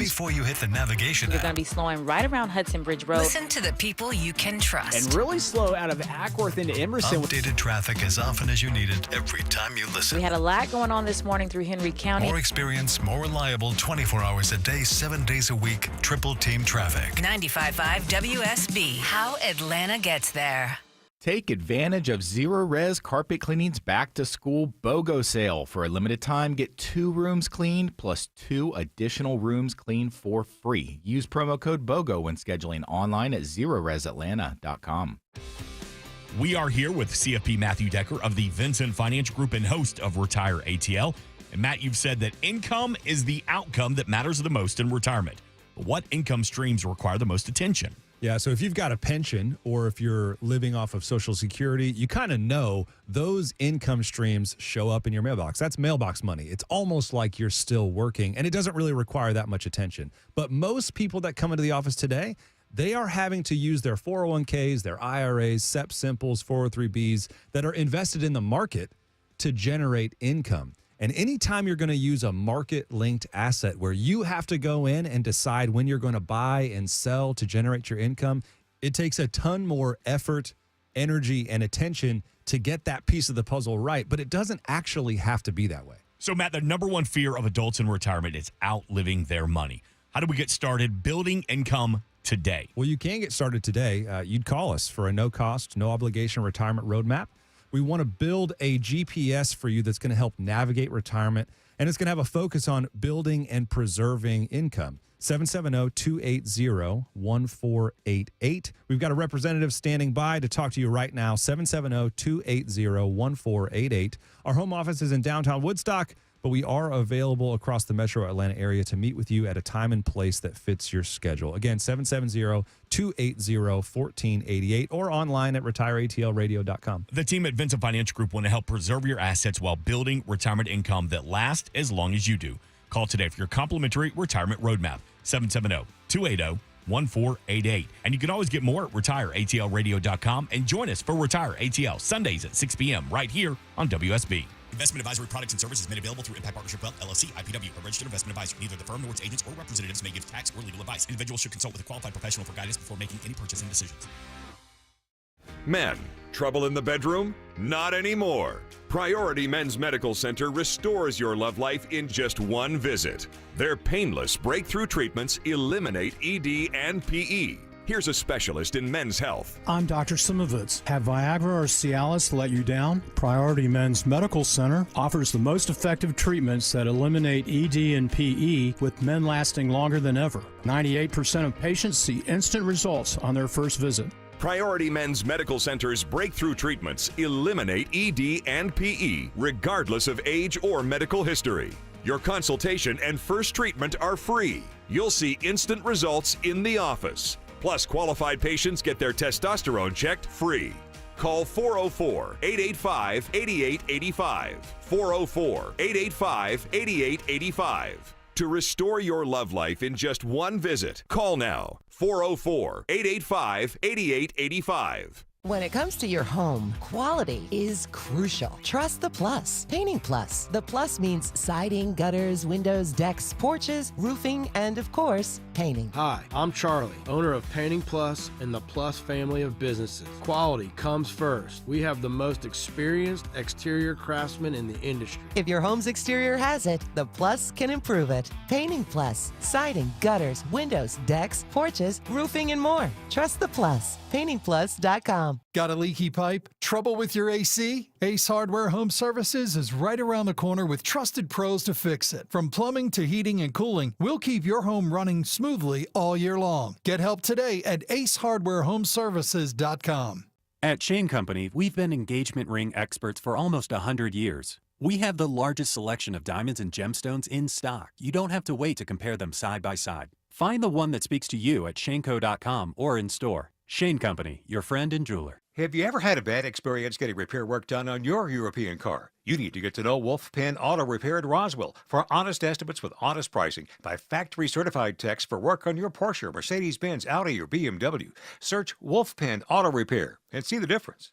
before you hit the navigation You're app. going to be slowing right around Hudson Bridge Road. Listen to the people you can trust. And really slow out of Ackworth into Emerson. Updated traffic as often as you need it every time you listen. We had a lot going on this morning through Henry County. More experience, more reliable, 24 hours a day, 7 days a week, triple team traffic. 95.5 WSB. How Atlanta gets there. Take advantage of Zero Res Carpet Cleaning's back to school BOGO sale. For a limited time, get 2 rooms cleaned plus 2 additional rooms cleaned for free. Use promo code BOGO when scheduling online at ZeroResAtlanta.com. We are here with CFP Matthew Decker of the Vincent Financial Group and host of Retire ATL. And Matt, you've said that income is the outcome that matters the most in retirement. But what income streams require the most attention? Yeah, so if you've got a pension or if you're living off of Social Security, you kind of know those income streams show up in your mailbox. That's mailbox money. It's almost like you're still working, and it doesn't really require that much attention. But most people that come into the office today, they are having to use their 401ks, their IRAs, SEP Simples, 403bs that are invested in the market to generate income. And anytime you're going to use a market-linked asset where you have to go in and decide when you're going to buy and sell to generate your income, it takes a ton more effort, energy, and attention to get that piece of the puzzle right. But it doesn't actually have to be that way. So, Matt, the number one fear of adults in retirement is outliving their money. How do we get started building income today? Well, you can get started today. You'd call us for a no-cost, no-obligation retirement roadmap. We want to build a GPS for you that's going to help navigate retirement, and it's going to have a focus on building and preserving income. 770-280-1488. We've got a representative standing by to talk to you right now, 770-280-1488. Our home office is in downtown Woodstock, but we are available across the metro Atlanta area to meet with you at a time and place that fits your schedule. Again, 770-280-1488 or online at retireatlradio.com. The team at Vincent Financial Group want to help preserve your assets while building retirement income that lasts as long as you do. Call today for your complimentary retirement roadmap, 770-280-1488. And you can always get more at retireatlradio.com and join us for Retire ATL Sundays at 6 p.m. right here on WSB. Investment advisory products and services made available through Impact Partnership Wealth, LLC, IPW, a registered investment advisor. Neither the firm nor its agents or representatives may give tax or legal advice. Individuals should consult with a qualified professional for guidance before making any purchasing decisions. Men, trouble in the bedroom? Not anymore. Priority Men's Medical Center restores your love life in just one visit. Their painless breakthrough treatments eliminate ED and PE. Here's a specialist in men's health. I'm Dr. Simovitz. Have Viagra or Cialis let you down? Priority Men's Medical Center offers the most effective treatments that eliminate ED and PE, with men lasting longer than ever. 98% of patients see instant results on their first visit. Priority Men's Medical Center's breakthrough treatments eliminate ED and PE, regardless of age or medical history. Your consultation and first treatment are free. You'll see instant results in the office. Plus, qualified patients get their testosterone checked free. Call 404-885-8885. 404-885-8885. To restore your love life in just one visit, call now. 404-885-8885. When it comes to your home, quality is crucial. Trust the Plus. Painting Plus. The Plus means siding, gutters, windows, decks, porches, roofing, and of course, painting. Hi, I'm Charlie, owner of Painting Plus and the Plus family of businesses. Quality comes first. We have the most experienced exterior craftsmen in the industry. If your home's exterior has it, the Plus can improve it. Painting Plus. Siding, gutters, windows, decks, porches, roofing, and more. Trust the Plus. PaintingPlus.com. Got a leaky pipe? Trouble with your AC? Ace Hardware Home Services is right around the corner with trusted pros to fix it. From plumbing to heating and cooling, we'll keep your home running smoothly all year long. Get help today at acehardwarehomeservices.com. At Shane Company, we've been engagement ring experts for almost 100 years. We have the largest selection of diamonds and gemstones in stock. You don't have to wait to compare them side by side. Find the one that speaks to you at shaneco.com or in store. Shane Company, your friend and jeweler. Have you ever had a bad experience getting repair work done on your European car? You need to get to know Wolf Pen Auto Repair in Roswell for honest estimates with honest pricing by factory certified techs for work on your Porsche, Mercedes-Benz, Audi, or BMW. Search Wolf Pen Auto Repair and see the difference.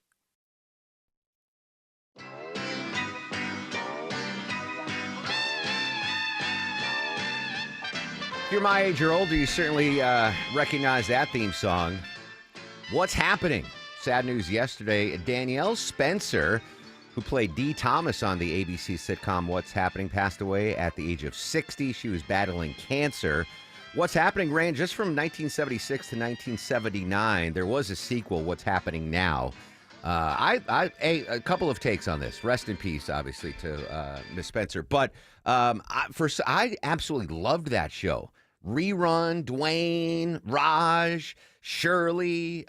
If you're my age or older, you certainly recognize that theme song. What's happening? Sad news yesterday. Danielle Spencer, who played Dee Thomas on the ABC sitcom What's Happening, passed away at the age of 60. She was battling cancer. What's Happening ran just from 1976 to 1979. There was a sequel, What's Happening Now. A couple of takes on this. Rest in peace, obviously, to Miss Spencer. But I absolutely loved that show. Rerun, Dwayne, Raj, Shirley.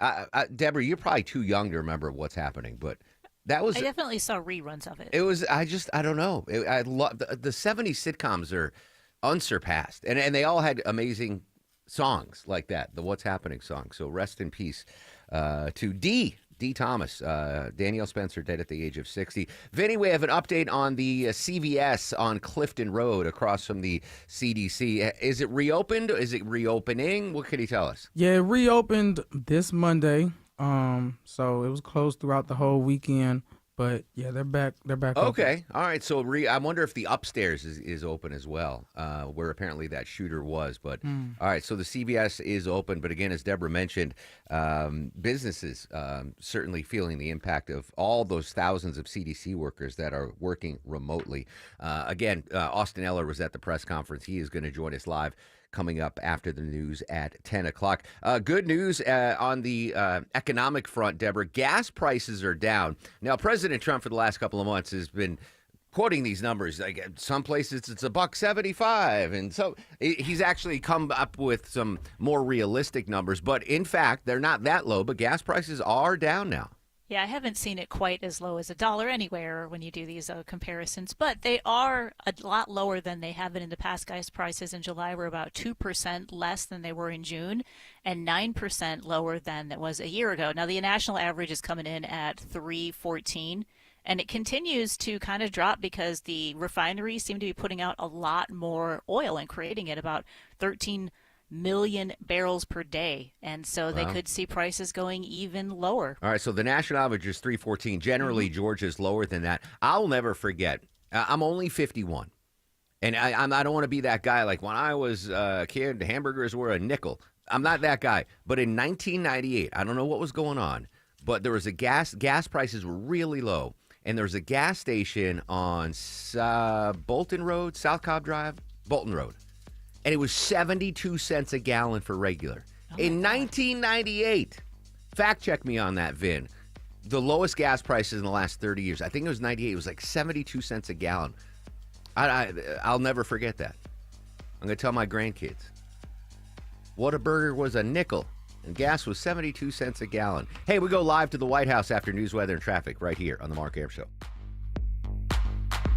Deborah, you're probably too young to remember What's Happening, but that was. I definitely saw reruns of it. It was. I don't know. I love the 70s sitcoms are unsurpassed, and they all had amazing songs like that. The What's Happening song. So rest in peace to Dee Thomas. Danielle Spencer dead at the age of 60. Vinny, we have an update on the CVS on Clifton Road across from the CDC. Is it reopened? Is it reopening? What can you tell us? Yeah, it reopened this Monday. So it was closed throughout the whole weekend. But yeah, they're back. They're back. Okay. All right. So I wonder if the upstairs is open as well, where apparently that shooter was. But all right. So the CVS is open. But again, as Deborah mentioned, businesses certainly feeling the impact of all those thousands of CDC workers that are working remotely. Again, Austin Eller was at the press conference. He is going to join us live coming up after the news at 10 o'clock. Good news on the economic front, Deborah. Gas prices are down. Now, President Trump for the last couple of months has been quoting these numbers. Like some places it's $1.75, and so he's actually come up with some more realistic numbers. But in fact, they're not that low, but gas prices are down now. Yeah, I haven't seen it quite as low as $1 anywhere when you do these comparisons, but they are a lot lower than they have been in the past. Gas prices in July were about 2% less than they were in June and 9% lower than it was a year ago. Now, the national average is coming in at $3.14, and it continues to kind of drop because the refineries seem to be putting out a lot more oil and creating it, about 13 million barrels per day, and so they could see prices going even lower. All right, so the national average is 314. Generally, Georgia's lower than that. I'll never forget. I'm only 51, and I don't want to be that guy. Like when I was a kid, hamburgers were a nickel. I'm not that guy. But in 1998, I don't know what was going on, but there was a gas prices were really low, and there was a gas station on Bolton Road, South Cobb Drive, Bolton Road. And it was 72 cents a gallon for regular. In 1998, fact check me on that, Vin, the lowest gas prices in the last 30 years, I think it was 98, it was like 72 cents a gallon. I'll never forget that. I'm going to tell my grandkids. Whataburger was a nickel, and gas was 72 cents a gallon. Hey, we go live to the White House after news, weather, and traffic right here on The Mark Arum Show.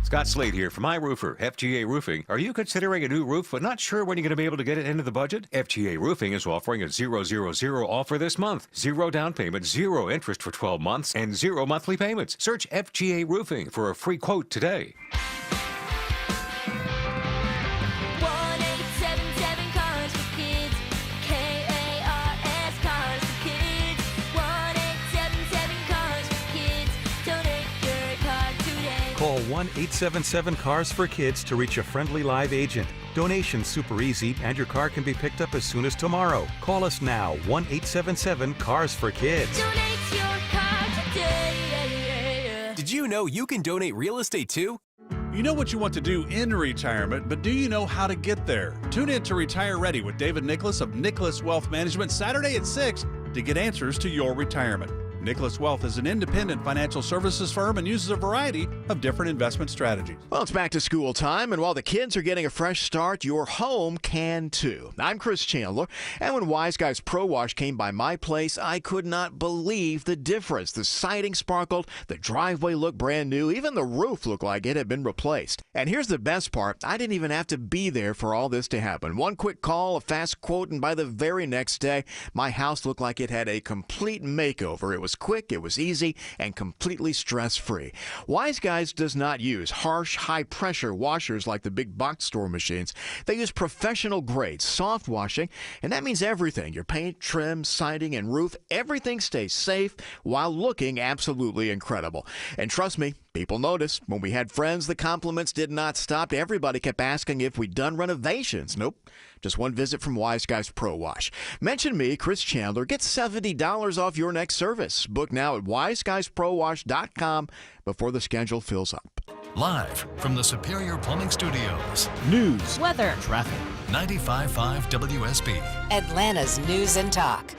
Scott Slade here from iRoofer, FGA Roofing. Are you considering a new roof but not sure when you're going to be able to get it into the budget? FGA Roofing is offering a 000 offer this month. 0 down payment, 0 interest for 12 months, and 0 monthly payments. Search FGA Roofing for a free quote today. Call 1-877-CARS-FOR-KIDS to reach a friendly live agent. Donation's super easy, and your car can be picked up as soon as tomorrow. Call us now, 1-877-CARS-FOR-KIDS. Donate your car today. Did you know you can donate real estate too? You know what you want to do in retirement, but do you know how to get there? Tune in to Retire Ready with David Nicholas of Nicholas Wealth Management Saturday at 6 to get answers to your retirement. Nicholas Wealth is an independent financial services firm and uses a variety of different investment strategies. Well, it's back to school time, and while the kids are getting a fresh start, your home can too. I'm Chris Chandler, and when Wise Guys Pro Wash came by my place, I could not believe the difference. The siding sparkled, the driveway looked brand new, even the roof looked like it had been replaced. And here's the best part, I didn't even have to be there for all this to happen. One quick call, a fast quote, and by the very next day, my house looked like it had a complete makeover. It was quick, it was easy, and completely stress-free. Wise Guys does not use harsh, high-pressure washers like the big box store machines. They use professional-grade soft washing, and that means everything. Your paint, trim, siding, and roof, everything stays safe while looking absolutely incredible. And trust me, People noticed when we had friends, the compliments did not stop. Everybody kept asking if we'd done renovations. Nope. Just one visit from Wise Guys Pro Wash. Mention me, Chris Chandler. Get $70 off your next service. Book now at wiseguysprowash.com before the schedule fills up. Live from the Superior Plumbing Studios. News, weather, traffic. 95.5 WSB. Atlanta's News and Talk.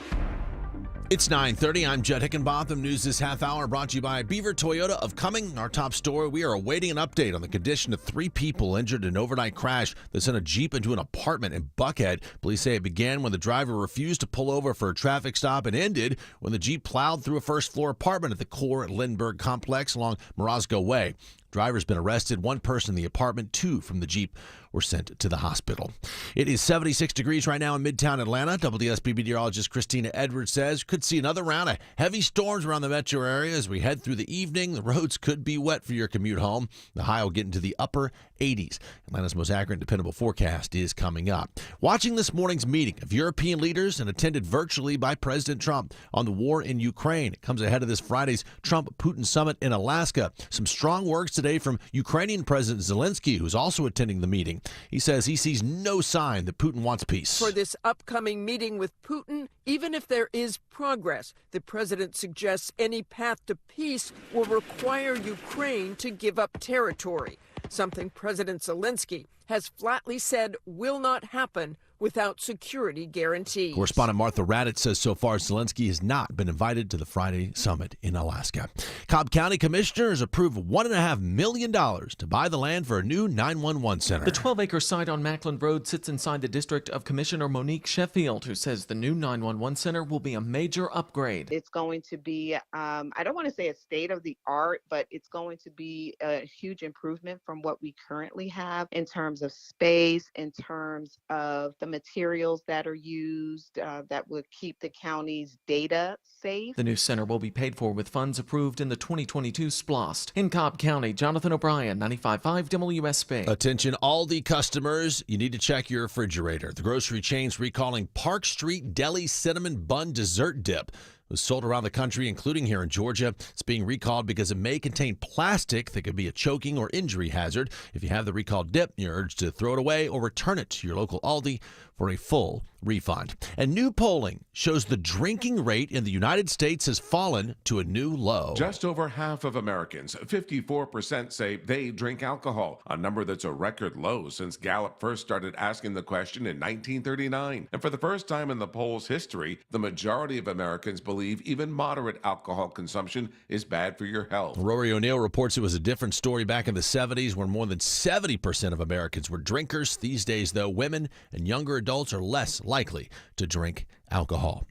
It's 9:30. I'm Jed Hickenbotham. News this half hour brought to you by Beaver Toyota of Cumming. Our top story, we are awaiting an update on the condition of 3 people injured in an overnight crash that sent a Jeep into an apartment in Buckhead. Police say it began when the driver refused to pull over for a traffic stop and ended when the Jeep plowed through a first-floor apartment at the Core Lindbergh complex along Morosco Way. Driver's been arrested. 1 person in the apartment, 2 from the Jeep were sent to the hospital. It is 76 degrees right now in Midtown Atlanta. WSB meteorologist Christina Edwards says could see another round of heavy storms around the metro area as we head through the evening. The roads could be wet for your commute home. The high will get into the upper 80s. Atlanta's most accurate and dependable forecast is coming up. Watching this morning's meeting of European leaders and attended virtually by President Trump on the war in Ukraine. It comes ahead of this Friday's Trump-Putin summit in Alaska. Some strong words today from Ukrainian President Zelensky, who's also attending the meeting. He says he sees no sign that Putin wants peace. For this upcoming meeting with Putin, even if there is progress, the president suggests any path to peace will require Ukraine to give up territory, something President Zelensky has flatly said will not happen without security guarantees. Correspondent Martha Raddatz says so far Zelensky has not been invited to the Friday summit in Alaska. Cobb County commissioners approved $1.5 million to buy the land for a new 911 center. The 12-acre site on Mackland Road sits inside the district of Commissioner Monique Sheffield, who says the new 911 center will be a major upgrade. It's going to be, I don't want to say a state of the art, but it's going to be a huge improvement from what we currently have in terms of space, in terms of the materials that are used that would keep the county's data safe. The new center will be paid for with funds approved in the 2022 SPLOST. In Cobb County, Jonathan O'Brien, 95.5 WSB. Attention Aldi customers, you need to check your refrigerator. The grocery chain's recalling Park Street Deli Cinnamon Bun Dessert Dip. It was sold around the country, including here in Georgia. It's being recalled because it may contain plastic that could be a choking or injury hazard. If you have the recalled dip, you're urged to throw it away or return it to your local Aldi for a full refund. And new polling shows the drinking rate in the United States has fallen to a new low. Just over half of Americans, 54%, say they drink alcohol, a number that's a record low since Gallup first started asking the question in 1939. And for the first time in the poll's history, the majority of Americans believe even moderate alcohol consumption is bad for your health. Rory O'Neill reports it was a different story back in the 70s when more than 70% of Americans were drinkers. These days, though, women and younger adults are less likely to drink alcohol.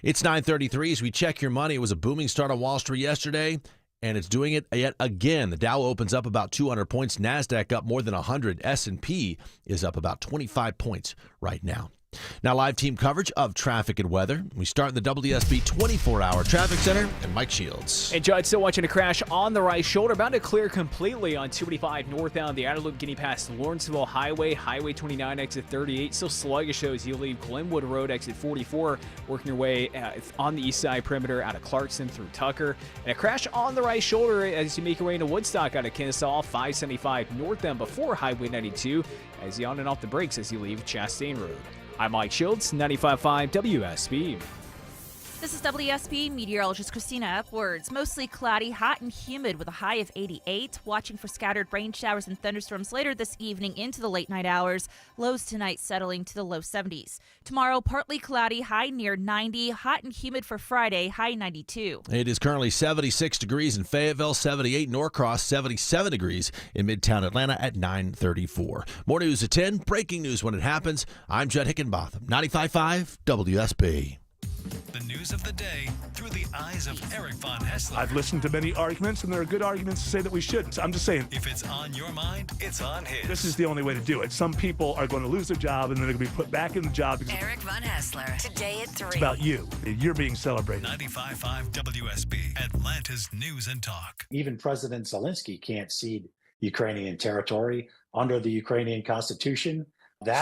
It's 9:33 as we check your money. It was a booming start on Wall Street yesterday, and it's doing it yet again. The Dow opens up about 200 points. NASDAQ up more than 100. S&P is up about 25 points right now. Now, live team coverage of traffic and weather. We start in the WSB 24-hour traffic center and Mike Shields. And Judd, still watching a crash on the right shoulder, bound to clear completely on 285 northbound. The outer loop getting past Lawrenceville Highway, Highway 29, exit 38. Still sluggish as you leave Glenwood Road, exit 44. Working your way on the east side perimeter out of Clarkson through Tucker. And a crash on the right shoulder as you make your way into Woodstock out of Kennesaw, 575 northbound before Highway 92. As you on and off the brakes as you leave Chastain Road. I'm Mike Shields, 95.5 WSB. This is WSB meteorologist Christina Upwards. Mostly cloudy, hot and humid with a high of 88. Watching for scattered rain showers and thunderstorms later this evening into the late night hours. Lows tonight settling to the low 70s. Tomorrow, partly cloudy, high near 90. Hot and humid for Friday, high 92. It is currently 76 degrees in Fayetteville, 78 Norcross, 77 degrees in Midtown Atlanta at 9:34. More news at 10. Breaking news when it happens. I'm Judd Hickenbotham, 95.5 WSB. The news of the day through the eyes of Eric Von Hessler. I've listened to many arguments, and there are good arguments to say that we shouldn't. I'm just saying. If it's on your mind, it's on his. This is the only way to do it. Some people are going to lose their job, and then they're going to be put back in the job. Because Eric Von Hessler, today at 3. It's about you. You're being celebrated. 95.5 WSB, Atlanta's News and Talk. Even President Zelensky can't cede Ukrainian territory under the Ukrainian Constitution.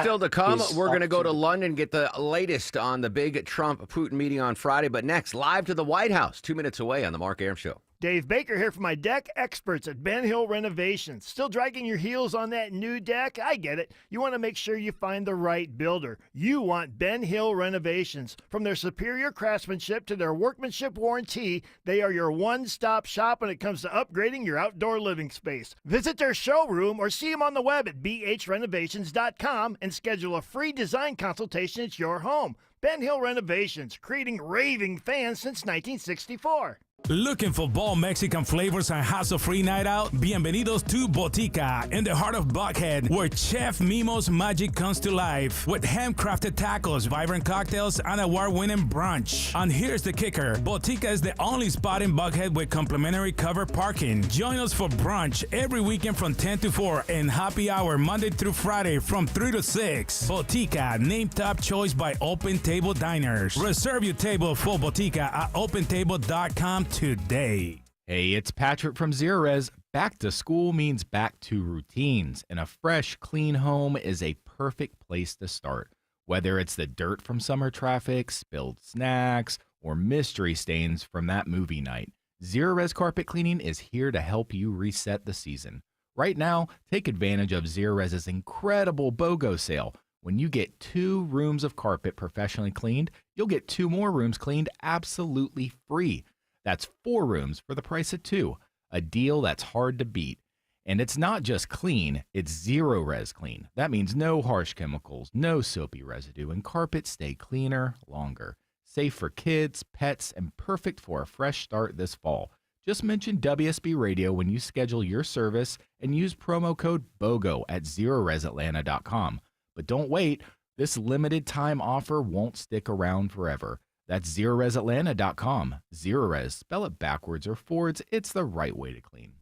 Still to come, we're going to go to London, get the latest on the big Trump-Putin meeting on Friday. But next, live to the White House, 2 minutes away on The Mark Arum Show. Dave Baker here for my deck experts at Ben Hill Renovations. Still dragging your heels on that new deck? I get it. You want to make sure you find the right builder. You want Ben Hill Renovations. From their superior craftsmanship to their workmanship warranty, they are your one-stop shop when it comes to upgrading your outdoor living space. Visit their showroom or see them on the web at bhrenovations.com and schedule a free design consultation at your home. Ben Hill Renovations, creating raving fans since 1964. Looking for bold Mexican flavors and hassle-free night out? Bienvenidos to Botica in the heart of Buckhead, where Chef Mimo's magic comes to life with handcrafted tacos, vibrant cocktails, and award-winning brunch. And here's the kicker. Botica is the only spot in Buckhead with complimentary covered parking. Join us for brunch every weekend from 10 to 4 and happy hour Monday through Friday from 3 to 6. Botica, named top choice by Open Table Diners. Reserve your table for Botica at opentable.com today. Hey, it's Patrick from Zerorez. Back to school means back to routines, and a fresh, clean home is a perfect place to start. Whether it's the dirt from summer traffic, spilled snacks, or mystery stains from that movie night, Zerorez Carpet Cleaning is here to help you reset the season. Right now, take advantage of Zerorez's incredible BOGO sale. When you get 2 rooms of carpet professionally cleaned, you'll get 2 more rooms cleaned absolutely free. That's 4 rooms for the price of 2, a deal that's hard to beat. And it's not just clean, it's Zerorez clean. That means no harsh chemicals, no soapy residue, and carpets stay cleaner longer. Safe for kids, pets, and perfect for a fresh start this fall. Just mention WSB Radio when you schedule your service and use promo code BOGO at ZerorezAtlanta.com. But don't wait, this limited time offer won't stick around forever. That's ZerorezAtlanta.com. Zerorez, spell it backwards or forwards, it's the right way to clean.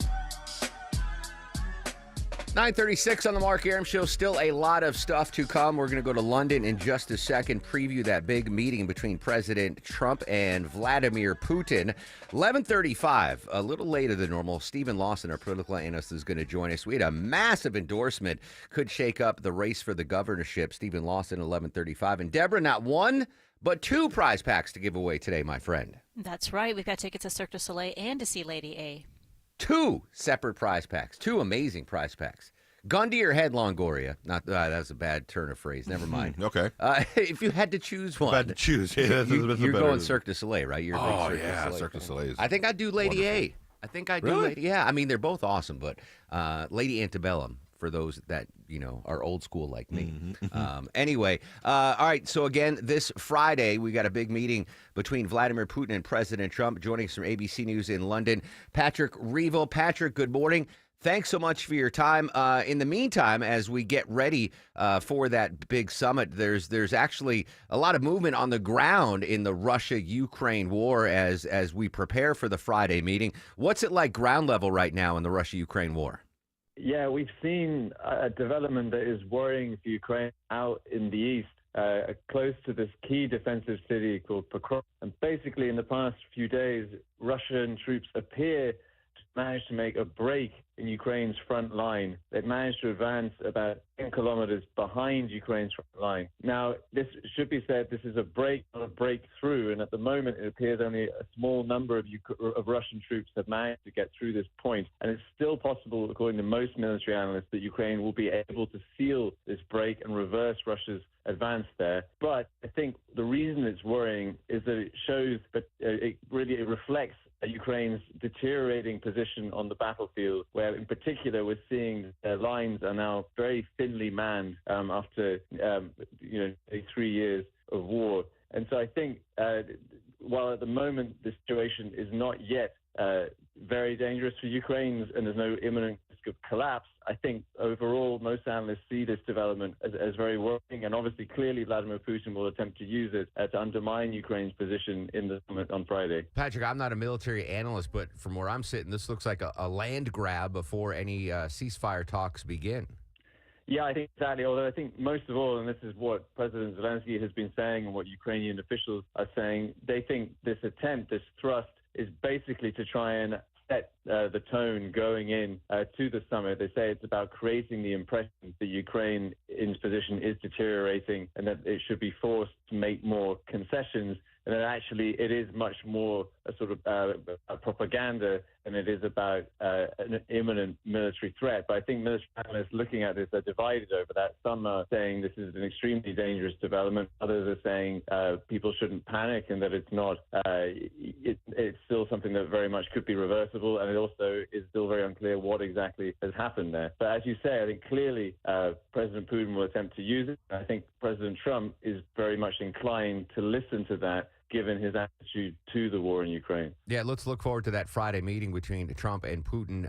9:36 on the Mark Arum Show. Still a lot of stuff to come. We're going to go to London in just a second, preview that big meeting between President Trump and Vladimir Putin. 11:35, a little later than normal. Stephen Lawson, our political analyst, is going to join us. We had a massive endorsement, could shake up the race for the governorship. Stephen Lawson, 11:35. And Deborah, not one, but 2 prize packs to give away today, my friend. That's right. We've got tickets to Cirque du Soleil and to see Lady A. 2 separate prize packs, 2 amazing prize packs. Gun to your head, Longoria. Not that was a bad turn of phrase. Never mind. Okay. If you had to choose one, Had to choose. Yeah, you're going Cirque du Soleil, right? You're a big Cirque du Soleil. I think I'd do Lady A. I think I'd do Really? Lady. Yeah, I mean they're both awesome, but Lady Antebellum for those that are old school like me. Anyway, all right. So again, this Friday we got a big meeting between Vladimir Putin and President Trump. Joining us from ABC News in London, Patrick Reevell. Patrick, good morning. Thanks so much for your time. In the meantime, as we get ready for that big summit, there's actually a lot of movement on the ground in the Russia-Ukraine war as we prepare for the Friday meeting. What's it like ground level right now in the Russia-Ukraine war? Yeah, we've seen a development that is worrying for Ukraine out in the east, close to this key defensive city called Pokrovsk. And basically, in the past few days, Russian troops appear to manage to make a break in Ukraine's front line. They've managed to advance about 10 kilometers behind Ukraine's front line. Now, this should be said, this is a break, not a breakthrough, and at the moment it appears only a small number of Russian troops have managed to get through this point, and it's still possible, according to most military analysts, that Ukraine will be able to seal this break and reverse Russia's advance there. But I think the reason it's worrying is that it shows that it reflects Ukraine's deteriorating position on the battlefield, where in particular we're seeing their lines are now very thinly manned after 3 years of war. And so I think while at the moment the situation is not yet very dangerous for Ukraine and there's no imminent risk of collapse, I think overall most analysts see this development as very worrying, and obviously clearly Vladimir Putin will attempt to use it to undermine Ukraine's position in the summit on Friday. Patrick, I'm not a military analyst, but from where I'm sitting, this looks like a land grab before any ceasefire talks begin. Yeah, I think exactly. Although I think most of all, and this is what President Zelensky has been saying and what Ukrainian officials are saying, they think this attempt, this thrust, is basically to try and set the tone going in to the summit. They say it's about creating the impression that Ukraine's position is deteriorating and that it should be forced to make more concessions and that actually it is much more a sort of a propaganda than it is about an imminent military threat. But I think military analysts looking at this are divided over that. Some are saying this is an extremely dangerous development. Others are saying people shouldn't panic and that it's not. It's still something that very much could be reversible, and it also is still very unclear what exactly has happened there. But as you say, I think clearly President Putin will attempt to use it. I think President Trump is very much inclined to listen to that, given his attitude to the war in Ukraine. Yeah, let's look forward to that Friday meeting between Trump and Putin.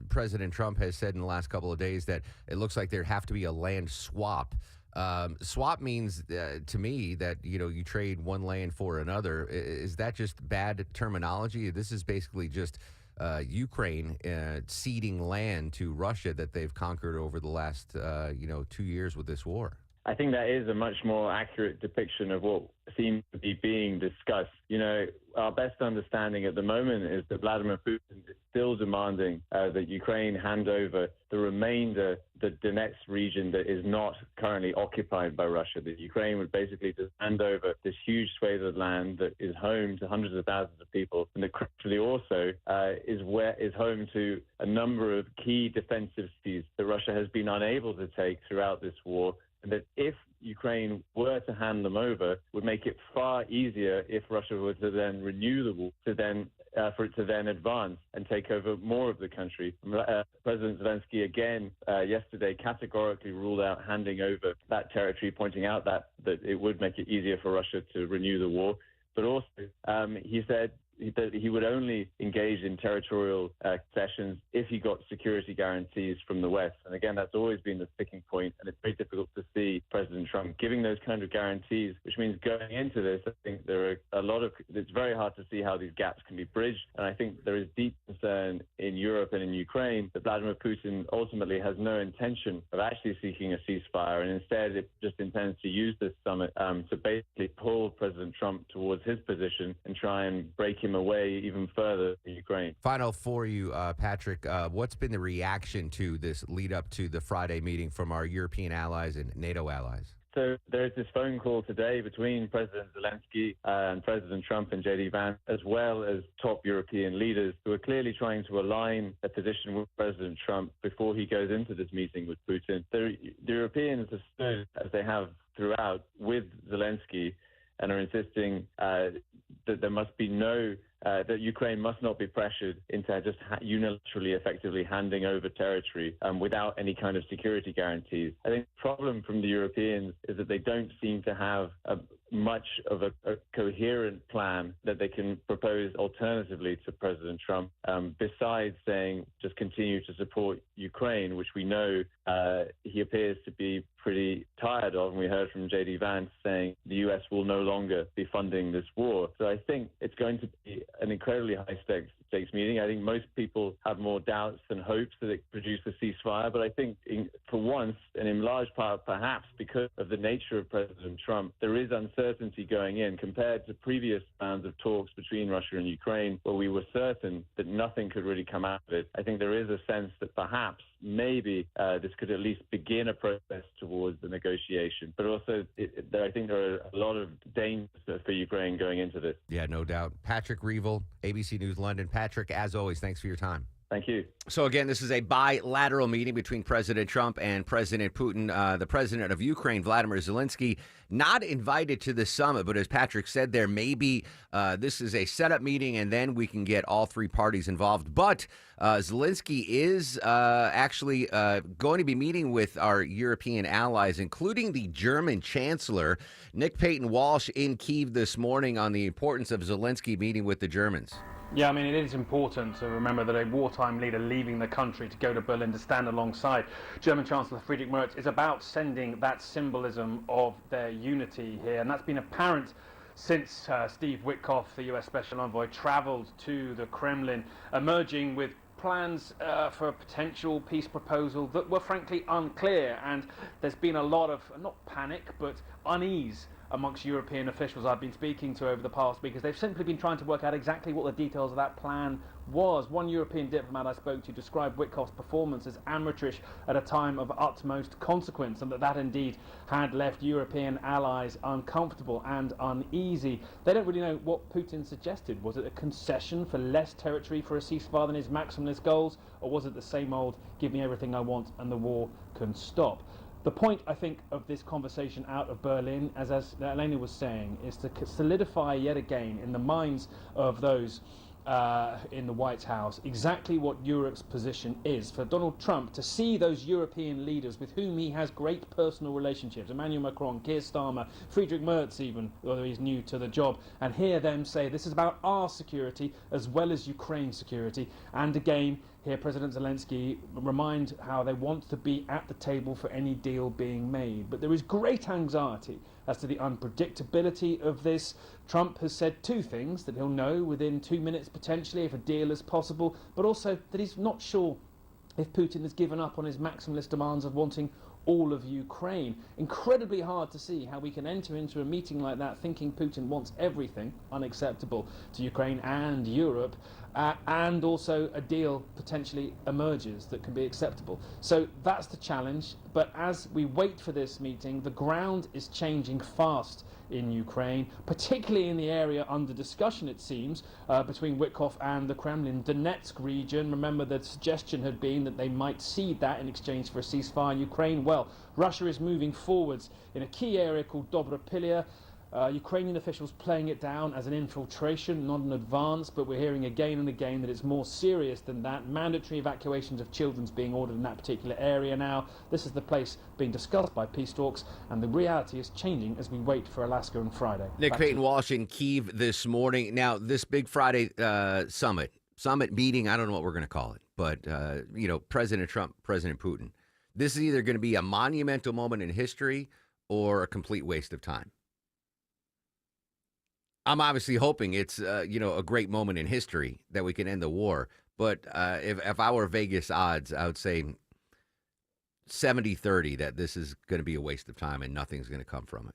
President Trump has said in the last couple of days that it looks like there'd have to be a land swap. Swap means to me that, you trade one land for another. Is that just bad terminology? This is basically just Ukraine ceding land to Russia that they've conquered over the last, 2 years with this war. I think that is a much more accurate depiction of what seems to be being discussed. Our best understanding at the moment is that Vladimir Putin is still demanding that Ukraine hand over the remainder, the Donetsk region that is not currently occupied by Russia. That Ukraine would basically just hand over this huge swathe of land that is home to hundreds of thousands of people, and that crucially also is home to a number of key defensive cities that Russia has been unable to take throughout this war. And that if Ukraine were to hand them over, would make it far easier if Russia were to then renew the war, for it to then advance and take over more of the country. President Zelensky again yesterday categorically ruled out handing over that territory, pointing out that it would make it easier for Russia to renew the war. But also, he said that he would only engage in territorial concessions if he got security guarantees from the West. And again, that's always been the sticking point, and it's very difficult to see President Trump giving those kind of guarantees, which means going into this, I think there are it's very hard to see how these gaps can be bridged. And I think there is deep concern in Europe and in Ukraine that Vladimir Putin ultimately has no intention of actually seeking a ceasefire, and instead it just intends to use this summit to basically pull President Trump towards his position and try and break him away even further in Ukraine. Final for you, Patrick. What's been the reaction to this lead up to the Friday meeting from our European allies and NATO allies? So there's this phone call today between President Zelensky and President Trump and J.D. Vance, as well as top European leaders who are clearly trying to align a position with President Trump before he goes into this meeting with Putin. The Europeans have stood, as they have throughout, with Zelensky and are insisting that there must be that Ukraine must not be pressured into just unilaterally, effectively handing over territory without any kind of security guarantees. I think the problem from the Europeans is that they don't seem to have much of a coherent plan that they can propose alternatively to President Trump, besides saying just continue to support Ukraine, which we know he appears to be pretty tired of. And we heard from J.D. Vance saying the U.S. will no longer be funding this war. So I think it's going to be an incredibly high-stakes meeting. I think most people have more doubts than hopes that it produce a ceasefire. But I think for once, and in large part perhaps because of the nature of President Trump, there is uncertainty going in compared to previous rounds of talks between Russia and Ukraine where we were certain that nothing could really come out of it. I think there is a sense that perhaps maybe this could at least begin a process towards the negotiation. But also, I think there are a lot of dangers for Ukraine going into this. Yeah, no doubt. Patrick Reevell, ABC News London. Patrick, as always, thanks for your time. Thank you. So again, this is a bilateral meeting between President Trump and President Putin. The president of Ukraine, Vladimir Zelensky, not invited to the summit, but as Patrick said, there may be, this is a setup meeting, and then we can get all three parties involved. But Zelensky is actually going to be meeting with our European allies, including the German Chancellor. Nick Payton-Walsh in Kyiv this morning on the importance of Zelensky meeting with the Germans. Yeah, I mean, it is important to remember that a wartime leader leaving the country to go to Berlin to stand alongside German Chancellor Friedrich Merz is about sending that symbolism of their unity here. And that's been apparent since Steve Witkoff, the US Special Envoy, traveled to the Kremlin, emerging with plans for a potential peace proposal that were frankly unclear. And there's been a lot of, not panic, but unease amongst European officials I've been speaking to over the past week, is they've simply been trying to work out exactly what the details of that plan was. One European diplomat I spoke to described Witkoff's performance as amateurish at a time of utmost consequence, and that indeed had left European allies uncomfortable and uneasy. They don't really know what Putin suggested. Was it a concession for less territory for a ceasefire than his maximalist goals, or was it the same old, give me everything I want and the war can stop? The point, I think, of this conversation out of Berlin, as Elena was saying, is to solidify yet again in the minds of those in the White House exactly what Europe's position is. For Donald Trump to see those European leaders with whom he has great personal relationships, Emmanuel Macron, Keir Starmer, Friedrich Merz even, although he's new to the job, and hear them say this is about our security as well as Ukraine's security. And again, here President Zelensky remind how they want to be at the table for any deal being made. But there is great anxiety as to the unpredictability of this. Trump has said two things: that he'll know within 2 minutes potentially if a deal is possible, but also that he's not sure if Putin has given up on his maximalist demands of wanting all of Ukraine. Incredibly hard to see how we can enter into a meeting like that thinking Putin wants everything, unacceptable to Ukraine and Europe, and also a deal potentially emerges that can be acceptable. So that's the challenge. But as we wait for this meeting, the ground is changing fast in Ukraine, particularly in the area under discussion, it seems, between Witkoff and the Kremlin. Donetsk region, remember the suggestion had been that they might cede that in exchange for a ceasefire in Ukraine. Well, Russia is moving forwards in a key area called Dobropilya. Ukrainian officials playing it down as an infiltration, not an advance, but we're hearing again and again that it's more serious than that. Mandatory evacuations of children's being ordered in that particular area now. This is the place being discussed by peace talks, and the reality is changing as we wait for Alaska on Friday. Nick Payton-Walsh in Kyiv this morning. Now, this big Friday summit meeting, I don't know what we're going to call it, but, President Trump, President Putin, this is either going to be a monumental moment in history or a complete waste of time. I'm obviously hoping it's, a great moment in history that we can end the war. But if I were Vegas odds, I would say 70-30 that this is going to be a waste of time and nothing's going to come from it.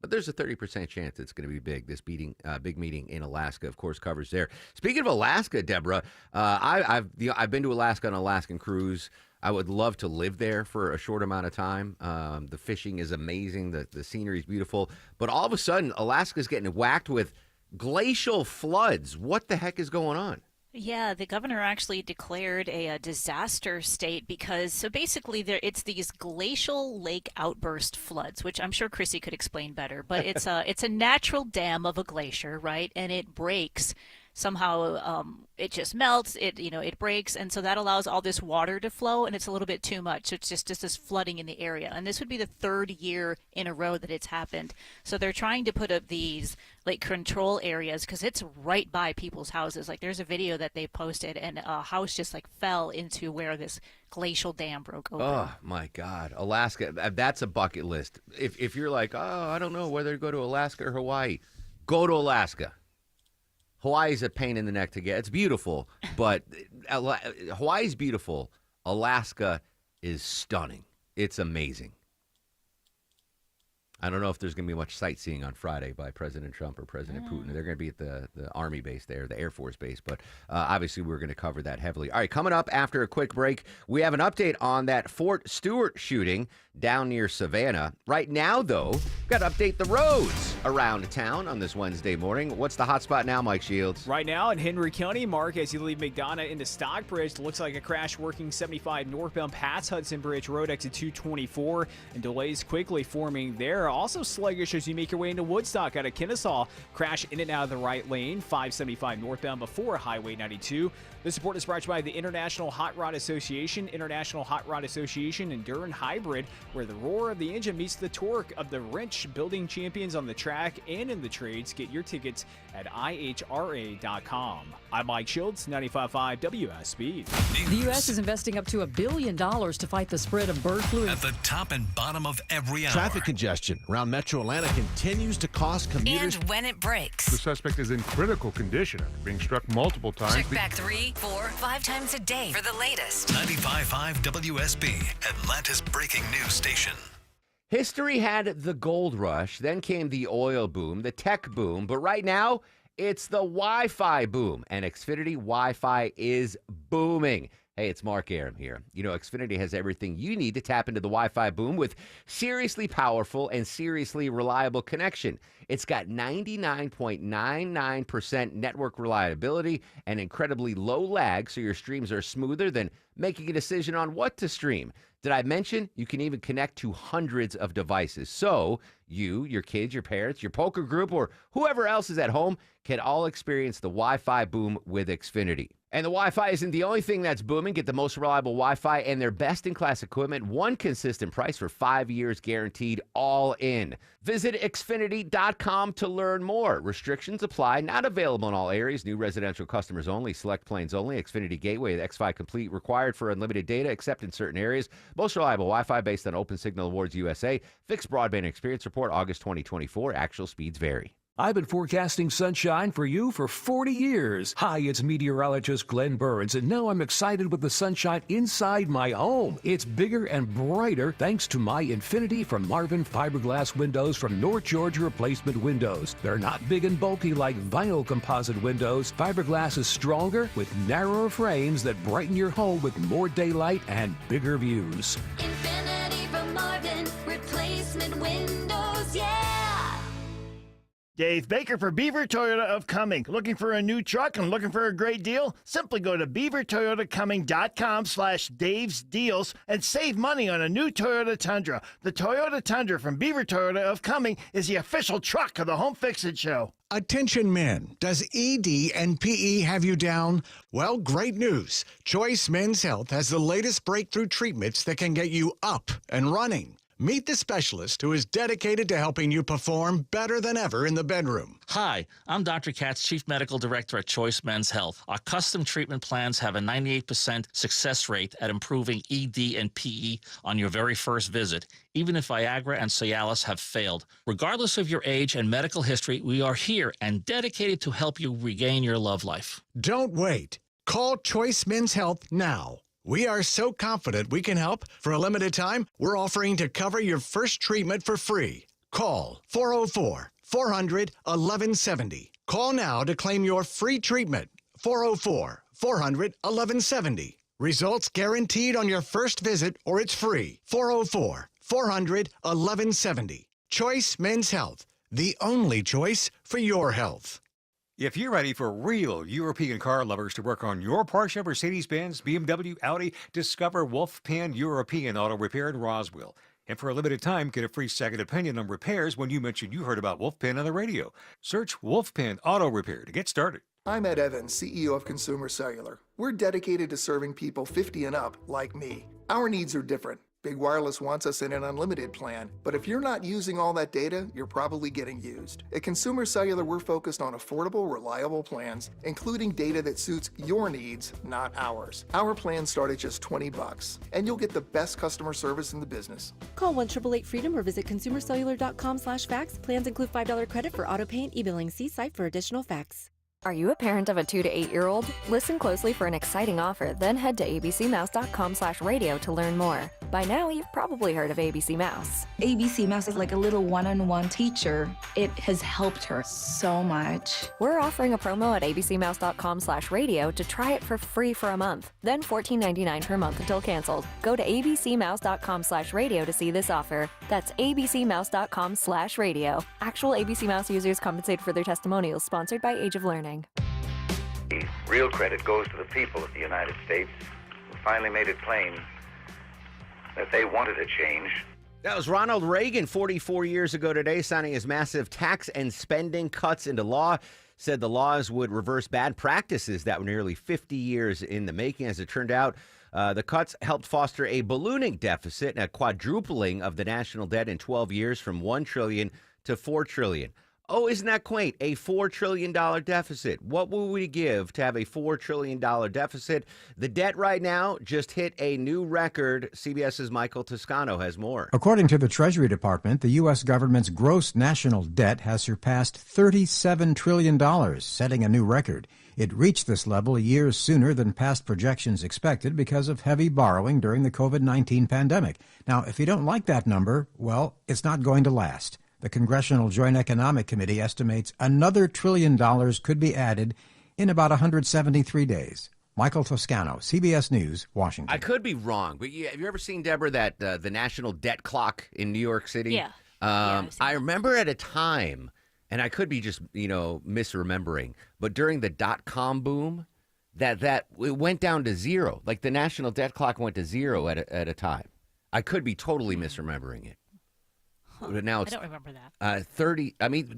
But there's a 30% chance it's going to be big. This big meeting in Alaska, of course, covers there. Speaking of Alaska, Deborah, I've been to Alaska on an Alaskan cruise. I would love to live there for a short amount of time. The fishing is amazing. The scenery is beautiful. But all of a sudden, Alaska's getting whacked with glacial floods. What the heck is going on? Yeah, the governor actually declared a disaster state because, so basically it's these glacial lake outburst floods, which I'm sure Chrissy could explain better, but it's a natural dam of a glacier, right? And it breaks. Somehow it just melts, it breaks, and so that allows all this water to flow, and it's a little bit too much. So it's just this flooding in the area. And this would be the third year in a row that it's happened. So they're trying to put up these like control areas because it's right by people's houses. Like there's a video that they posted, and a house just like fell into where this glacial dam broke open. Oh, my God. Alaska, that's a bucket list. If you're like, I don't know whether to go to Alaska or Hawaii, go to Alaska. Hawaii's a pain in the neck to get. It's beautiful, but Hawaii's beautiful. Alaska is stunning. It's amazing. I don't know if there's going to be much sightseeing on Friday by President Trump or President Putin. They're going to be at the Army base there, the Air Force base. But obviously, we're going to cover that heavily. All right, coming up after a quick break, we have an update on that Fort Stewart shooting down near Savannah. Right now, though, we've got to update the roads around town on this Wednesday morning. What's the hot spot now, Mike Shields? Right now in Henry County, Mark, as you leave McDonough into Stockbridge, looks like a crash working 75 northbound past Hudson Bridge Road, exit 224, and delays quickly forming there. Also sluggish as you make your way into Woodstock out of Kennesaw. Crash in and out of the right lane, 575 northbound before Highway 92. This report is brought to you by the International Hot Rod Association. International Hot Rod Association Endurance Hybrid, where the roar of the engine meets the torque of the wrench, building champions on the track and in the trades. Get your tickets at ihra.com. I'm Mike Shields, 95.5 WSB. The U.S. is investing up to $1 billion to fight the spread of bird flu. At the top and bottom of every hour. Traffic congestion around Metro Atlanta continues to cost commuters. And when it breaks. The suspect is in critical condition after being struck multiple times. Check back 3, 4, 5 times a day for the latest. 95.5 WSB, Atlanta's breaking news station. History had the gold rush, then came the oil boom, the tech boom, but right now it's the Wi-Fi boom, and Xfinity Wi-Fi is booming. Hey, it's Mark Aram here. You know, Xfinity has everything you need to tap into the Wi-Fi boom with seriously powerful and seriously reliable connection. It's got 99.99% network reliability and incredibly low lag, so your streams are smoother than making a decision on what to stream. Did I mention you can even connect to hundreds of devices? So you, your kids, your parents, your poker group, or whoever else is at home can all experience the Wi-Fi boom with Xfinity. And the Wi-Fi isn't the only thing that's booming. Get the most reliable Wi-Fi and their best-in-class equipment. One consistent price for 5 years guaranteed, all in. Visit Xfinity.com to learn more. Restrictions apply. Not available in all areas. New residential customers only. Select planes only. Xfinity Gateway with X5 Complete required for unlimited data, except in certain areas. Most reliable Wi-Fi based on Open Signal Awards USA. Fixed Broadband Experience Report, August 2024. Actual speeds vary. I've been forecasting sunshine for you for 40 years. Hi, it's meteorologist Glenn Burns, and now I'm excited with the sunshine inside my home. It's bigger and brighter thanks to my Infinity from Marvin fiberglass windows from North Georgia Replacement Windows. They're not big and bulky like vinyl composite windows. Fiberglass is stronger with narrower frames that brighten your home with more daylight and bigger views. Infinity from Marvin Replacement Windows, yeah! Dave Baker for Beaver Toyota of Cumming. Looking for a new truck and looking for a great deal? Simply go to beavertoyotacumming.com/Dave's Deals and save money on a new Toyota Tundra. The Toyota Tundra from Beaver Toyota of Cumming is the official truck of the Home Fix-It Show. Attention men, does ED and PE have you down? Well, great news. Choice Men's Health has the latest breakthrough treatments that can get you up and running. Meet the specialist who is dedicated to helping you perform better than ever in the bedroom. Hi, I'm Dr. Katz, Chief Medical Director at Choice Men's Health. Our custom treatment plans have a 98% success rate at improving ED and PE on your very first visit, even if Viagra and Cialis have failed. Regardless of your age and medical history, we are here and dedicated to help you regain your love life. Don't wait. Call Choice Men's Health now. We are so confident we can help. For a limited time, we're offering to cover your first treatment for free. Call 404-400-1170. Call now to claim your free treatment. 404-400-1170. Results guaranteed on your first visit or it's free. 404-400-1170. Choice Men's Health, the only choice for your health. If you're ready for real European car lovers to work on your Porsche, Mercedes-Benz, BMW, Audi, discover Wolfpan European Auto Repair in Roswell. And for a limited time, get a free second opinion on repairs when you mention you heard about Wolfpan on the radio. Search Wolfpan Auto Repair to get started. I'm Ed Evans, CEO of Consumer Cellular. We're dedicated to serving people 50 and up, like me. Our needs are different. Big Wireless wants us in an unlimited plan, but if you're not using all that data, you're probably getting used. At Consumer Cellular, we're focused on affordable, reliable plans, including data that suits your needs, not ours. Our plans start at just $20, and you'll get the best customer service in the business. Call 1-888-FREEDOM or visit consumercellular.com/facts. Plans include $5 credit for auto pay and e-billing. See site for additional facts. Are you a parent of a 2 to 8 year old? Listen closely for an exciting offer, then head to abcmouse.com/radio to learn more. By now, you've probably heard of ABC Mouse. ABC Mouse is like a little one-on-one teacher. It has helped her so much. We're offering a promo at abcmouse.com/radio to try it for free for a month, then $14.99 per month until canceled. Go to abcmouse.com/radio to see this offer. That's abcmouse.com/radio. Actual ABC Mouse users compensated for their testimonials, sponsored by Age of Learning. Real credit goes to the people of the United States who finally made it plain that they wanted a change. That was Ronald Reagan 44 years ago today, signing his massive tax and spending cuts into law. Said the laws would reverse bad practices that were nearly 50 years in the making. As it turned out, the cuts helped foster a ballooning deficit and a quadrupling of the national debt in 12 years from $1 trillion to $4 trillion. Oh, isn't that quaint? A $4 trillion deficit. What will we give to have a $4 trillion deficit? The debt right now just hit a new record. CBS's Michael Toscano has more. According to the Treasury Department, the U.S. government's gross national debt has surpassed $37 trillion, setting a new record. It reached this level years sooner than past projections expected because of heavy borrowing during the COVID-19 pandemic. Now, if you don't like that number, well, it's not going to last. The Congressional Joint Economic Committee estimates another $1 trillion could be added in about 173 days. Michael Toscano, CBS News, Washington. I could be wrong, but have you ever seen, Deborah, that the national debt clock in New York City? Yeah. I remember at a time, and I could be just, misremembering, but during the dot-com boom, that it went down to zero. Like the national debt clock went to zero at a time. I could be totally misremembering it. But now it's, I don't remember that. 30. I mean,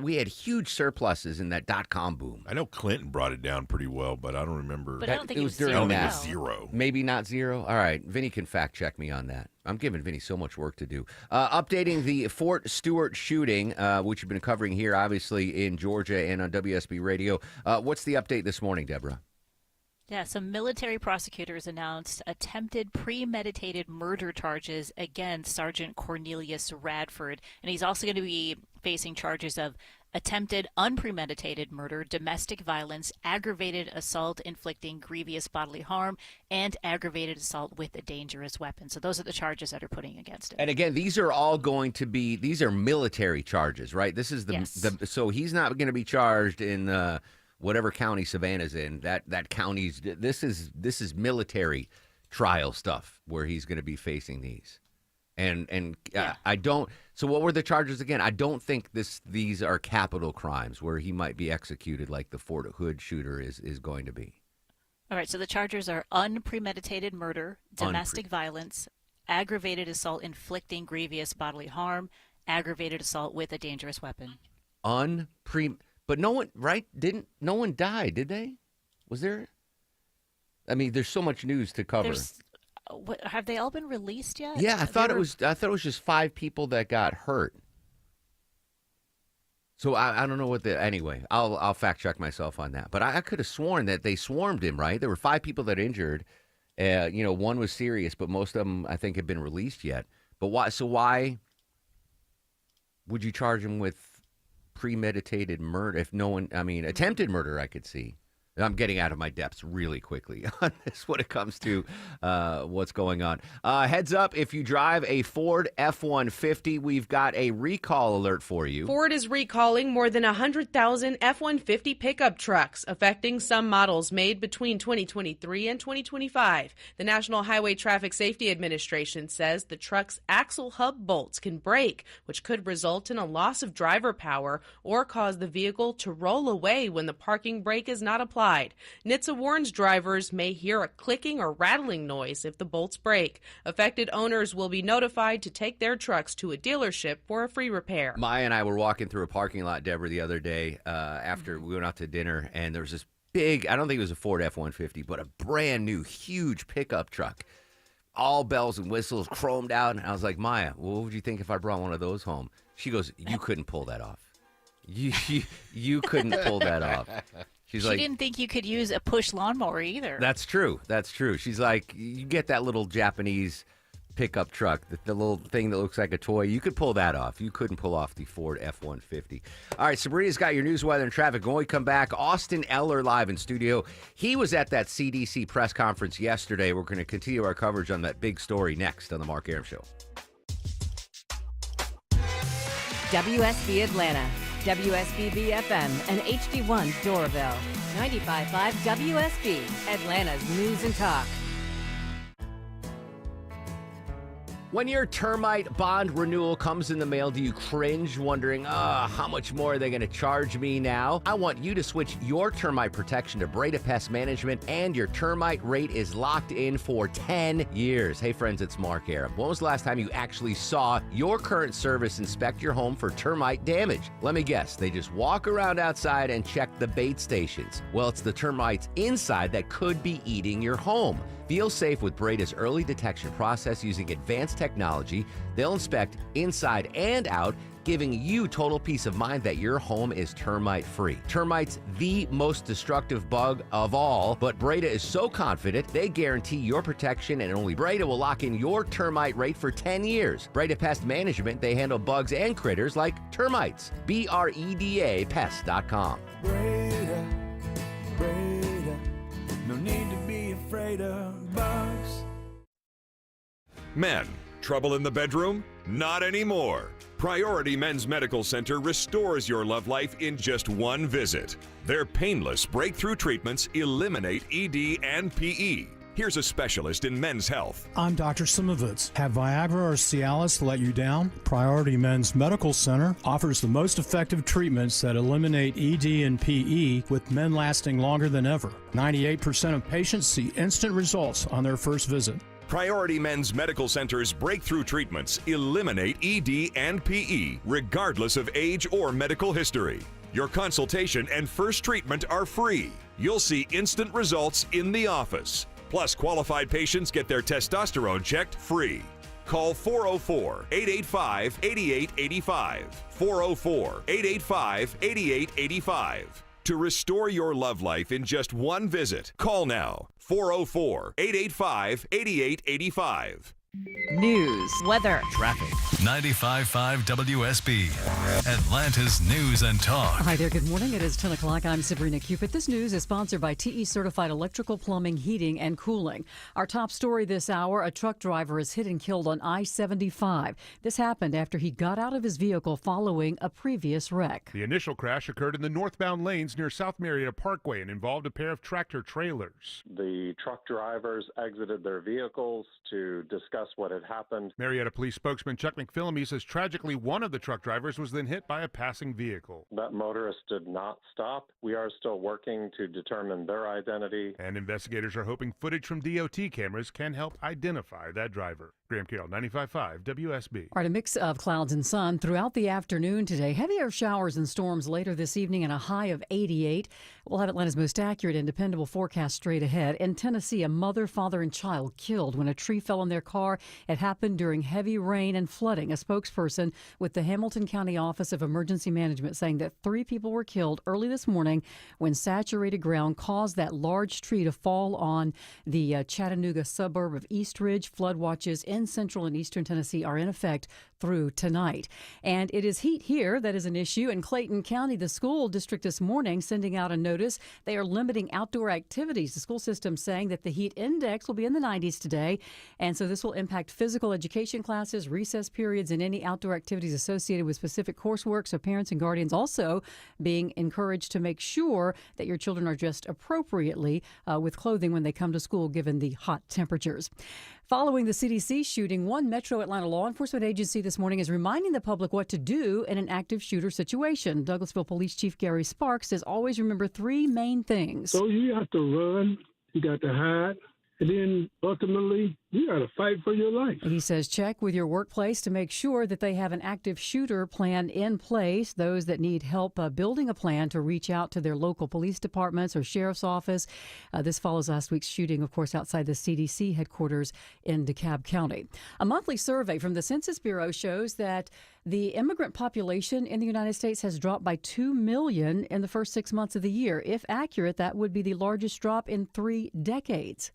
we had huge surpluses in that dot-com boom. I know Clinton brought it down pretty well, but I don't remember. But I don't think it was during zero. that. It was zero. Maybe not zero. All right, Vinny can fact check me on that. I'm giving Vinny so much work to do. Updating the Fort Stewart shooting, which you've been covering here, obviously in Georgia and on WSB Radio. What's the update this morning, Deborah? Yeah, some military prosecutors announced attempted premeditated murder charges against Sergeant Cornelius Radford. And he's also going to be facing charges of attempted unpremeditated murder, domestic violence, aggravated assault inflicting grievous bodily harm, and aggravated assault with a dangerous weapon. So those are the charges that are putting against him. And again, these are all going to be, these are military charges, right? This is so he's not going to be charged in whatever county Savannah's in, that county's, this is military trial stuff where he's going to be facing these. And I don't, so what were the charges again? I don't think these are capital crimes where he might be executed like the Fort Hood shooter is going to be. All right, so the charges are unpremeditated murder, domestic violence, aggravated assault inflicting grievous bodily harm, aggravated assault with a dangerous weapon. But no one, right? No one died, did they? Was there? I mean, there's so much news to cover. Have they all been released yet? Yeah, I thought it was just 5 people that got hurt. So I don't know what anyway, I'll fact check myself on that. But I could have sworn that they swarmed him, right? There were 5 people that injured. One was serious, but most of them I think have been released yet. But why? So why would you charge him with premeditated murder if no one, attempted murder I could see. I'm getting out of my depths really quickly on this when it comes to what's going on. Heads up, if you drive a Ford F-150, we've got a recall alert for you. Ford is recalling more than 100,000 F-150 pickup trucks, affecting some models made between 2023 and 2025. The National Highway Traffic Safety Administration says the truck's axle hub bolts can break, which could result in a loss of driver power or cause the vehicle to roll away when the parking brake is not applied. NHTSA warns drivers may hear a clicking or rattling noise if the bolts break. Affected owners will be notified to take their trucks to a dealership for a free repair. Maya and I were walking through a parking lot, Deborah, the other day after we went out to dinner, and there was this big, I don't think it was a Ford F-150, but a brand new, huge pickup truck. All bells and whistles, chromed out. And I was like, Maya, what would you think if I brought one of those home? She goes, you couldn't pull that off. You couldn't pull that off. She didn't think you could use a push lawnmower either. That's true. She's like, you get that little Japanese pickup truck, the little thing that looks like a toy. You could pull that off. You couldn't pull off the Ford F-150. All right, Sabrina's got your news, weather, and traffic. When we come back, Austin Eller live in studio. He was at that CDC press conference yesterday. We're going to continue our coverage on that big story next on The Mark Arum Show. WSB Atlanta, WSBB FM, and HD1 Doraville. 95.5 WSB, Atlanta's news and talk. When your termite bond renewal comes in the mail, do you cringe wondering, how much more are they going to charge me now? I want you to switch your termite protection to Breda Pest Management, and your termite rate is locked in for 10 years. Hey friends, it's Mark Arum. When was the last time you actually saw your current service inspect your home for termite damage? Let me guess, they just walk around outside and check the bait stations. Well, it's the termites inside that could be eating your home. Feel safe with Breda's early detection process using advanced technology. They'll inspect inside and out, giving you total peace of mind that your home is termite-free. Termites, the most destructive bug of all, but Breda is so confident they guarantee your protection, and only Breda will lock in your termite rate for 10 years. Breda Pest Management, they handle bugs and critters like termites. BREDA Pest.com. Breda, Breda, no need to be afraid of bugs. Men, trouble in the bedroom? Not anymore. Priority Men's Medical Center restores your love life in just one visit. Their painless breakthrough treatments eliminate ED and PE. Here's a specialist in men's health. I'm Dr. Simovitz. Have Viagra or Cialis let you down? Priority Men's Medical Center offers the most effective treatments that eliminate ED and PE, with men lasting longer than ever. 98% of patients see instant results on their first visit. Priority Men's Medical Center's breakthrough treatments eliminate ED and PE, regardless of age or medical history. Your consultation and first treatment are free. You'll see instant results in the office. Plus, qualified patients get their testosterone checked free. Call 404-885-8885. 404-885-8885. To restore your love life in just one visit, call now. 404-885-8885. News, weather, traffic. 95.5 WSB, Atlanta's News and Talk. Hi there, good morning. It is 10 o'clock. I'm Sabrina Cupid. This news is sponsored by TE Certified Electrical Plumbing, Heating, and Cooling. Our top story this hour, a truck driver is hit and killed on I-75. This happened after he got out of his vehicle following a previous wreck. The initial crash occurred in the northbound lanes near South Marietta Parkway and involved a pair of tractor trailers. The truck drivers exited their vehicles to discuss what had happened. Marietta Police spokesman Chuck McPhillamy says tragically one of the truck drivers was then hit by a passing vehicle. That motorist did not stop. We are still working to determine their identity. And investigators are hoping footage from DOT cameras can help identify that driver. Graham Carroll, 95.5 WSB. All right, a mix of clouds and sun throughout the afternoon today. Heavier showers and storms later this evening and a high of 88. We'll have Atlanta's most accurate and dependable forecast straight ahead. In Tennessee, a mother, father, and child killed when a tree fell on their car. It happened during heavy rain and flooding. A spokesperson with the Hamilton County Office of Emergency Management saying that 3 people were killed early this morning when saturated ground caused that large tree to fall on the Chattanooga suburb of East Ridge. Flood watches in central and eastern Tennessee are in effect through tonight. And it is heat here that is an issue. In Clayton County, the school district this morning sending out a notice. They are limiting outdoor activities. The school system saying that the heat index will be in the 90s today. And so this will impact physical education classes, recess periods, and any outdoor activities associated with specific coursework. So parents and guardians also being encouraged to make sure that your children are dressed appropriately with clothing when they come to school, given the hot temperatures. Following the CDC shooting, one Metro Atlanta law enforcement agency this morning is reminding the public what to do in an active shooter situation. Douglasville Police Chief Gary Sparks says always remember 3 main things. So you have to run, you got to hide, and then ultimately you got to fight for your life. He says check with your workplace to make sure that they have an active shooter plan in place. Those that need help building a plan to reach out to their local police departments or sheriff's office. This follows last week's shooting, of course, outside the CDC headquarters in DeKalb County. A monthly survey from the Census Bureau shows that the immigrant population in the United States has dropped by 2 million in the first 6 months of the year. If accurate, that would be the largest drop in 3 decades.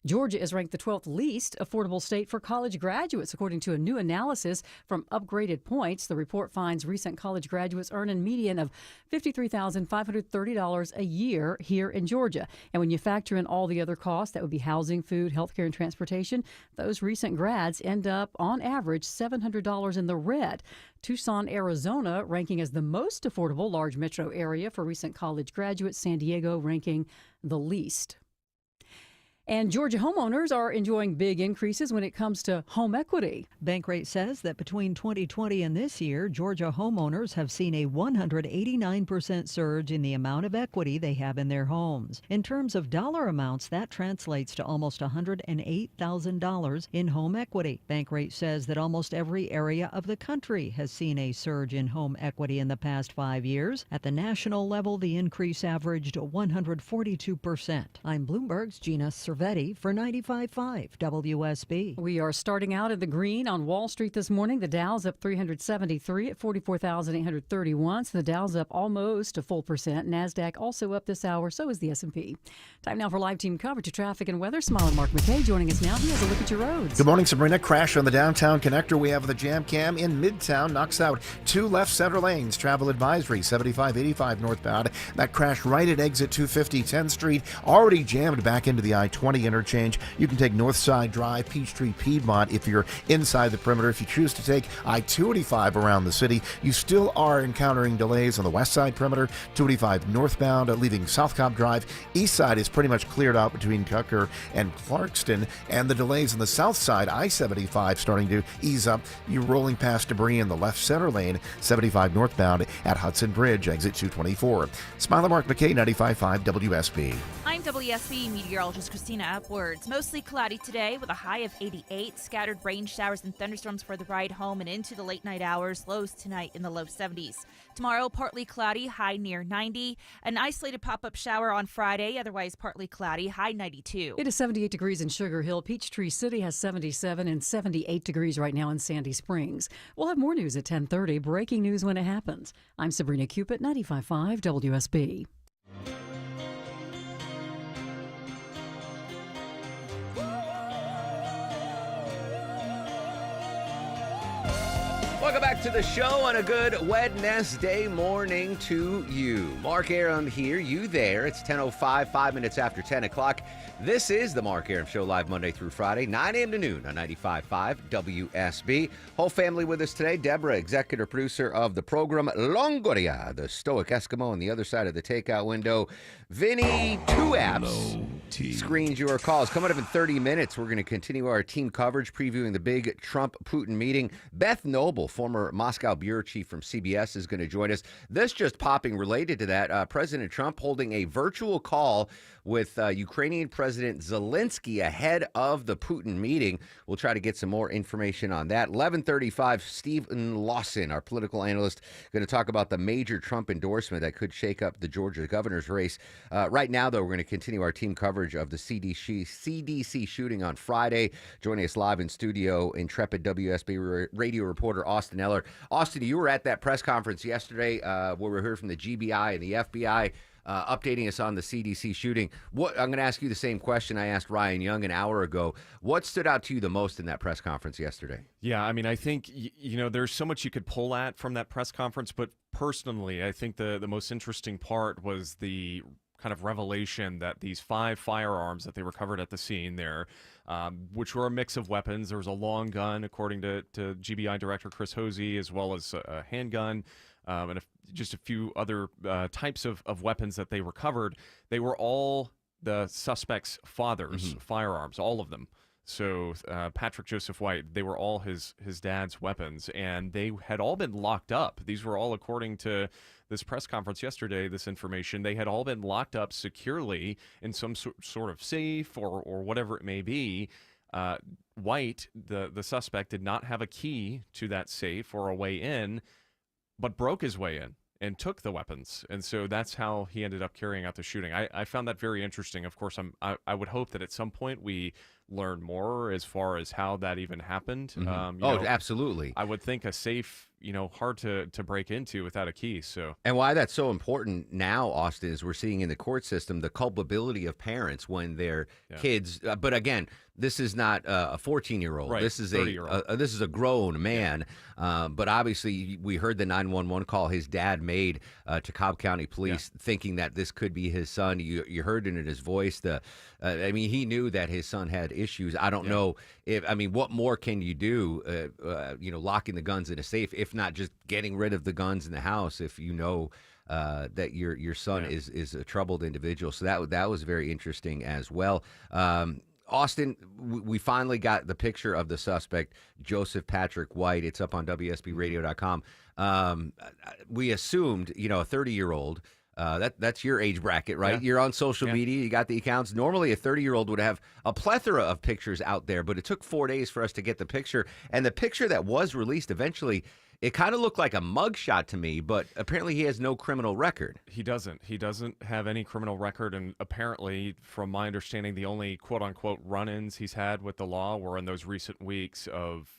Georgia is ranked the 12th least affordable state for college graduates, according to a new analysis from Upgraded Points. The report finds recent college graduates earn a median of $53,530 a year here in Georgia. And when you factor in all the other costs, that would be housing, food, healthcare, and transportation, those recent grads end up, on average, $700 in the red. Tucson, Arizona, ranking as the most affordable large metro area for recent college graduates. San Diego ranking the least. And Georgia homeowners are enjoying big increases when it comes to home equity. Bankrate says that between 2020 and this year, Georgia homeowners have seen a 189% surge in the amount of equity they have in their homes. In terms of dollar amounts, that translates to almost $108,000 in home equity. Bankrate says that almost every area of the country has seen a surge in home equity in the past 5 years. At the national level, the increase averaged 142%. I'm Bloomberg's Gina Sur. Cervetti for 95.5 WSB. We are starting out in the green on Wall Street this morning. The Dow's up 373 at 44,831. So the Dow's up almost a full percent. NASDAQ also up this hour. So is the S&P. Time now for live team coverage of traffic and weather. Smiling Mark McKay joining us now. He has a look at your roads. Good morning, Sabrina. Crash on the downtown connector. We have the jam cam in Midtown. Knocks out 2 left center lanes. Travel advisory 75-85 northbound. That crash right at exit 250 10th Street. Already jammed back into the I-20 interchange. You can take Northside Drive, Peachtree, Piedmont if you're inside the perimeter. If you choose to take I-285 around the city, you still are encountering delays on the west side perimeter. 285 northbound, leaving South Cobb Drive. East side is pretty much cleared out between Tucker and Clarkston, and the delays on the south side, I-75, starting to ease up. You're rolling past debris in the left center lane, 75 northbound at Hudson Bridge, exit 224. Smiler Mark McKay, 95.5 WSB. I'm WSB meteorologist Christina Upwards. Mostly cloudy today with a high of 88. Scattered rain showers and thunderstorms for the ride home and into the late night hours. Lows tonight in the low 70s. Tomorrow, partly cloudy, high near 90. An isolated pop-up shower on Friday, otherwise partly cloudy, high 92. It is 78 degrees in Sugar Hill. Peachtree City has 77 and 78 degrees right now in Sandy Springs. We'll have more news at 10:30. Breaking news when it happens. I'm Sabrina Cupid, 95.5 WSB. Welcome back to the show on a good Wednesday morning to you. Mark Arum here, you there. It's 10:05, 5 minutes after 10 o'clock. This is the Mark Arum Show, live Monday through Friday, 9 a.m. to noon on 95.5 WSB. Whole family with us today. Deborah, executive producer of the program. Longoria, the stoic Eskimo on the other side of the takeout window. Vinny, 2 apps. Screens your calls. Coming up in 30 minutes, we're going to continue our team coverage, previewing the big Trump-Putin meeting. Beth Noble, former Moscow bureau chief from CBS, is going to join us. This just popping related to that. President Trump holding a virtual call with Ukrainian President Zelensky ahead of the Putin meeting. We'll try to get some more information on that. 11:35, Stephen Lawson, our political analyst, going to talk about the major Trump endorsement that could shake up the Georgia governor's race. Right now, though, we're going to continue our team coverage of the CDC shooting on Friday. Joining us live in studio, intrepid WSB radio reporter Austin Eller. Austin, you were at that press conference yesterday where we heard from the GBI and the FBI updating us on the CDC shooting. I'm going to ask you the same question I asked Ryan Young an hour ago. What stood out to you the most in that press conference yesterday? Yeah, I mean, I think, there's so much you could pull at from that press conference, but personally, I think the most interesting part was the kind of revelation that these 5 firearms that they recovered at the scene there, which were a mix of weapons. There was a long gun, according to GBI Director Chris Hosey, as well as a handgun, and just a few other types of weapons that they recovered. They were all the suspect's father's firearms, all of them. So Patrick Joseph White, they were all his dad's weapons, and they had all been locked up. These were all, according to this press conference yesterday, this information, they had all been locked up securely in some sort of safe or whatever it may be. White, the suspect, did not have a key to that safe or a way in, but broke his way in and took the weapons. And so that's how he ended up carrying out the shooting. I found that very interesting. Of course, I would hope that at some point we learn more as far as how that even happened. Absolutely. I would think a safe, hard to break into without a key. So, and why that's so important now, Austin, is we're seeing in the court system the culpability of parents when their kids. But again, this is not a 14-year-old. Right, this is 30-year-old. This is a grown man. But obviously, we heard the 911 call his dad made to Cobb County Police, thinking that this could be his son. You heard it in his voice. He knew that his son had issues. I don't know what more can you do? Locking the guns in a safe, if not just getting rid of the guns in the house, if you know that your son is a troubled individual. So that was very interesting as well. Austin, we finally got the picture of the suspect, Joseph Patrick White. It's up on WSBRadio.com. We assumed, a 30-year-old. That's your age bracket, right? You're on social media. You got the accounts. Normally, a 30-year-old would have a plethora of pictures out there, but it took 4 days for us to get the picture. And the picture that was released eventually, It kind of looked like a mugshot to me, but apparently he has no criminal record. He doesn't. He doesn't have any criminal record, and apparently, from my understanding, the only quote-unquote run-ins he's had with the law were in those recent weeks of,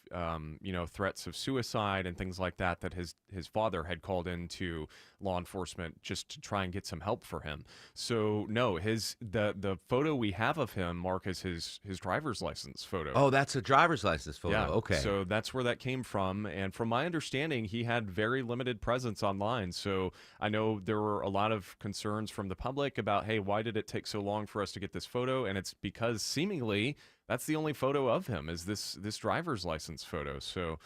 threats of suicide and things like that. That his father had called into law enforcement just to try and get some help for him. So no, the photo we have of him, Mark, is his driver's license photo. Oh, that's a driver's license photo. Yeah. Okay. So that's where that came from, and from my understanding, he had very limited presence online. So I know there were a lot of concerns from the public about, hey, why did it take so long for us to get this photo? And it's because seemingly that's the only photo of him is this driver's license photo. So,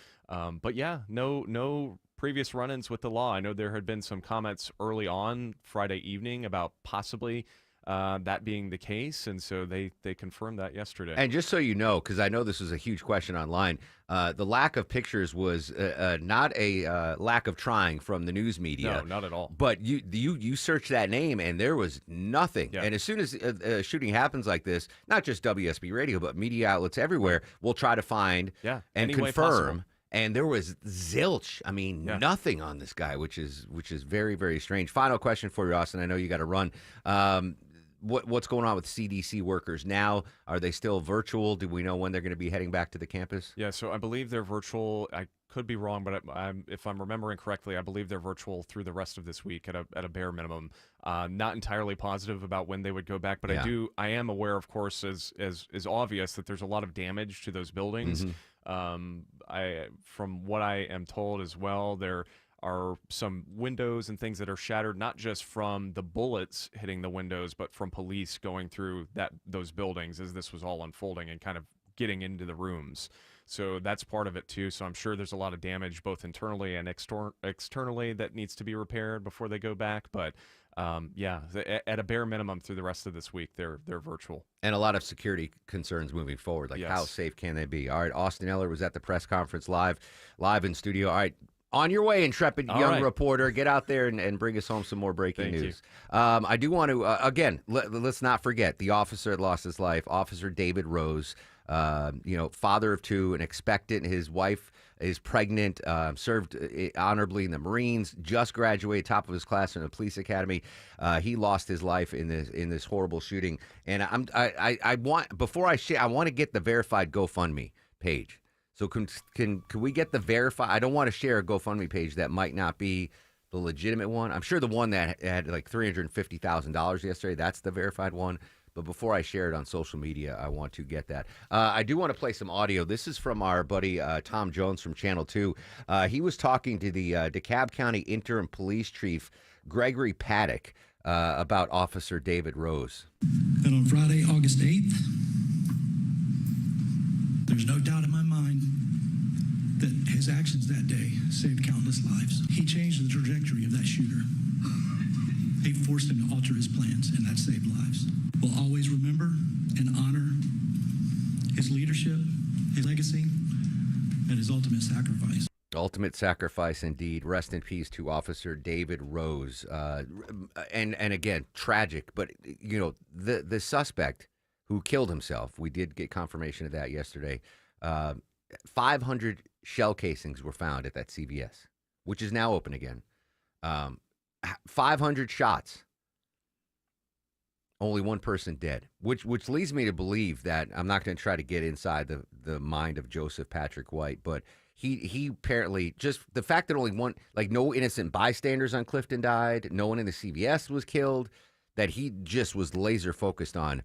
but yeah, no previous run-ins with the law. I know there had been some comments early on Friday evening about possibly that being the case, and so they confirmed that yesterday. And just so you know, because I know this was a huge question online, the lack of pictures was not a lack of trying from the news media. No, not at all. But you search that name, and there was nothing. Yeah. And as soon as a shooting happens like this, not just WSB Radio, but media outlets everywhere will try to find and confirm. And there was zilch. I mean, nothing on this guy, which is very, very strange. Final question for you, Austin. I know you got to run. What's going on with CDC workers now? Are they still virtual? Do we know when they're going to be heading back to the campus? Yeah, so I believe they're virtual. I could be wrong, but if I'm remembering correctly, I believe they're virtual through the rest of this week at a bare minimum. Not entirely positive about when they would go back, but I am aware, of course, as is obvious, that there's a lot of damage to those buildings. From what I am told as well, there are some windows and things that are shattered, not just from the bullets hitting the windows, but from police going through those buildings as this was all unfolding and kind of getting into the rooms. So that's part of it too. So I'm sure there's a lot of damage both internally and externally that needs to be repaired before they go back. But at a bare minimum through the rest of this week, they're virtual. And a lot of security concerns moving forward. Like how safe can they be? All right, Austin Eller was at the press conference live in studio. All right. On your way, intrepid young reporter. Get out there and bring us home some more breaking news. I do want to, again, let's not forget the officer that lost his life, Officer David Rose, father of two, an expectant. His wife is pregnant, served honorably in the Marines, just graduated, top of his class in the police academy. He lost his life in this horrible shooting. And I want to get the verified GoFundMe page. So can we get the verified? I don't want to share a GoFundMe page that might not be the legitimate one. I'm sure the one that had like $350,000 yesterday, that's the verified one. But before I share it on social media, I want to get that. I do want to play some audio. This is from our buddy Tom Jones from Channel 2. He was talking to the DeKalb County Interim Police Chief Gregory Paddock about Officer David Rose. And on Friday, August 8th, there's no doubt in my mind that his actions that day saved countless lives. He changed the trajectory of that shooter. He forced him to alter his plans, and that saved lives. We'll always remember and honor his leadership, his legacy, and his ultimate sacrifice. Ultimate sacrifice, indeed. Rest in peace to Officer David Rose. And again, tragic. But, the suspect who killed himself, we did get confirmation of that yesterday. 500 shell casings were found at that CVS, which is now open again. 500 shots. Only one person dead, which leads me to believe that I'm not going to try to get inside the mind of Joseph Patrick White, but he apparently, just the fact that only one, like no innocent bystanders on Clifton died, no one in the CVS was killed, that he just was laser focused on,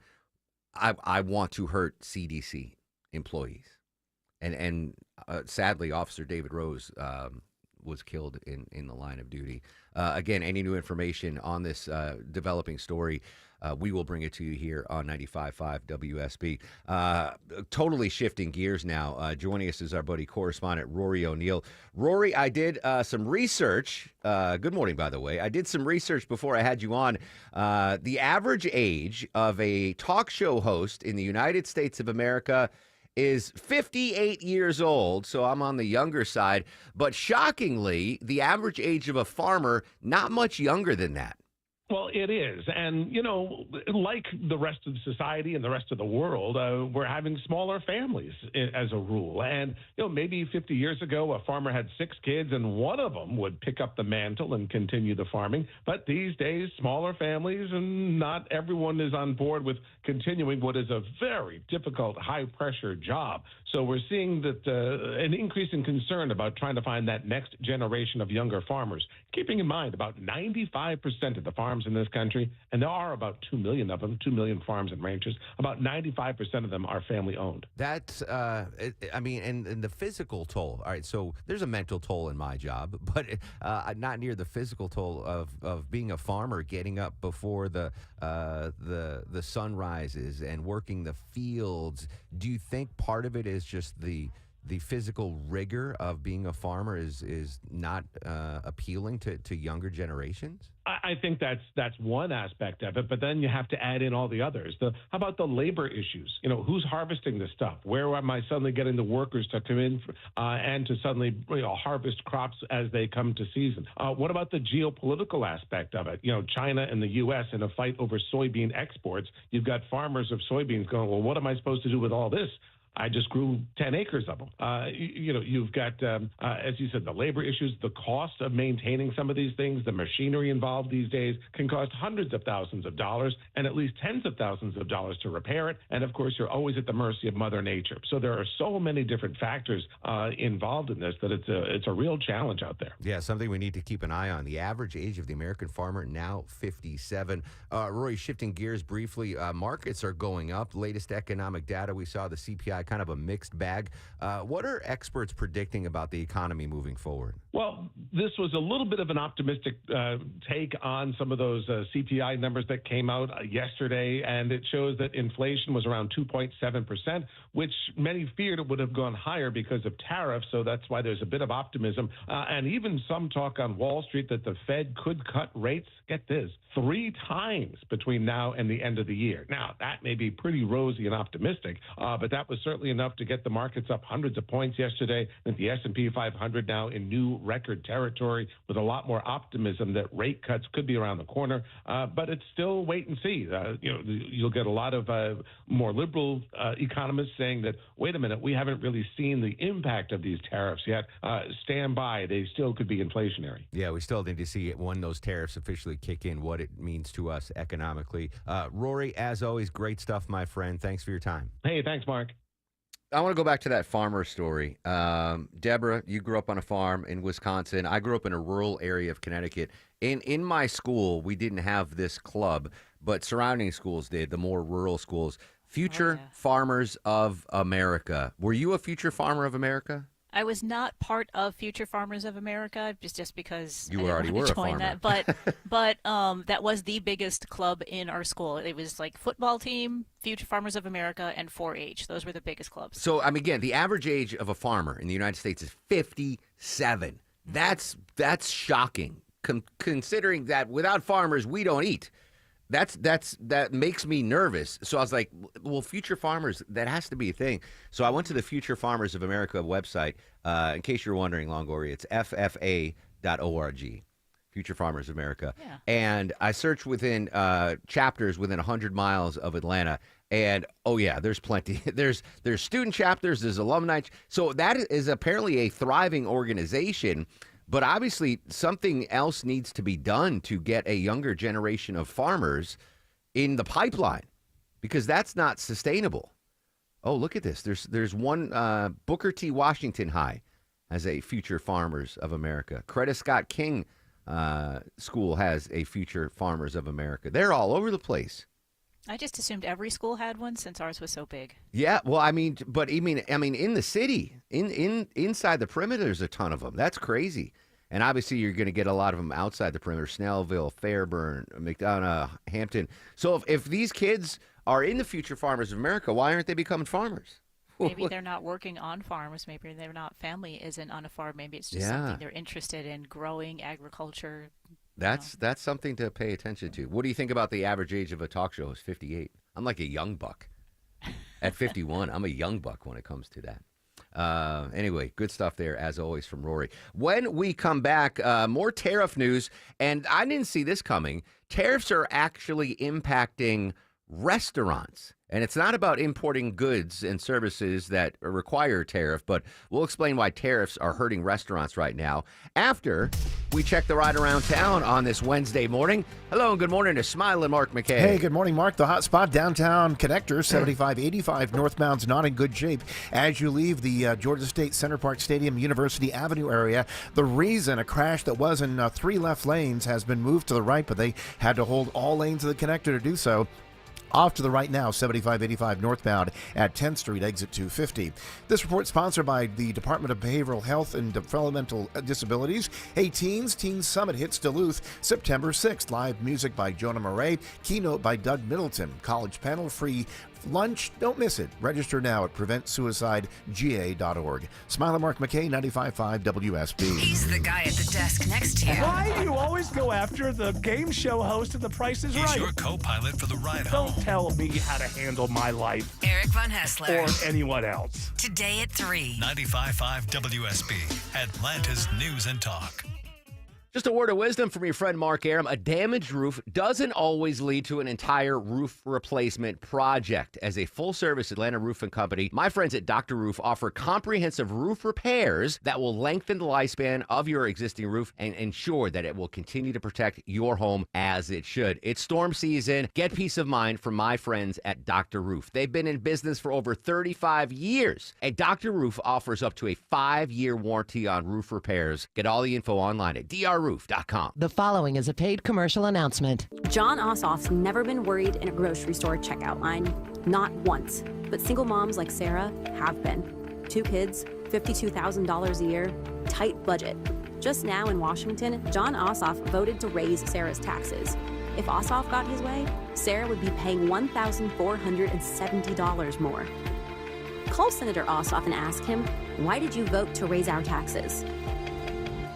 I want to hurt CDC employees. And sadly, Officer David Rose was killed in the line of duty. Again, any new information on this developing story, we will bring it to you here on 95.5 WSB. Totally shifting gears now. Joining us is our buddy correspondent Rory O'Neill. Rory, I did some research. Good morning, by the way. I did some research before I had you on. The average age of a talk show host in the United States of America is 58 years old, so I'm on the younger side. But shockingly, the average age of a farmer, not much younger than that. Well, it is. And, like the rest of society and the rest of the world, we're having smaller families as a rule. And, maybe 50 years ago, a farmer had 6 kids and one of them would pick up the mantle and continue the farming. But these days, smaller families, and not everyone is on board with continuing what is a very difficult, high-pressure job. So we're seeing that an increase in concern about trying to find that next generation of younger farmers, keeping in mind about 95% of the farms in this country, and there are about 2 million of them, 2 million farms and ranches, about 95% of them are family-owned. That's, and the physical toll. All right, so there's a mental toll in my job, but not near the physical toll of being a farmer, getting up before the sun rises and working the fields. Do you think part of it is just the physical rigor of being a farmer is not appealing to younger generations? I think that's one aspect of it, but then you have to add in all the others. How about the labor issues? Who's harvesting this stuff? Where am I suddenly getting the workers to come in and to suddenly harvest crops as they come to season? What about the geopolitical aspect of it? China and the U.S. in a fight over soybean exports. You've got farmers of soybeans going, well, what am I supposed to do with all this? I just grew 10 acres of them. You've got, as you said, the labor issues, the cost of maintaining some of these things, the machinery involved these days can cost hundreds of thousands of dollars and at least tens of thousands of dollars to repair it. And of course, you're always at the mercy of Mother Nature. So there are so many different factors involved in this that it's a real challenge out there. Yeah, something we need to keep an eye on. The average age of the American farmer now 57. Rory, shifting gears briefly, markets are going up. Latest economic data we saw, the CPI, kind of a mixed bag. What are experts predicting about the economy moving forward? Well, this was a little bit of an optimistic take on some of those CPI numbers that came out yesterday, and it shows that inflation was around 2.7%, which many feared it would have gone higher because of tariffs, so that's why there's a bit of optimism. And even some talk on Wall Street that the Fed could cut rates, get this, 3 times between now and the end of the year. Now, that may be pretty rosy and optimistic, but that was certainly enough to get the markets up hundreds of points yesterday. And the S&P 500 now in new record territory with a lot more optimism that rate cuts could be around the corner. But it's still wait and see. You'll get a lot of more liberal economists saying that, wait a minute, we haven't really seen the impact of these tariffs yet. Stand by. They still could be inflationary. Yeah, we still need to see when those tariffs officially kick in, what it means to us economically. Rory, as always, great stuff, my friend. Thanks for your time. Hey, thanks, Mark. I want to go back to that farmer story. Deborah, you grew up on a farm in Wisconsin. I grew up in a rural area of Connecticut. In my school, we didn't have this club, but surrounding schools did, the more rural schools. Future Farmers of America. Were you a Future Farmer of America? I was not part of Future Farmers of America just because you I already didn't want were to join a farmer. that. But that was the biggest club in our school. It was like football team, Future Farmers of America, and 4-H. Those were the biggest clubs. So, again, the average age of a farmer in the United States is 57. That's shocking, considering that without farmers, we don't eat. That makes me nervous. So I was like, well, Future Farmers, that has to be a thing. So I went to the Future Farmers of America website. In case you're wondering, Longoria, it's ffa.org, Future Farmers of America. Yeah. And I searched within chapters within 100 miles of Atlanta. And, oh, yeah, there's plenty. There's student chapters, there's alumni. So that is apparently a thriving organization. But obviously, something else needs to be done to get a younger generation of farmers in the pipeline, because that's not sustainable. Oh, look at this. There's one, Booker T. Washington High has a Future Farmers of America. Coretta Scott King School has a Future Farmers of America. They're all over the place. I just assumed every school had one since ours was so big. Yeah, well, I mean, in the city, inside the perimeter, there's a ton of them. That's crazy. And obviously, you're going to get a lot of them outside the perimeter: Snellville, Fairburn, McDonough, Hampton. So if these kids are in the Future Farmers of America, why aren't they becoming farmers? Maybe they're not working on farms. Maybe they're not. Family isn't on a farm. Maybe it's just something they're interested in, growing agriculture. That's something to pay attention to. What do you think about the average age of a talk show is 58? I'm like a young buck. At 51, I'm a young buck when it comes to that. Anyway, good stuff there, as always, from Rory. When we come back, more tariff news, and I didn't see this coming. Tariffs are actually impacting restaurants. And it's not about importing goods and services that require a tariff, but we'll explain why tariffs are hurting restaurants right now after we check the ride around town on this Wednesday morning. Hello and good morning to Smiling Mark McKay. Hey, good morning, Mark. The hot spot, downtown connector, 7585 northbound's not in good shape. As you leave the Georgia State Center Park Stadium, University Avenue area, the reason a crash that was in 3 left lanes has been moved to the right, but they had to hold all lanes of the connector to do so. Off to the right now, 7585 northbound at 10th Street, exit 250. This report sponsored by the Department of Behavioral Health and Developmental Disabilities. Hey, Teens Summit hits Duluth September 6th. Live music by Jonah Murray. Keynote by Doug Middleton. College panel free lunch. Don't miss it. Register now at PreventSuicideGA.org. Smiling Mark McKay, 95.5 WSB. He's the guy at the desk next to you. Why do you always go after the game show host of The Price is Right? He's your co-pilot for the ride home. Don't tell me how to handle my life. Eric Von Hessler. Or anyone else. Today at 3. 95.5 WSB, Atlanta's News and Talk. Just a word of wisdom from your friend Mark Aram. A damaged roof doesn't always lead to an entire roof replacement project. As a full-service Atlanta roofing company, my friends at Dr. Roof offer comprehensive roof repairs that will lengthen the lifespan of your existing roof and ensure that it will continue to protect your home as it should. It's storm season. Get peace of mind from my friends at Dr. Roof. They've been in business for over 35 years. And Dr. Roof offers up to a 5-year warranty on roof repairs. Get all the info online at drroof.com. The following is a paid commercial announcement. John Ossoff's never been worried in a grocery store checkout line. Not once. But single moms like Sarah have been. 2 kids, $52,000 a year, tight budget. Just now in Washington, John Ossoff voted to raise Sarah's taxes. If Ossoff got his way, Sarah would be paying $1,470 more. Call Senator Ossoff and ask him, why did you vote to raise our taxes?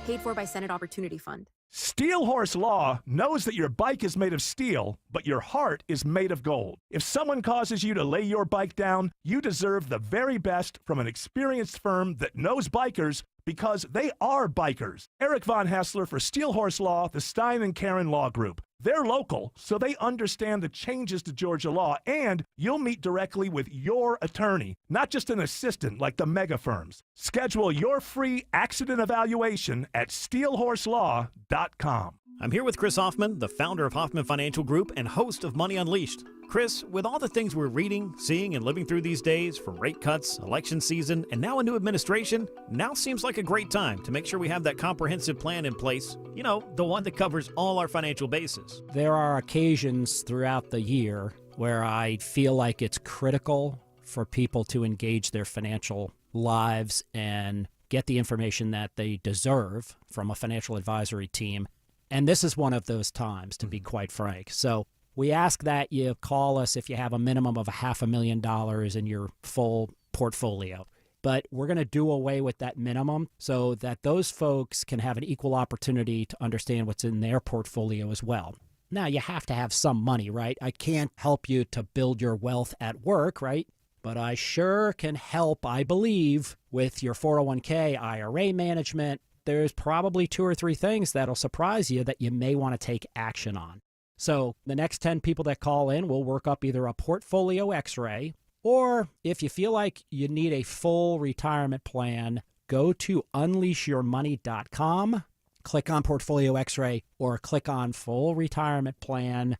Paid for by Senate Opportunity Fund. Steel Horse Law knows that your bike is made of steel, but your heart is made of gold. If someone causes you to lay your bike down, you deserve the very best from an experienced firm that knows bikers because they are bikers. Eric Von Hessler for Steel Horse Law, the Stein and Karen Law Group. They're local, so they understand the changes to Georgia law, and you'll meet directly with your attorney, not just an assistant like the mega firms. Schedule your free accident evaluation at steelhorselaw.com. I'm here with Chris Hoffman, the founder of Hoffman Financial Group and host of Money Unleashed. Chris, with all the things we're reading, seeing, and living through these days, from rate cuts, election season, and now a new administration, now seems like a great time to make sure we have that comprehensive plan in place. You know, the one that covers all our financial bases. There are occasions throughout the year where I feel like it's critical for people to engage their financial lives and get the information that they deserve from a financial advisory team. And this is one of those times, to be quite frank. So we ask that you call us if you have a minimum of $500,000 in your full portfolio. But we're going to do away with that minimum so that those folks can have an equal opportunity to understand what's in their portfolio as well. Now, you have to have some money, right? I can't help you to build your wealth at work, right? But I sure can help, I believe, with your 401k, IRA management. There's probably 2 or 3 things that'll surprise you that you may want to take action on. So the next 10 people that call in, we'll work up either a portfolio x-ray, or if you feel like you need a full retirement plan, go to unleashyourmoney.com, click on portfolio x-ray, or click on full retirement plan.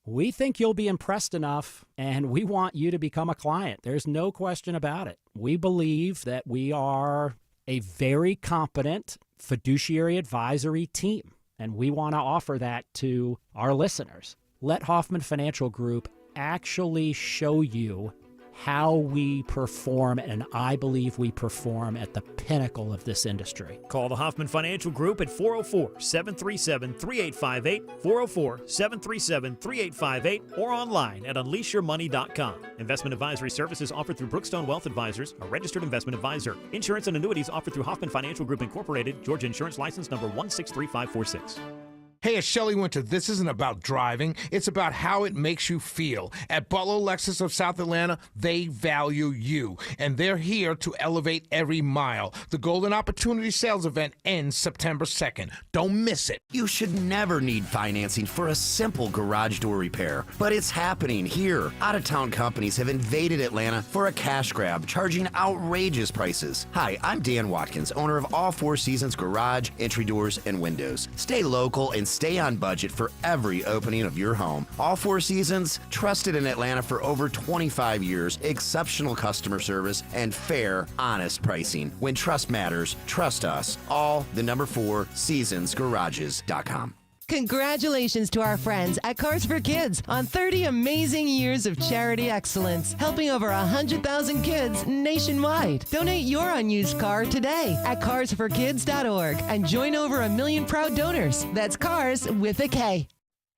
We think you'll be impressed enough, and we want you to become a client. There's no question about it. We believe that we are a very competent fiduciary advisory team, and we want to offer that to our listeners. Let Hoffman Financial Group actually show you how we perform, and I believe we perform at the pinnacle of this industry. Call the Hoffman Financial Group at 404-737-3858, 404-737-3858, or online at unleashyourmoney.com. Investment advisory services offered through Brookstone Wealth Advisors, a registered investment advisor. Insurance and annuities offered through Hoffman Financial Group Incorporated, Georgia Insurance License number 163546. Hey, it's Shelley Winter. This isn't about driving. It's about how it makes you feel. At Butler Lexus of South Atlanta, they value you, and they're here to elevate every mile. The Golden Opportunity Sales Event ends September 2nd. Don't miss it. You should never need financing for a simple garage door repair, but it's happening here. Out-of-town companies have invaded Atlanta for a cash grab, charging outrageous prices. Hi, I'm Dan Watkins, owner of All Four Seasons Garage, Entry Doors, and Windows. Stay local and stay on budget for every opening of your home. All Four Seasons, trusted in Atlanta for over 25 years, exceptional customer service, and fair, honest pricing. When trust matters, trust us. All the number 4 seasonsgarages.com. Congratulations to our friends at Cars for Kids on 30 amazing years of charity excellence, helping over 100,000 kids nationwide. Donate your unused car today at carsforkids.org and join over 1 million proud donors. That's Cars with a K.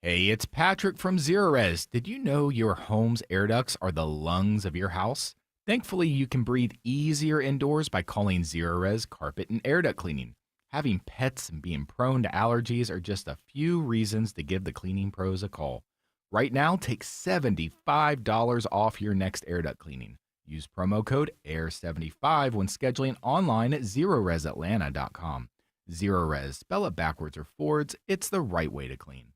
Hey, it's Patrick from Zerorez. Did you know your home's air ducts are the lungs of your house? Thankfully, you can breathe easier indoors by calling Zerorez Carpet and Air Duct Cleaning. Having pets and being prone to allergies are just a few reasons to give the cleaning pros a call. Right now, take $75 off your next air duct cleaning. Use promo code AIR75 when scheduling online at ZerorezAtlanta.com. Zerorez, spell it backwards or forwards, it's the right way to clean.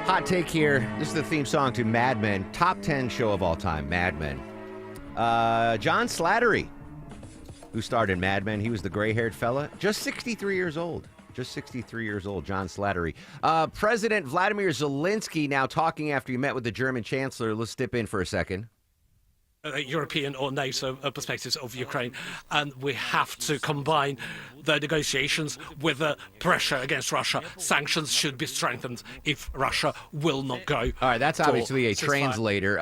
Hot take here. This is the theme song to Mad Men. Top 10 show of all time, Mad Men. John Slattery, who starred in Mad Men. He was the gray-haired fella. Just 63 years old. Just 63 years old, John Slattery. President Vladimir Zelensky now talking after he met with the German Chancellor. Let's dip in for a second. European or NATO perspectives of Ukraine, and we have to combine the negotiations with the pressure against Russia. Sanctions should be strengthened if Russia will not go. All right, that's obviously a ceasefire. translator.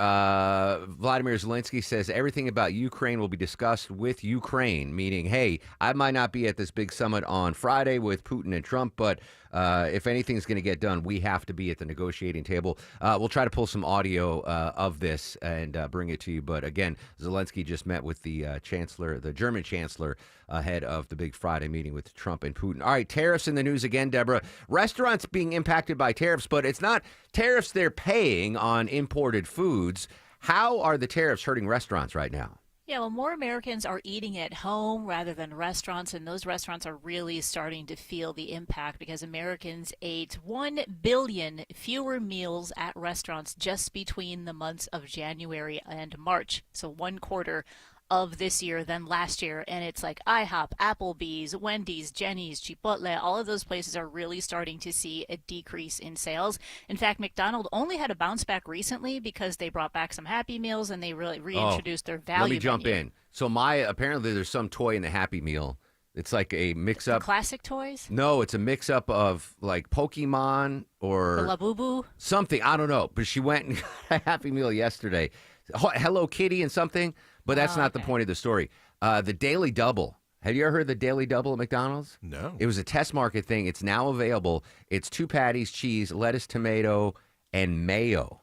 Vladimir Zelensky says everything about Ukraine will be discussed with Ukraine, meaning, hey, I might not be at this big summit on Friday with Putin and Trump, but if anything's going to get done, we have to be at the negotiating table. We'll try to pull some audio of this and bring it to you. But again, Zelensky just met with the chancellor, the German chancellor, ahead of the big Friday meeting with Trump and Putin. All right, tariffs in the news again, Deborah. Restaurants being impacted by tariffs, but it's not tariffs they're paying on imported foods. How are the tariffs hurting restaurants right now? Yeah, well, more Americans are eating at home rather than restaurants, and those restaurants are really starting to feel the impact because Americans ate 1 billion fewer meals at restaurants just between the months of January and March. So 1/4 of this year than last year, and it's like IHOP, Applebee's, Wendy's, Jenny's, Chipotle, all of those places are really starting to see a decrease in sales. In fact, McDonald's only had a bounce back recently because they brought back some Happy Meals and they really reintroduced their value Let me jump menu. in. So apparently there's some toy in the Happy Meal. It's like a mix-up. Classic toys? No, it's a mix-up of like Pokemon or The Labubu? something. I don't know. But she went and got a Happy Meal yesterday. Hello Kitty and something. But that's not the point of the story. The Daily Double. Have you ever heard of the Daily Double at McDonald's? No. It was a test market thing. It's now available. It's 2 patties, cheese, lettuce, tomato, and mayo.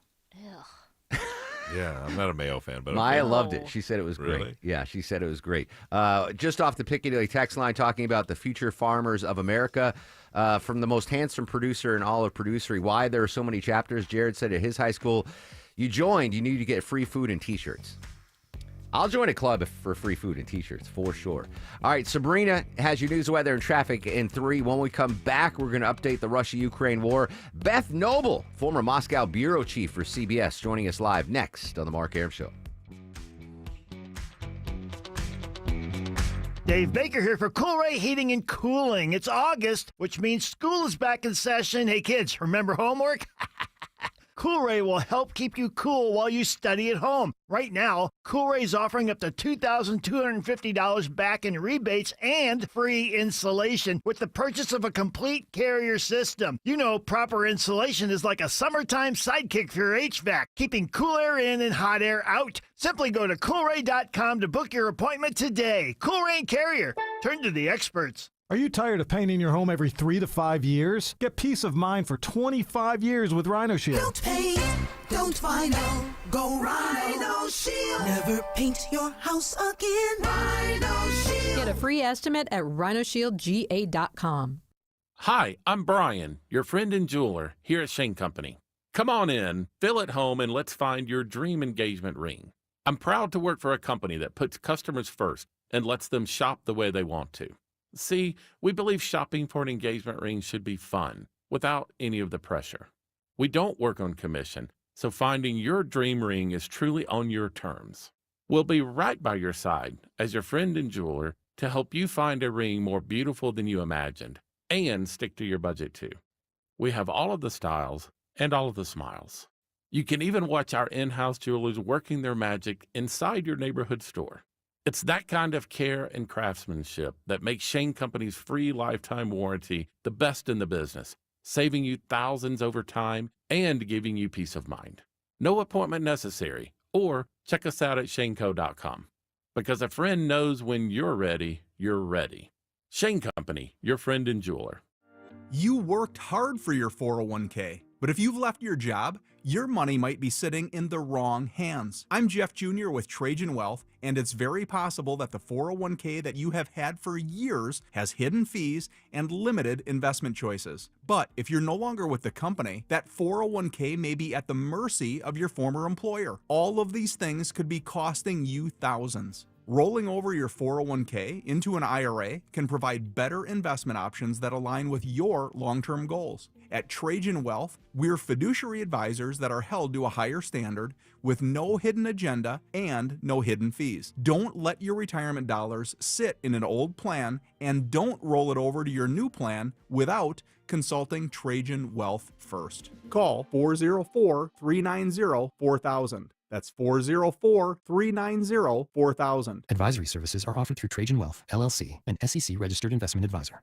Yeah, I'm not a mayo fan, but Maya okay. loved it. She said it was great. Really? Yeah, she said it was great. Just off the Piccadilly text line, talking about the future farmers of America. From the most handsome producer in all of producery, why there are so many chapters. Jared said at his high school, you need to get free food and T-shirts. I'll join a club for free food and T-shirts, for sure. All right, Sabrina has your news, weather, and traffic in 3. When we come back, we're going to update the Russia-Ukraine war. Beth Noble, former Moscow bureau chief for CBS, joining us live next on The Mark Arum Show. Dave Baker here for Cool Ray Heating and Cooling. It's August, which means school is back in session. Hey, kids, remember homework? Cool Ray will help keep you cool while you study at home. Right now, Cool Ray is offering up to $2,250 back in rebates and free installation with the purchase of a complete carrier system. You know, proper insulation is like a summertime sidekick for your HVAC, keeping cool air in and hot air out. Simply go to coolray.com to book your appointment today. Cool Ray and Carrier. Turn to the experts. Are you tired of painting your home every 3 to 5 years? Get peace of mind for 25 years with Rhino Shield. Don't paint, don't vinyl, go Rhino Shield. Never paint your house again. Rhino Shield. Get a free estimate at rhinoshieldga.com. Hi, I'm Brian, your friend and jeweler here at Shane Company. Come on in, feel at home, and let's find your dream engagement ring. I'm proud to work for a company that puts customers first and lets them shop the way they want to. See, we believe shopping for an engagement ring should be fun, without any of the pressure. We don't work on commission, so finding your dream ring is truly on your terms. We'll be right by your side as your friend and jeweler to help you find a ring more beautiful than you imagined and stick to your budget too. We have all of the styles and all of the smiles. You can even watch our in-house jewelers working their magic inside your neighborhood store. It's that kind of care and craftsmanship that makes Shane Company's free lifetime warranty the best in the business, saving you thousands over time and giving you peace of mind. No appointment necessary, or check us out at shaneco.com. Because a friend knows when you're ready, you're ready. Shane Company, your friend and jeweler. You worked hard for your 401k, but if you've left your job, your money might be sitting in the wrong hands. I'm Jeff Jr. with Trajan Wealth, and it's very possible that the 401k that you have had for years has hidden fees and limited investment choices. But if you're no longer with the company, that 401k may be at the mercy of your former employer. All of these things could be costing you thousands. Rolling over your 401k into an IRA can provide better investment options that align with your long-term goals. At Trajan Wealth, we're fiduciary advisors that are held to a higher standard with no hidden agenda and no hidden fees. Don't let your retirement dollars sit in an old plan, and don't roll it over to your new plan without consulting Trajan Wealth first. Call 404-390-4000. That's 404-390-4000. Advisory services are offered through Trajan Wealth, LLC, an SEC-registered investment advisor.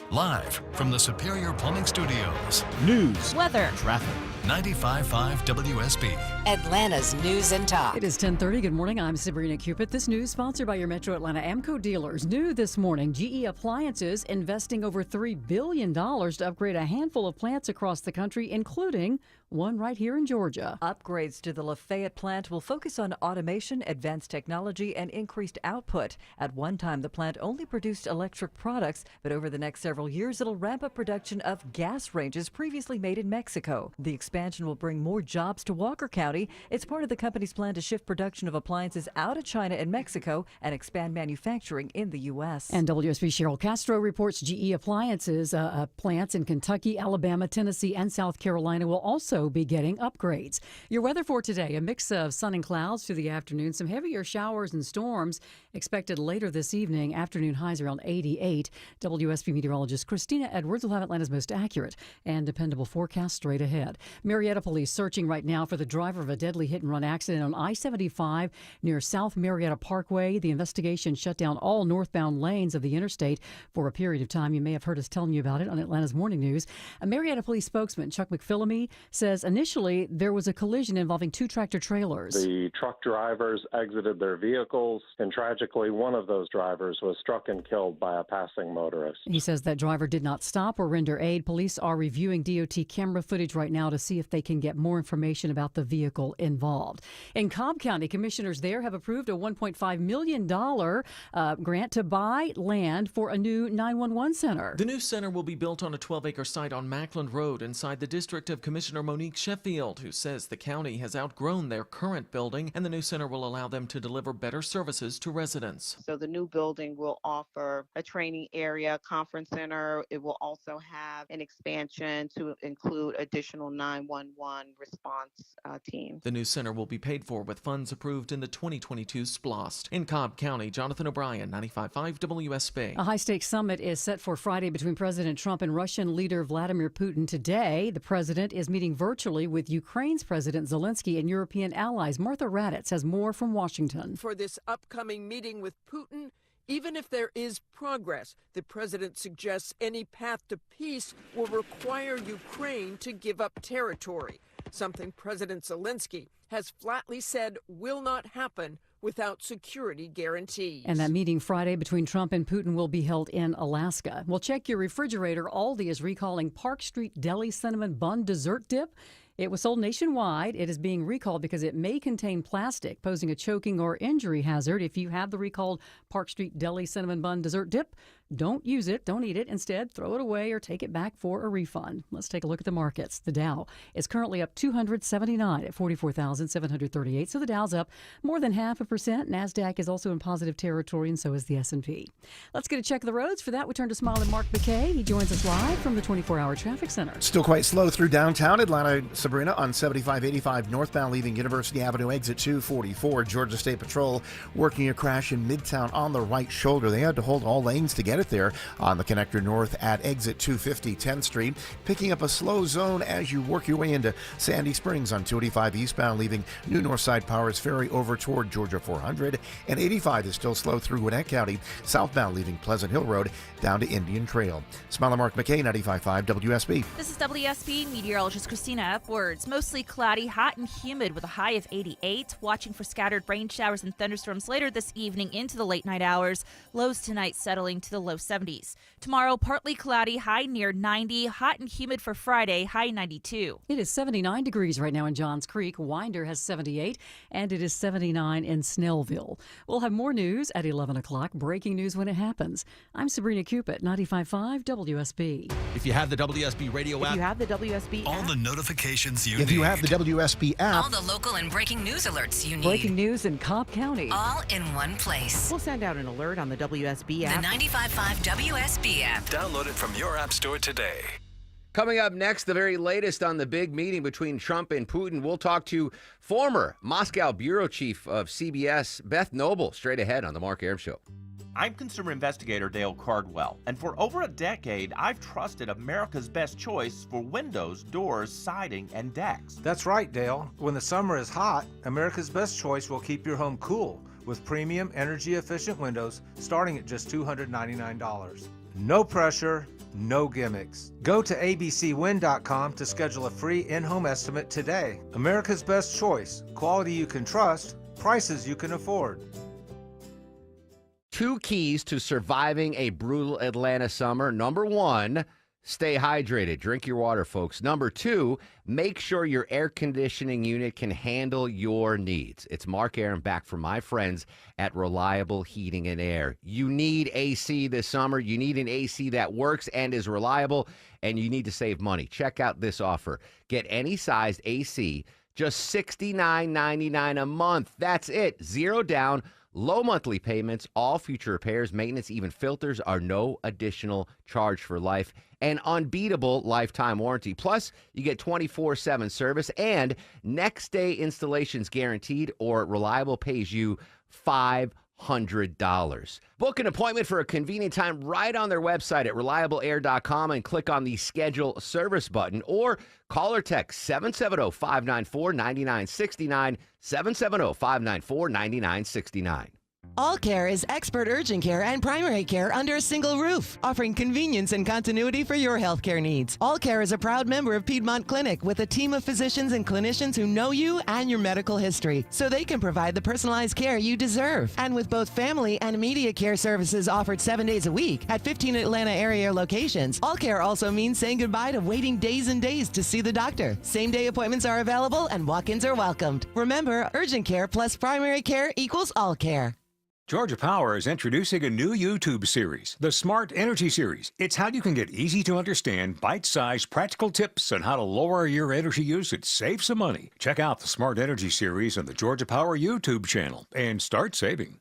Live from the Superior Plumbing Studios. News, weather, traffic. 95.5 WSB. Atlanta's news and talk. It is 10:30. Good morning. I'm Sabrina Cupid. This news sponsored by your Metro Atlanta Amco dealers. New this morning, GE Appliances investing over $3 billion to upgrade a handful of plants across the country, including one right here in Georgia. Upgrades to the Lafayette plant will focus on automation, advanced technology, and increased output. At one time, the plant only produced electric products, but over the next several years, it'll ramp up production of gas ranges previously made in Mexico. The expansion will bring more jobs to Walker County. It's part of the company's plan to shift production of appliances out of China and Mexico and expand manufacturing in the U.S. And WSB Cheryl Castro reports GE Appliances plants in Kentucky, Alabama, Tennessee, and South Carolina will also be getting upgrades. Your weather for today, a mix of sun and clouds through the afternoon. Some heavier showers and storms expected later this evening. Afternoon highs around 88. WSB meteorologist Christina Edwards will have Atlanta's most accurate and dependable forecast straight ahead. Marietta police searching right now for the driver of a deadly hit-and-run accident on I-75 near South Marietta Parkway. The investigation shut down all northbound lanes of the interstate for a period of time. You may have heard us telling you about it on Atlanta's Morning News. A Marietta police spokesman, Chuck McPhillamy, says initially there was a collision involving two tractor trailers. The truck drivers exited their vehicles, and tragically one of those drivers was struck and killed by a passing motorist. He says that driver did not stop or render aid. Police are reviewing DOT camera footage right now to see if they can get more information about the vehicle involved. In Cobb County, commissioners there have approved a $1.5 million grant to buy land for a new 911 center. The new center will be built on a 12-acre site on Mackland Road inside the district of Commissioner Monique Sheffield, who says the county has outgrown their current building and the new center will allow them to deliver better services to residents. So the new building will offer a training area, conference center. It will also have an expansion to include additional 911 response teams. The new center will be paid for with funds approved in the 2022 SPLOST. In Cobb County, Jonathan O'Brien, 95.5 WSB. A high-stakes summit is set for Friday between President Trump and Russian leader Vladimir Putin. Today, the president is meeting virtually with Ukraine's President Zelensky and European allies. Martha Raddatz has more from Washington. For this upcoming meeting with Putin, even if there is progress, the president suggests any path to peace will require Ukraine to give up territory. something President Zelensky has flatly said will not happen without security guarantees. And that meeting Friday between Trump and Putin will be held in Alaska. Well, check your refrigerator. Aldi is recalling Park Street Deli Cinnamon Bun Dessert Dip. It was sold nationwide. It is being recalled because it may contain plastic, posing a choking or injury hazard. If you have the recalled Park Street Deli Cinnamon Bun Dessert Dip, don't use it. Don't eat it. Instead, throw it away or take it back for a refund. Let's take a look at the markets. The Dow is currently up 279 at 44,738. So the Dow's up more than 0.5%. NASDAQ is also in positive territory, and so is the S&P. Let's get a check of the roads. For that, we turn to Smiling Mark McKay. He joins us live from the 24-hour traffic center. Still quite slow through downtown Atlanta, Sabrina, on 7585 northbound leaving University Avenue, exit 244. Georgia State Patrol working a crash in Midtown on the right shoulder. They had to hold all lanes to get it there on the connector north at exit 250 10th Street. Picking up a slow zone as you work your way into Sandy Springs on 285 eastbound leaving New Northside Powers Ferry over toward Georgia 400. And 85 is still slow through Gwinnett County southbound leaving Pleasant Hill Road down to Indian Trail. Smiler Mark McKay, 95.5 WSB. This is WSB meteorologist Christina Upwards. Mostly cloudy, hot and humid with a high of 88. Watching for scattered rain showers and thunderstorms later this evening into the late night hours. Lows tonight settling to the low 70s. Tomorrow, partly cloudy, high near 90. Hot and humid for Friday, high 92. It is 79 degrees right now in Johns Creek. Winder has 78, and it is 79 in Snellville. We'll have more news at 11 o'clock. Breaking news when it happens. I'm Sabrina Cupid, 95.5 WSB. If you have the WSB radio app. If you have the WSB All the notifications you If need. you have the WSB app. All the local and breaking news alerts you need. Breaking news in Cobb County. All in one place. We'll send out an alert on the WSB app. The 95.5 WSB app. Download it from your app store today. Coming up next, the very latest on the big meeting between Trump and Putin. We'll talk to former Moscow bureau chief of CBS, Beth Noble, straight ahead on The Mark Arum Show. I'm consumer investigator Dale Cardwell, and for over a decade, I've trusted America's best choice for windows, doors, siding, and decks. That's right, Dale. When the summer is hot, America's best choice will keep your home cool with premium energy-efficient windows starting at just $299. No pressure, no gimmicks. Go to abcwind.com to schedule a free in-home estimate today. America's best choice. Quality you can trust, prices you can afford. 2 keys to surviving a brutal Atlanta summer. Number 1, stay hydrated. Drink your water, folks. Number 2, make sure your air conditioning unit can handle your needs. It's Mark Arum back from my friends at Reliable Heating and Air. You need AC this summer. You need an AC that works and is reliable, and you need to save money. Check out this offer. Get any sized AC, just $69.99 a month. That's it. 0 down. Low monthly payments, all future repairs, maintenance, even filters are no additional charge for life. An unbeatable lifetime warranty. Plus, you get 24/7 service and next day installations guaranteed, or Reliable pays you $500. Book an appointment for a convenient time right on their website at reliableair.com and click on the schedule service button, or call or text 770-594-9969, 770-594-9969. All Care is expert urgent care and primary care under a single roof, offering convenience and continuity for your healthcare needs. All Care is a proud member of Piedmont Clinic with a team of physicians and clinicians who know you and your medical history, so they can provide the personalized care you deserve. And with both family and immediate care services offered 7 days a week at 15 Atlanta area locations, All Care also means saying goodbye to waiting days and days to see the doctor. Same-day appointments are available and walk-ins are welcomed. Remember, urgent care plus primary care equals All Care. Georgia Power is introducing a new YouTube series, the Smart Energy Series. It's how you can get easy-to-understand, bite-sized practical tips on how to lower your energy use and save some money. Check out the Smart Energy Series on the Georgia Power YouTube channel and start saving.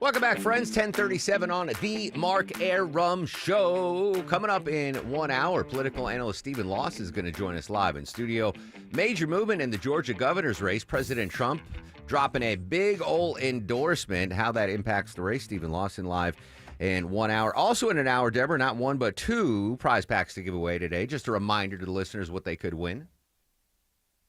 Welcome back, friends. 10:37 on the Mark Arum Show. Coming up in 1 hour, political analyst Stephen Loss is going to join us live in studio. Major movement in the Georgia governor's race. President Trump dropping a big old endorsement. How that impacts the race, Stephen Lawson live in 1 hour. Also in an hour, Deborah, not 1 but 2 prize packs to give away today. Just a reminder to the listeners what they could win.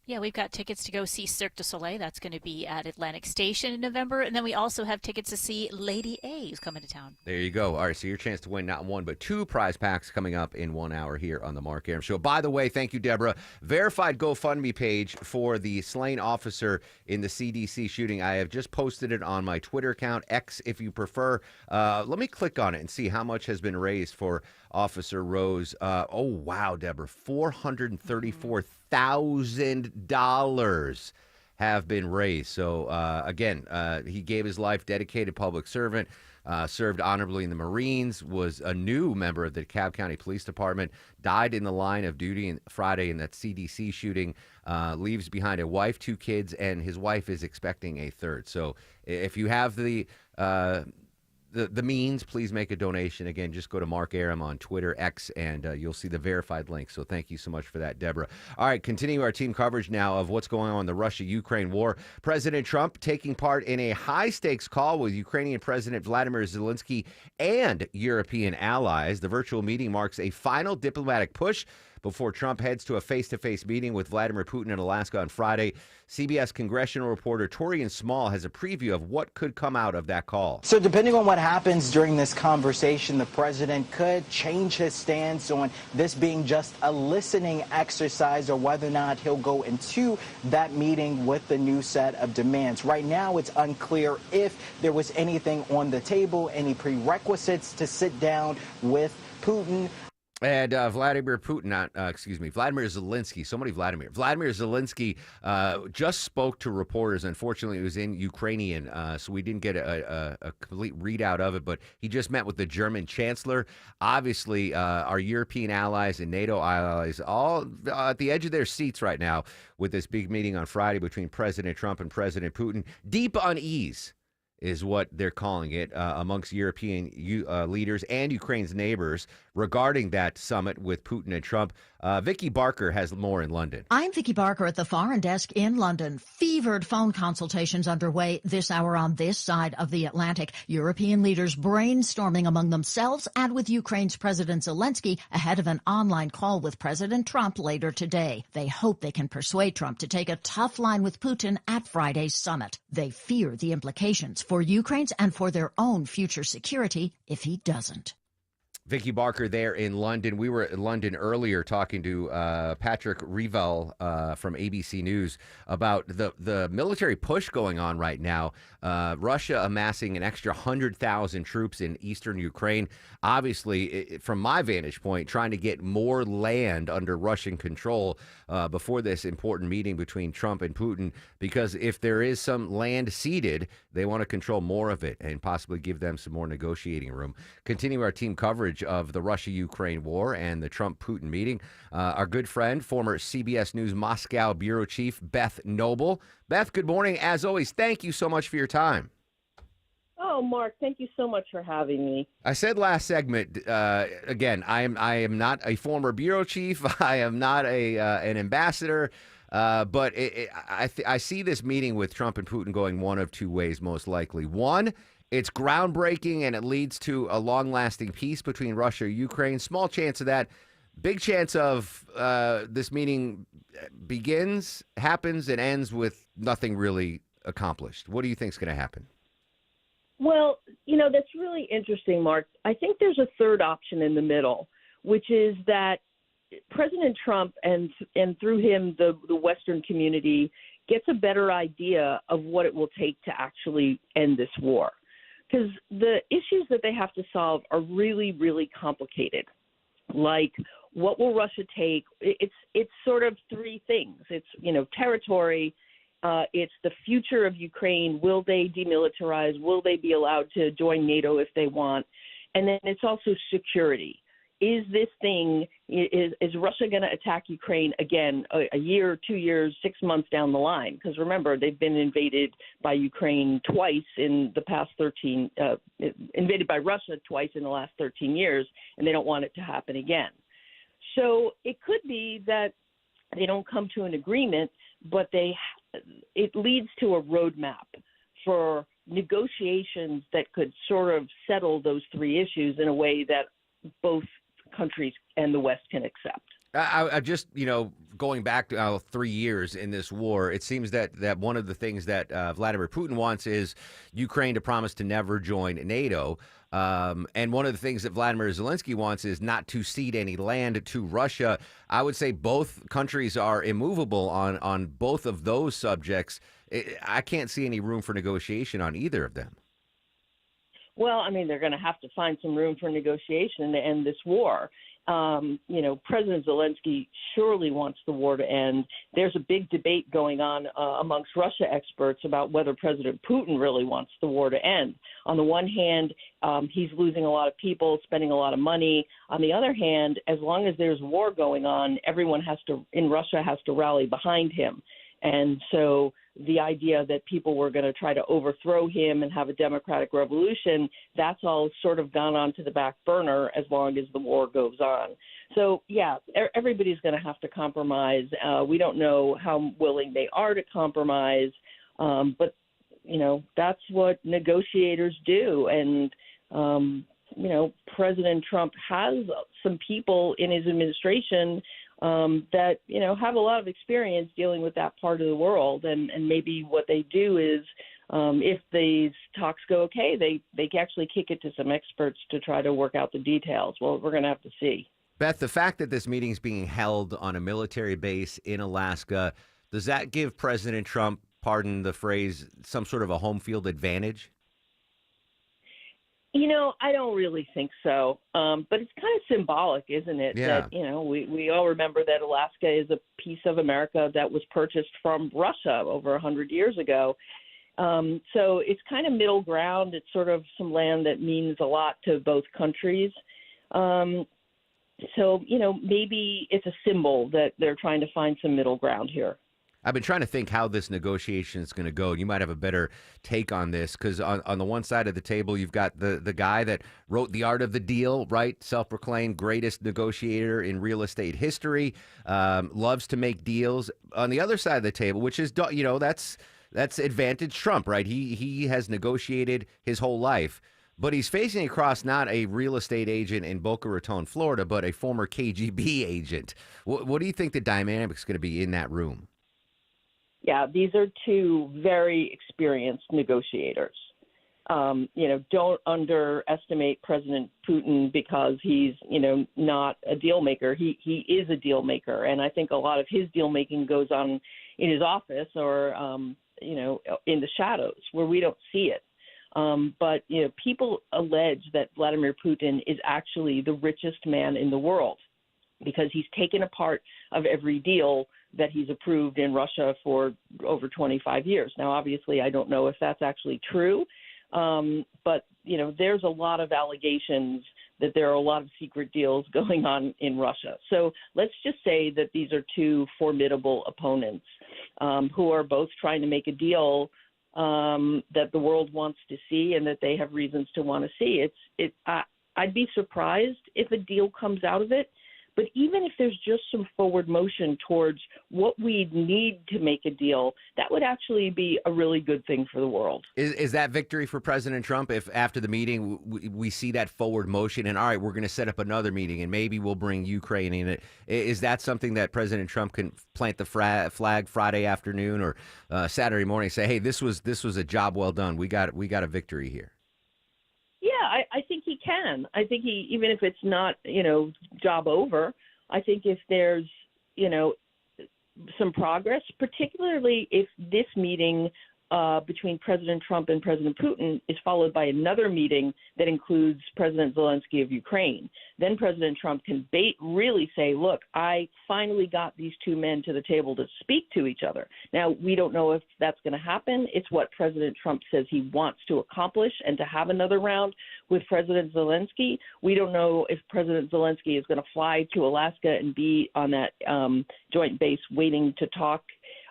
Yeah, we've got tickets to go see Cirque du Soleil. That's going to be at Atlantic Station in November. And then we also have tickets to see Lady A, who's coming to town. There you go. All right, so your chance to win not one, but 2 prize packs coming up in 1 hour here on the Mark Arum Show. By the way, thank you, Deborah. Verified GoFundMe page for the slain officer in the CDC shooting. I have just posted it on my Twitter account, X if you prefer. Let me click on it and see how much has been raised for Officer Rose. Oh, wow, Deborah. $434,000 have been raised. So, again, he gave his life, dedicated public servant, served honorably in the Marines, was a new member of the DeKalb County Police Department, died in the line of duty on Friday in that CDC shooting, leaves behind a wife, 2 kids, and his wife is expecting a third. So if you have the means, please make a donation. Again, just go to Mark Arum on Twitter, X, and you'll see the verified link. So thank you so much for that, Deborah. All right, continue our team coverage now of what's going on in the Russia-Ukraine war. President Trump taking part in a high-stakes call with Ukrainian President Vladimir Zelensky and European allies. The virtual meeting marks a final diplomatic push before Trump heads to a face-to-face meeting with Vladimir Putin in Alaska on Friday. CBS congressional reporter Torian Small has a preview of what could come out of that call. So depending on what happens during this conversation, the president could change his stance on this being just a listening exercise or whether or not he'll go into that meeting with the new set of demands. Right now, it's unclear if there was anything on the table, any prerequisites to sit down with Putin. And Vladimir Zelensky, Vladimir Zelensky just spoke to reporters. Unfortunately, it was in Ukrainian, so we didn't get a complete readout of it, but he just met with the German chancellor. Obviously, our European allies and NATO allies all at the edge of their seats right now with this big meeting on Friday between President Trump and President Putin. Deep unease is what they're calling it amongst European leaders and Ukraine's neighbors regarding that summit with Putin and Trump. Vicky Barker has more in London. I'm Vicky Barker at the Foreign Desk in London. Fevered phone consultations underway this hour on this side of the Atlantic. European leaders brainstorming among themselves and with Ukraine's President Zelensky ahead of an online call with President Trump later today. They hope they can persuade Trump to take a tough line with Putin at Friday's summit. They fear the implications for Ukraine's and for their own future security if he doesn't. Vicky Barker there in London. We were in London earlier talking to Patrick Revel from ABC News about the military push going on right now. Russia amassing an extra 100,000 troops in eastern Ukraine. Obviously, from my vantage point, trying to get more land under Russian control before this important meeting between Trump and Putin, because if there is some land ceded, they want to control more of it and possibly give them some more negotiating room. Continue our team coverage of the Russia-Ukraine war and the Trump-Putin meeting. Our good friend, former CBS News Moscow bureau chief, Beth Noble. Beth, good morning. As always, thank you so much for your time. Oh, Mark, thank you so much for having me. I said last segment, again, I am not a former bureau chief. I am not an ambassador. But I see this meeting with Trump and Putin going one of two ways, most likely. One, it's groundbreaking and it leads to a long-lasting peace between Russia and Ukraine. Small chance of that. Big chance of this meeting begins, happens, and ends with nothing really accomplished. What do you think is going to happen? Well, that's really interesting, Mark. I think there's a third option in the middle, which is that President Trump and through him, the Western community gets a better idea of what it will take to actually end this war. Because the issues that they have to solve are really, really complicated. Like, what will Russia take? It's sort of three things. It's, territory. It's the future of Ukraine. Will they demilitarize? Will they be allowed to join NATO if they want? And then it's also security. Is Russia going to attack Ukraine again a year, 2 years, 6 months down the line? Because remember, they've been invaded by Ukraine twice in the past invaded by Russia twice in the last 13 years, and they don't want it to happen again. So it could be that they don't come to an agreement, but it leads to a roadmap for negotiations that could sort of settle those three issues in a way that both countries and the West can accept. I just, going back to 3 years in this war, it seems that one of the things that Vladimir Putin wants is Ukraine to promise to never join NATO. And one of the things that Vladimir Zelensky wants is not to cede any land to Russia. I would say both countries are immovable on both of those subjects. I can't see any room for negotiation on either of them. Well, I mean, they're going to have to find some room for negotiation to end this war. President Zelensky surely wants the war to end. There's a big debate going on amongst Russia experts about whether President Putin really wants the war to end. On the one hand, he's losing a lot of people, spending a lot of money. On the other hand, as long as there's war going on, everyone in Russia has to rally behind him. And so the idea that people were going to try to overthrow him and have a democratic revolution, that's all sort of gone on to the back burner as long as the war goes on. So, yeah, everybody's going to have to compromise. We don't know how willing they are to compromise, but, that's what negotiators do. And, President Trump has some people in his administration that, have a lot of experience dealing with that part of the world. And maybe what they do is if these talks go okay, they actually kick it to some experts to try to work out the details. Well, we're going to have to see. Beth, the fact that this meeting is being held on a military base in Alaska, does that give President Trump, pardon the phrase, some sort of a home field advantage? I don't really think so. But it's kind of symbolic, isn't it? Yeah. That, we all remember that Alaska is a piece of America that was purchased from Russia over 100 years ago. So it's kind of middle ground. It's sort of some land that means a lot to both countries. So, maybe it's a symbol that they're trying to find some middle ground here. I've been trying to think how this negotiation is going to go. You might have a better take on this because on the one side of the table, you've got the guy that wrote The Art of the Deal, right? Self-proclaimed greatest negotiator in real estate history, loves to make deals. On the other side of the table, which is, that's advantage Trump, right? He has negotiated his whole life. But he's facing across not a real estate agent in Boca Raton, Florida, but a former KGB agent. What do you think the dynamic is going to be in that room? Yeah, these are two very experienced negotiators. Don't underestimate President Putin because he's, not a deal maker. He is a deal maker. And I think a lot of his deal making goes on in his office or, in the shadows where we don't see it. But people allege that Vladimir Putin is actually the richest man in the world because he's taken a part of every deal that he's approved in Russia for over 25 years. Now, obviously, I don't know if that's actually true, but, there's a lot of allegations that there are a lot of secret deals going on in Russia. So let's just say that these are two formidable opponents who are both trying to make a deal that the world wants to see and that they have reasons to want to see. I'd be surprised if a deal comes out of it. But even if there's just some forward motion towards what we need to make a deal, that would actually be a really good thing for the world. Is that victory for President Trump if after the meeting we see that forward motion and, all right, we're going to set up another meeting and maybe we'll bring Ukraine in it? Is that something that President Trump can plant the flag Friday afternoon or Saturday morning, say, hey, this was a job well done. We got a victory here? Yeah, I think he can. I think even if it's not, job over, I think if there's, some progress, particularly if this meeting between President Trump and President Putin is followed by another meeting that includes President Zelensky of Ukraine, then President Trump can really say, look, I finally got these two men to the table to speak to each other. Now, we don't know if that's going to happen. It's what President Trump says he wants to accomplish and to have another round with President Zelensky. We don't know if President Zelensky is going to fly to Alaska and be on that joint base waiting to talk,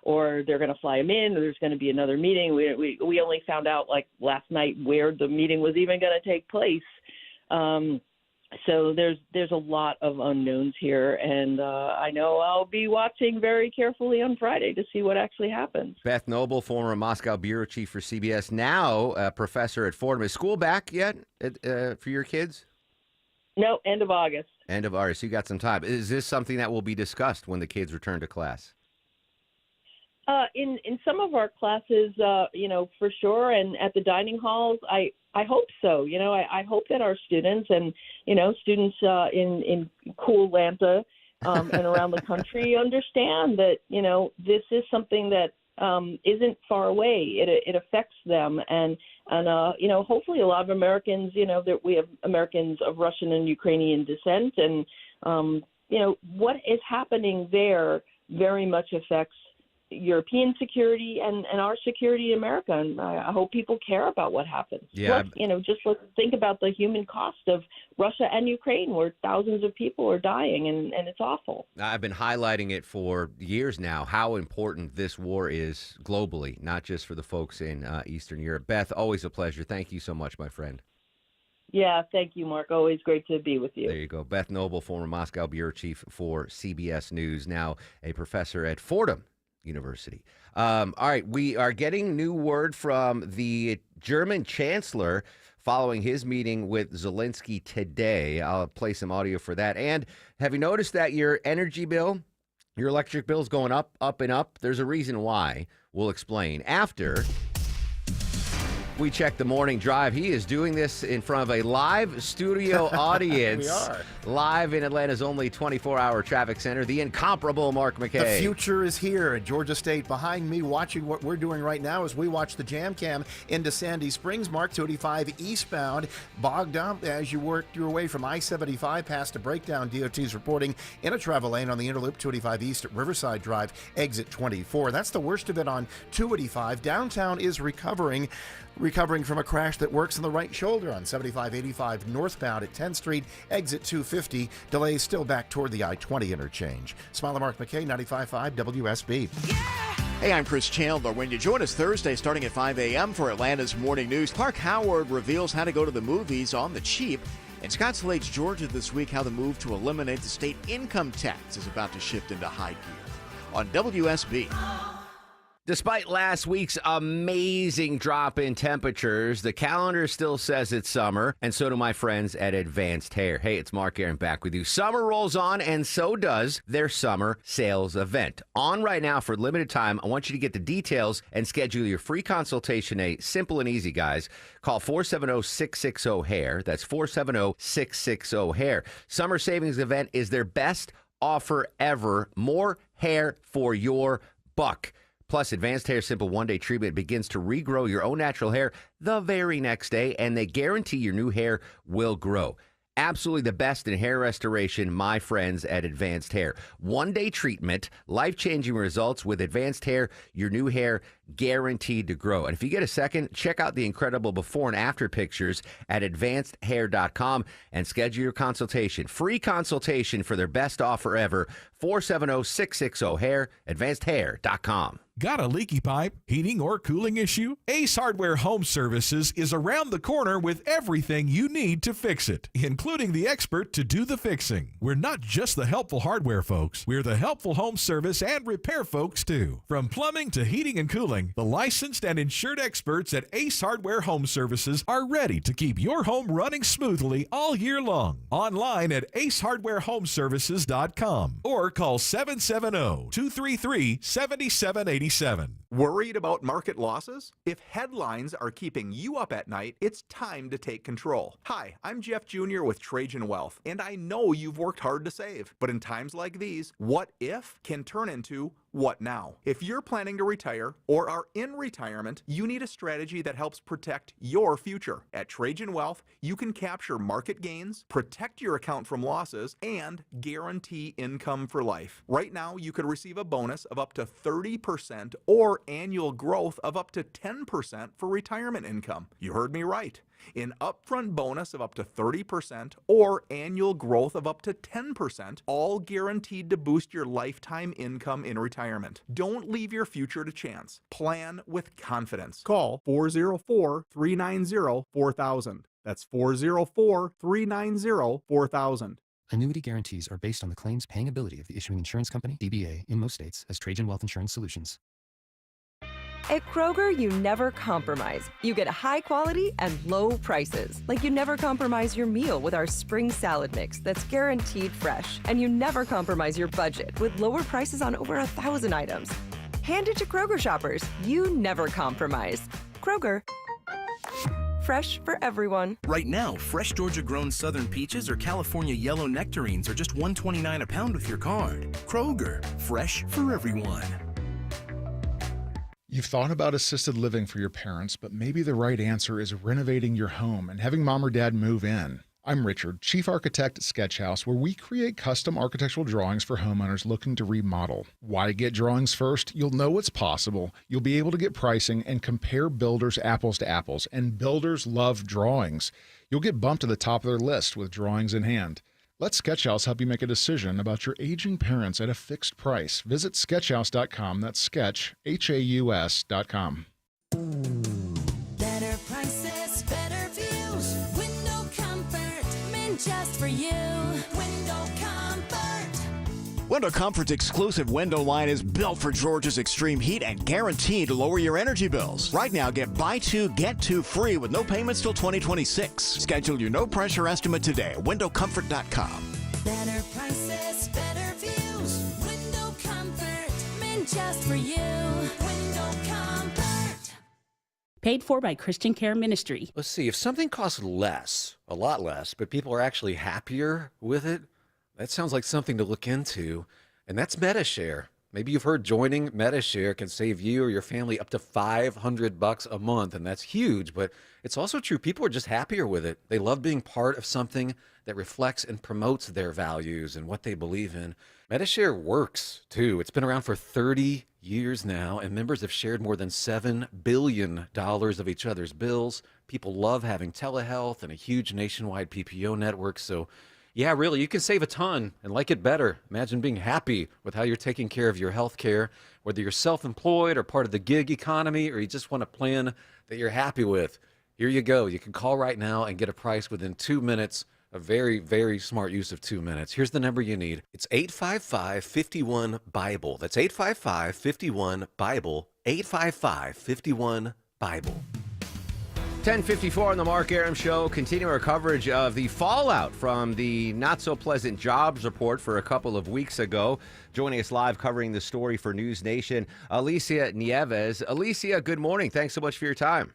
or they're going to fly him in, or there's going to be another meeting. We only found out like last night where the meeting was even going to take place. So there's a lot of unknowns here, and I know I'll be watching very carefully on Friday to see what actually happens. Beth Noble, former Moscow bureau chief for CBS, now a professor at Fordham. Is school back yet for your kids? No, end of August. End of August. You got some time. Is this something that will be discussed when the kids return to class? In some of our classes, for sure, and at the dining halls, I hope so. I hope that our students and students in cool Atlanta and around the country understand that this is something that isn't far away. It affects them, and hopefully a lot of Americans, that we have Americans of Russian and Ukrainian descent, and what is happening there very much affects European security and our security in America, and I hope people care about what happens. Yeah. Plus, just let's think about the human cost of Russia and Ukraine, where thousands of people are dying, and it's awful. I've been highlighting it for years now, how important this war is globally, not just for the folks in Eastern Europe. Beth, always a pleasure. Thank you so much, my friend. Yeah, thank you, Mark. Always great to be with you. There you go. Beth Noble, former Moscow bureau chief for CBS News, now a professor at Fordham University. All right, we are getting new word from the German chancellor following his meeting with Zelensky today. I'll play some audio for that. And have you noticed that your energy bill, your electric bill is going up, up, and up? There's a reason why. We'll explain after we check the morning drive. He is doing this in front of a live studio audience. We are. Live in Atlanta's only 24-hour traffic center, the incomparable Mark McKay. The future is here at Georgia State. Behind me, watching what we're doing right now as we watch the Jam Cam into Sandy Springs. Mark, 285 eastbound, bogged up as you worked your way from I-75 past a breakdown. DOT's reporting in a travel lane on the Interloop 285 East at Riverside Drive, exit 24. That's the worst of it on 285. Downtown is recovering from a crash that works in the right shoulder on 7585 northbound at 10th Street, exit 250. Delays still back toward the I-20 interchange. Smiler Mark McKay, 95.5 WSB. Hey, I'm Chris Chandler. When you join us Thursday starting at 5 a.m. for Atlanta's Morning News, Park Howard reveals how to go to the movies on the cheap. In Scottsdale, Georgia this week, how the move to eliminate the state income tax is about to shift into high gear. On WSB. Despite last week's amazing drop in temperatures, the calendar still says it's summer, and so do my friends at Advanced Hair. Hey, it's Mark Aaron back with you. Summer rolls on, and so does their summer sales event. On right now for a limited time, I want you to get the details and schedule your free consultation. Simple and easy, guys. Call 470-660-HAIR. That's 470-660-HAIR. Summer savings event is their best offer ever. More hair for your buck. Plus, Advanced Hair Simple one-day treatment begins to regrow your own natural hair the very next day, and they guarantee your new hair will grow. Absolutely the best in hair restoration, my friends at Advanced Hair. One-day treatment, life-changing results with Advanced Hair, your new hair guaranteed to grow. And if you get a second, check out the incredible before and after pictures at advancedhair.com and schedule your consultation. Free consultation for their best offer ever, 470-660-HAIR, advancedhair.com. Got a leaky pipe, heating, or cooling issue? Ace Hardware Home Services is around the corner with everything you need to fix it, including the expert to do the fixing. We're not just the helpful hardware folks. We're the helpful home service and repair folks, too. From plumbing to heating and cooling, the licensed and insured experts at Ace Hardware Home Services are ready to keep your home running smoothly all year long. Online at aceHardwareHomeservices.com or call 770-233-7787. Worried about market losses? If headlines are keeping you up at night, it's time to take control. Hi, I'm Jeff Jr. with Trajan Wealth, and I know you've worked hard to save. But in times like these, what if can turn into what now? If you're planning to retire or are in retirement, you need a strategy that helps protect your future. At Trajan Wealth, you can capture market gains, protect your account from losses, and guarantee income for life. Right now, you could receive a bonus of up to 30% or annual growth of up to 10% for retirement income. You heard me right. An upfront bonus of up to 30% or annual growth of up to 10%, all guaranteed to boost your lifetime income in retirement. Don't leave your future to chance. Plan with confidence. Call 404-390-4000. That's 404-390-4000. Annuity guarantees are based on the claims paying ability of the issuing insurance company, DBA, in most states as Trajan Wealth Insurance Solutions. At Kroger, you never compromise. You get high quality and low prices. Like you never compromise your meal with our spring salad mix that's guaranteed fresh. And you never compromise your budget with lower prices on over 1,000 items. Hand it to Kroger shoppers. You never compromise. Kroger. Fresh for everyone. Right now, fresh Georgia-grown Southern peaches or California yellow nectarines are just $1.29 a pound with your card. Kroger, fresh for everyone. You've thought about assisted living for your parents, but maybe the right answer is renovating your home and having mom or dad move in. I'm Richard, Chief Architect at Sketch House, where we create custom architectural drawings for homeowners looking to remodel. Why get drawings first? You'll know what's possible. You'll be able to get pricing and compare builders apples to apples, and builders love drawings. You'll get bumped to the top of their list with drawings in hand. Let Sketch House help you make a decision about your aging parents at a fixed price. Visit sketchhouse.com. That's sketch, HAUS.com. Better prices, better views. Window comfort, meant just for you. Window Comfort. Window Comfort's exclusive window line is built for Georgia's extreme heat and guaranteed to lower your energy bills. Right now, get buy two, get two free with no payments till 2026. Schedule your no-pressure estimate today at windowcomfort.com. Better prices, better views. Window Comfort, meant just for you. Window Comfort. Paid for by Christian Care Ministry. Let's see, if something costs less, a lot less, but people are actually happier with it, that sounds like something to look into, and that's MediShare. Maybe you've heard joining MediShare can save you or your family up to $500 a month, and that's huge, but it's also true. People are just happier with it. They love being part of something that reflects and promotes their values and what they believe in. MediShare works, too. It's been around for 30 years now, and members have shared more than $7 billion of each other's bills. People love having telehealth and a huge nationwide PPO network, so yeah, really, you can save a ton and like it better. Imagine being happy with how you're taking care of your health care, whether you're self-employed or part of the gig economy, or you just want a plan that you're happy with. Here you go. You can call right now and get a price within 2 minutes. A very, very smart use of 2 minutes. Here's the number you need. It's 855-51-BIBLE. That's 855-51-BIBLE. 855-51-BIBLE. 10:54 on the Mark Arum Show. Continue our coverage of the fallout from the not-so-pleasant jobs report for a couple of weeks ago. Joining us live covering the story for News Nation, Alicia Nieves. Alicia, good morning. Thanks so much for your time.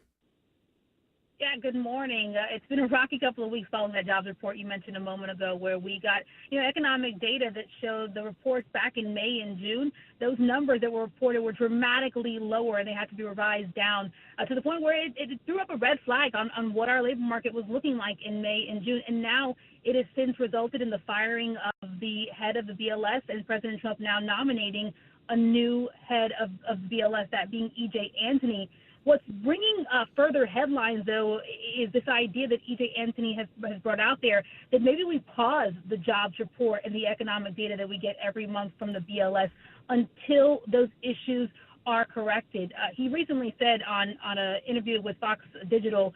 Yeah, good morning. It's been a rocky couple of weeks following that jobs report you mentioned a moment ago, where we got, economic data that showed the reports back in May and June. Those numbers that were reported were dramatically lower, and they had to be revised down to the point where it threw up a red flag on what our labor market was looking like in May and June. And now it has since resulted in the firing of the head of the BLS, and President Trump now nominating a new head of BLS, that being E.J. Antony. What's bringing further headlines, though, is this idea that E.J. Antony has brought out there, that maybe we pause the jobs report and the economic data that we get every month from the BLS until those issues are corrected. He recently said on an interview with Fox Digital,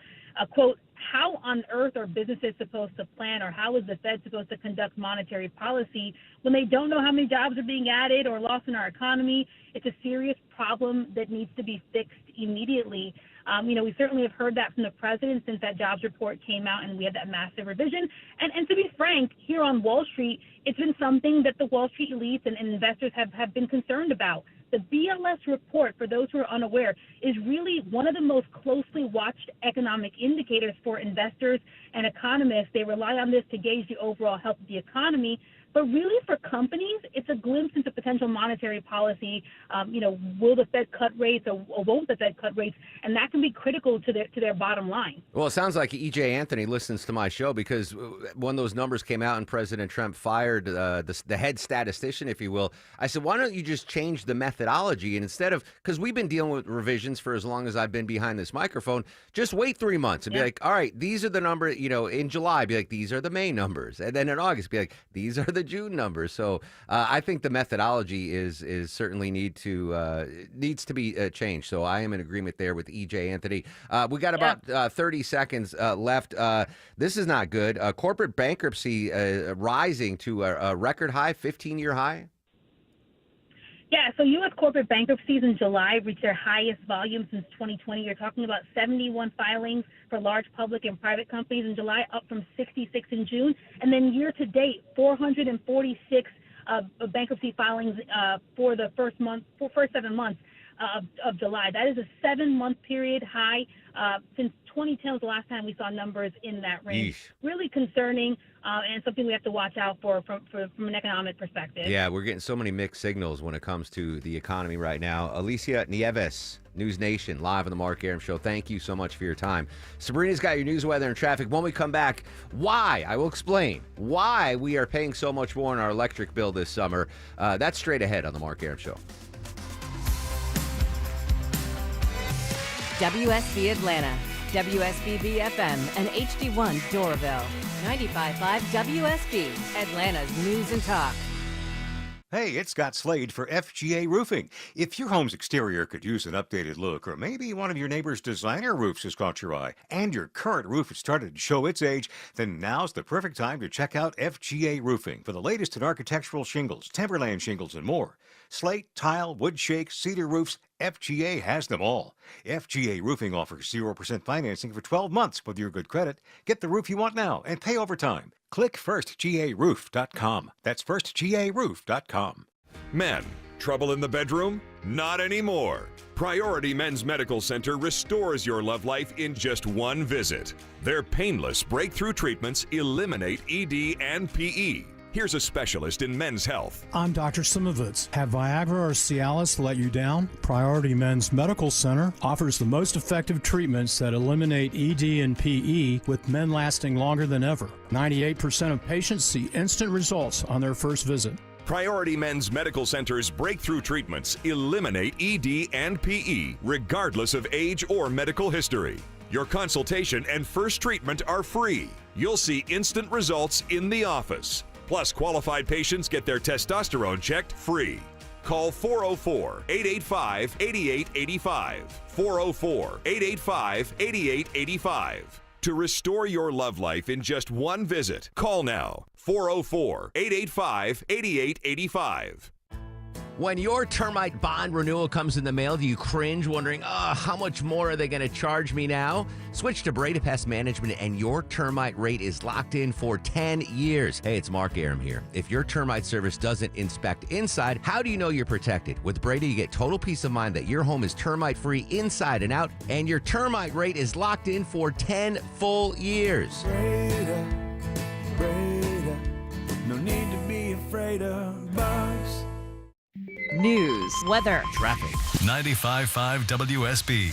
quote, "How on earth are businesses supposed to plan, or how is the Fed supposed to conduct monetary policy when they don't know how many jobs are being added or lost in our economy? It's a serious problem that needs to be fixed immediately." We certainly have heard that from the president since that jobs report came out and we had that massive revision. And to be frank, here on Wall Street, it's been something that the Wall Street elites and investors have been concerned about. The BLS report, for those who are unaware, is really one of the most closely watched economic indicators for investors and economists. They rely on this to gauge the overall health of the economy. But really, for companies, it's a glimpse into potential monetary policy. Will the Fed cut rates, or won't the Fed cut rates? And that can be critical to their bottom line. Well, it sounds like E.J. Antony listens to my show, because when those numbers came out and President Trump fired the head statistician, if you will, I said, why don't you just change the methodology? And instead of, because we've been dealing with revisions for as long as I've been behind this microphone, just wait 3 months and be like, all right, these are the numbers, in July, be like, these are the May numbers. And then in August, be like, these are the June numbers. So I think the methodology is certainly needs to be changed. So I am in agreement there with E.J. Antony. We got about 30 seconds left. This is not good. Corporate bankruptcy rising to a record high, 15-year high. Yeah, so U.S. corporate bankruptcies in July reached their highest volume since 2020. You're talking about 71 filings for large public and private companies in July, up from 66 in June. And then year to date, 446 bankruptcy filings for the first 7 months of July. That is a 7-month period high. Since 2010 was the last time we saw numbers in that range. Yeesh. Really concerning and something we have to watch out for from an economic perspective. Yeah, we're getting so many mixed signals when it comes to the economy right now. Alicia Nieves, News Nation, live on the Mark Arum Show. Thank you so much for your time. Sabrina's got your news, weather, and traffic. When we come back, why? I will explain why we are paying so much more on our electric bill this summer. That's straight ahead on the Mark Arum Show. WSB Atlanta, WSBB FM, and HD1 Doraville. 95.5 WSB, Atlanta's News and Talk. Hey, it's Scott Slade for FGA Roofing. If your home's exterior could use an updated look, or maybe one of your neighbor's designer roofs has caught your eye, and your current roof has started to show its age, then now's the perfect time to check out FGA Roofing for the latest in architectural shingles, timberland shingles, and more. Slate, tile, wood shake, cedar roofs, FGA has them all. FGA Roofing offers 0% financing for 12 months with your good credit. Get the roof you want now and pay over time. Click firstgaroof.com. That's firstgaroof.com. Men, trouble in the bedroom? Not anymore. Priority Men's Medical Center restores your love life in just one visit. Their painless breakthrough treatments eliminate ED and PE. Here's a specialist in men's health. I'm Dr. Simovitz. Have Viagra or Cialis let you down? Priority Men's Medical Center offers the most effective treatments that eliminate ED and PE, with men lasting longer than ever. 98% of patients see instant results on their first visit. Priority Men's Medical Center's breakthrough treatments eliminate ED and PE, regardless of age or medical history. Your consultation and first treatment are free. You'll see instant results in the office. Plus, qualified patients get their testosterone checked free. Call 404-885-8885. 404-885-8885. To restore your love life in just one visit, call now. 404-885-8885. When your termite bond renewal comes in the mail, do you cringe wondering, how much more are they going to charge me now? Switch to Breda Pest Management and your termite rate is locked in for 10 years. Hey, it's Mark Arum here. If your termite service doesn't inspect inside, how do you know you're protected? With Breda, you get total peace of mind that your home is termite-free inside and out, and your termite rate is locked in for 10 full years. Breda, no need to be afraid of bugs. News, weather, traffic. 95.5 WSB,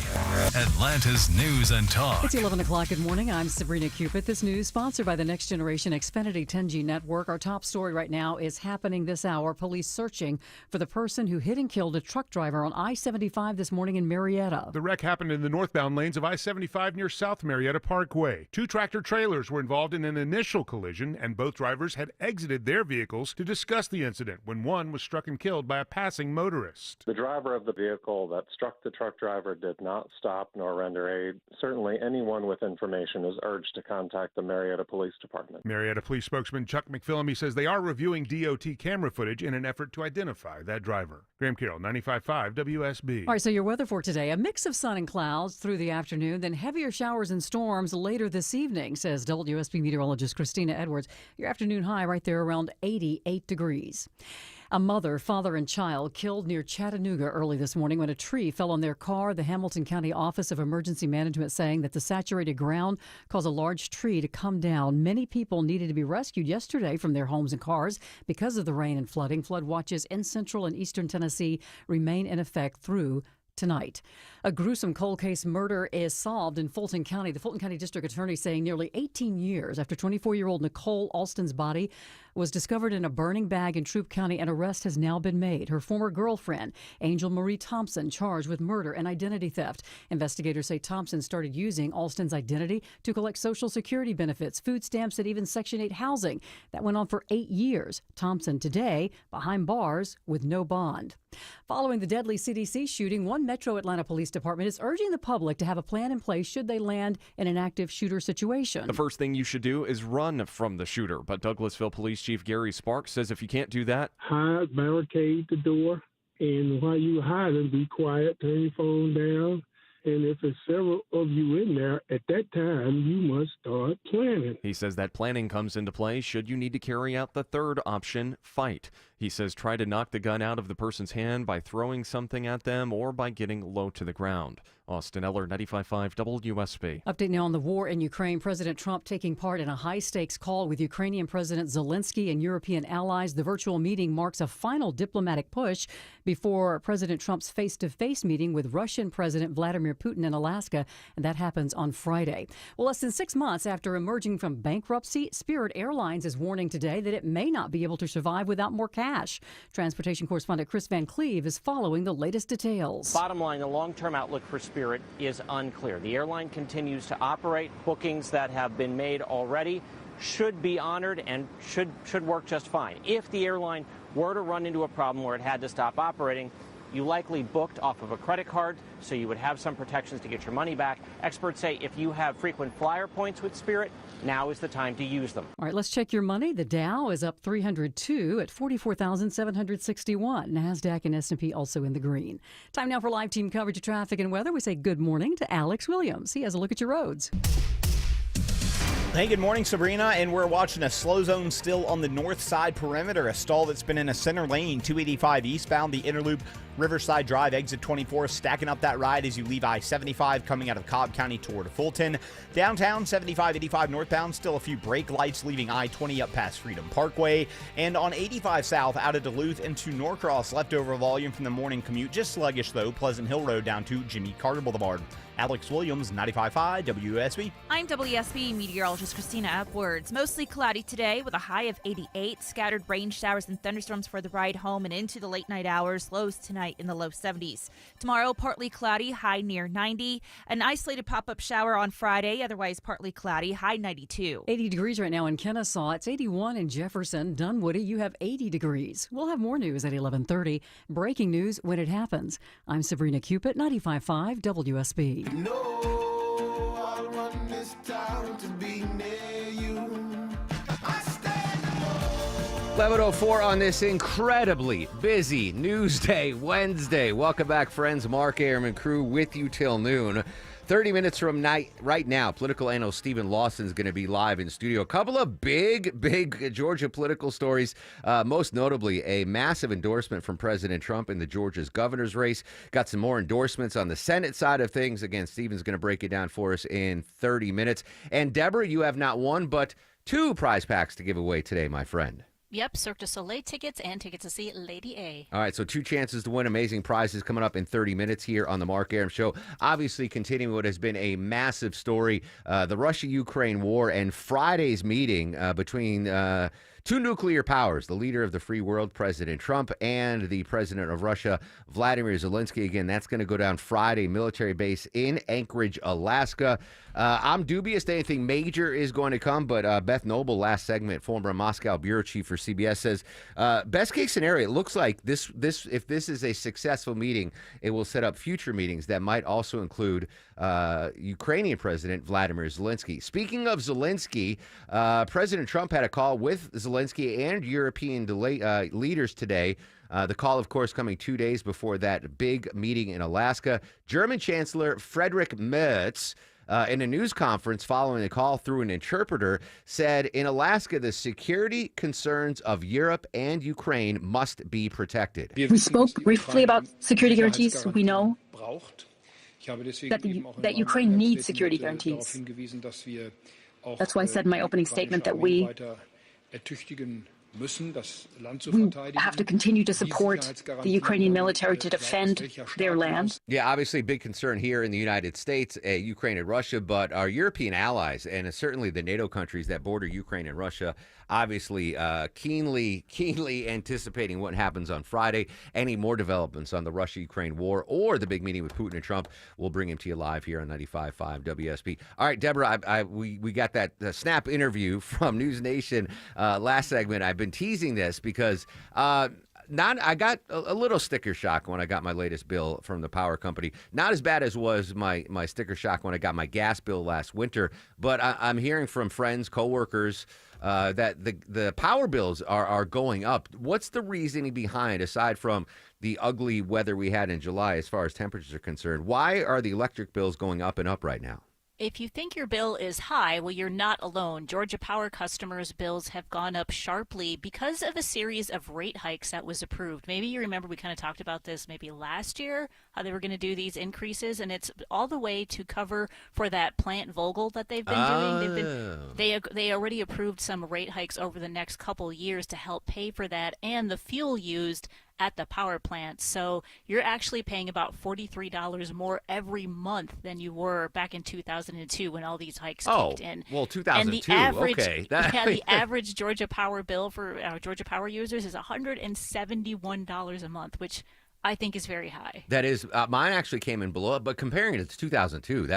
Atlanta's News and Talk. It's 11 o'clock. Good morning. I'm Sabrina Cupid. This news sponsored by the Next Generation Xfinity 10G network. Our top story right now is happening this hour. Police searching for the person who hit and killed a truck driver on I-75 this morning in Marietta. The wreck happened in the northbound lanes of I-75 near South Marietta Parkway. 2 tractor trailers were involved in an initial collision, and both drivers had exited their vehicles to discuss the incident when one was struck and killed by a passing motorist. The driver of the vehicle that struck the truck driver did not stop nor render aid. Certainly anyone with information is urged to contact the Marietta Police Department. Marietta Police spokesman Chuck McPhillamy says they are reviewing DOT camera footage in an effort to identify that driver. Graham Carroll, 95.5 WSB. All right, so your weather for today, a mix of sun and clouds through the afternoon, then heavier showers and storms later this evening, says WSB meteorologist Christina Edwards. Your afternoon high right there around 88 degrees. A mother, father, and child killed near Chattanooga early this morning when a tree fell on their car. The Hamilton County Office of Emergency Management saying that the saturated ground caused a large tree to come down. Many people needed to be rescued yesterday from their homes and cars because of the rain and flooding. Flood watches in central and eastern Tennessee remain in effect through tonight. A gruesome cold case murder is solved in Fulton County. The Fulton County District Attorney saying nearly 18 years after 24-year-old Nicole Alston's body was discovered in a burning bag in Troup County, an arrest has now been made. Her former girlfriend, Angel Marie Thompson, charged with murder and identity theft. Investigators say Thompson started using Alston's identity to collect Social Security benefits, food stamps, and even Section 8 housing. That went on for 8 years. Thompson today behind bars with no bond. Following the deadly CDC shooting, one Metro Atlanta Police Department is urging the public to have a plan in place should they land in an active shooter situation. The first thing you should do is run from the shooter, but Douglasville Police Chief Gary Sparks says if you can't do that, hide, barricade the door, And while you're hiding, be quiet, turn your phone down. And if there's several of you in there, at that time, you must start planning. He says that planning comes into play should you need to carry out the third option, fight. He says try to knock the gun out of the person's hand by throwing something at them or by getting low to the ground. Austin Eller, 95.5 WSB. Update now on the war in Ukraine. President Trump taking part in a high-stakes call with Ukrainian President Zelensky and European allies. The virtual meeting marks a final diplomatic push before President Trump's face-to-face meeting with Russian President Vladimir Putin in Alaska, and that happens on Friday. Well, less than 6 months after emerging from bankruptcy, Spirit Airlines is warning today that it may not be able to survive without more cash. Transportation correspondent Chris Van Cleve is following the latest details. Bottom line, the long-term outlook for Spirit is unclear. The airline continues to operate. Bookings that have been made already should be honored and should work just fine. If the airline were to run into a problem where it had to stop operating, you likely booked off of a credit card, so you would have some protections to get your money back. Experts say if you have frequent flyer points with Spirit, now is the time to use them. All right, let's check your money. The Dow is up 302 at 44,761. NASDAQ and S&P also in the green. Time now for live team coverage of traffic and weather. We say good morning to Alex Williams. He has a look at your roads. Hey, good morning, Sabrina, and we're watching a slow zone still on the north side perimeter, a stall that's been in a center lane, 285 eastbound, the Interloop Riverside Drive, exit 24, stacking up that ride as you leave I-75 coming out of Cobb County toward Fulton. Downtown, 75-85 northbound, still a few brake lights leaving I-20 up past Freedom Parkway. And on 85 south out of Duluth into Norcross, leftover volume from the morning commute, just sluggish though, Pleasant Hill Road down to Jimmy Carter Boulevard. Alex Williams, 95.5 WSB. I'm WSB meteorologist Christina Edwards. Mostly cloudy today with a high of 88. Scattered rain showers and thunderstorms for the ride home and into the late night hours. Lows tonight in the low 70s. Tomorrow, partly cloudy, high near 90. An isolated pop-up shower on Friday, otherwise partly cloudy, high 92. 80 degrees right now in Kennesaw. It's 81 in Jefferson. Dunwoody, you have 80 degrees. We'll have more news at 11:30. Breaking news when it happens. I'm Sabrina Cupid, 95.5 WSB. No, I want this town to be near you. 11:04 on this incredibly busy news day, Wednesday. Welcome back, friends. Mark Arum and crew with you till noon. 30 minutes from right now, political analyst Stephen Lawson is going to be live in studio. A couple of big Georgia political stories, most notably a massive endorsement from President Trump in the Georgia's governor's race. Got some more endorsements on the Senate side of things. Again, Stephen's going to break it down for us in 30 minutes. And Deborah, you have not one, but two prize packs to give away today, my friend. Yep, Cirque du Soleil tickets and tickets to see Lady A. All right, so two chances to win amazing prizes coming up in 30 minutes here on the Mark Arum Show. Obviously, continuing what has been a massive story, the Russia-Ukraine war and Friday's meeting between two nuclear powers, the leader of the free world, President Trump, and the president of Russia, Vladimir Zelensky. Again, that's going to go down Friday, military base in Anchorage, Alaska. I'm dubious that anything major is going to come, but Beth Noble, last segment, former Moscow bureau chief for CBS, says best case scenario, it looks like if this is a successful meeting, it will set up future meetings that might also include Ukrainian President Vladimir Zelensky. Speaking of Zelensky, President Trump had a call with Zelensky and European leaders today. The call, of course, coming 2 days before that big meeting in Alaska. German Chancellor Friedrich Merz, in a news conference following the call through an interpreter, said in Alaska, the security concerns of Europe and Ukraine must be protected. We spoke briefly about security guarantees. We know that Ukraine needs security guarantees. That's why I said in my opening statement that we have to continue to support the Ukrainian military to defend their land. Yeah, obviously a big concern here in the United States, Ukraine and Russia, but our European allies and certainly the NATO countries that border Ukraine and Russia, obviously keenly anticipating what happens on Friday. Any more developments on the Russia-Ukraine war or the big meeting with Putin and Trump, we'll bring him to you live here on 95.5 WSB. All right, Deborah, we got that snap interview from News Nation last segment. I've been teasing this because I got a little sticker shock when I got my latest bill from the power company. Not as bad as was my sticker shock when I got my gas bill last winter, but I'm hearing from friends, coworkers, that the power bills are going up. What's the reasoning behind, aside from the ugly weather we had in July as far as temperatures are concerned? Why are the electric bills going up and up right now? If you think your bill is high, well, you're not alone. Georgia Power customers' bills have gone up sharply because of a series of rate hikes that was approved. Maybe you remember we kind of talked about this maybe last year, how they were going to do these increases, and it's all the way to cover for that Plant Vogtle that they've been doing. They already approved some rate hikes over the next couple years to help pay for that and the fuel used at the power plant. So you're actually paying about $43 more every month than you were back in 2002 when all these hikes kicked in. Well, 2002, and the average, okay. The average Georgia Power bill for Georgia Power users is $171 a month, which I think is very high. That is, mine actually came in below it, but comparing it to 2002,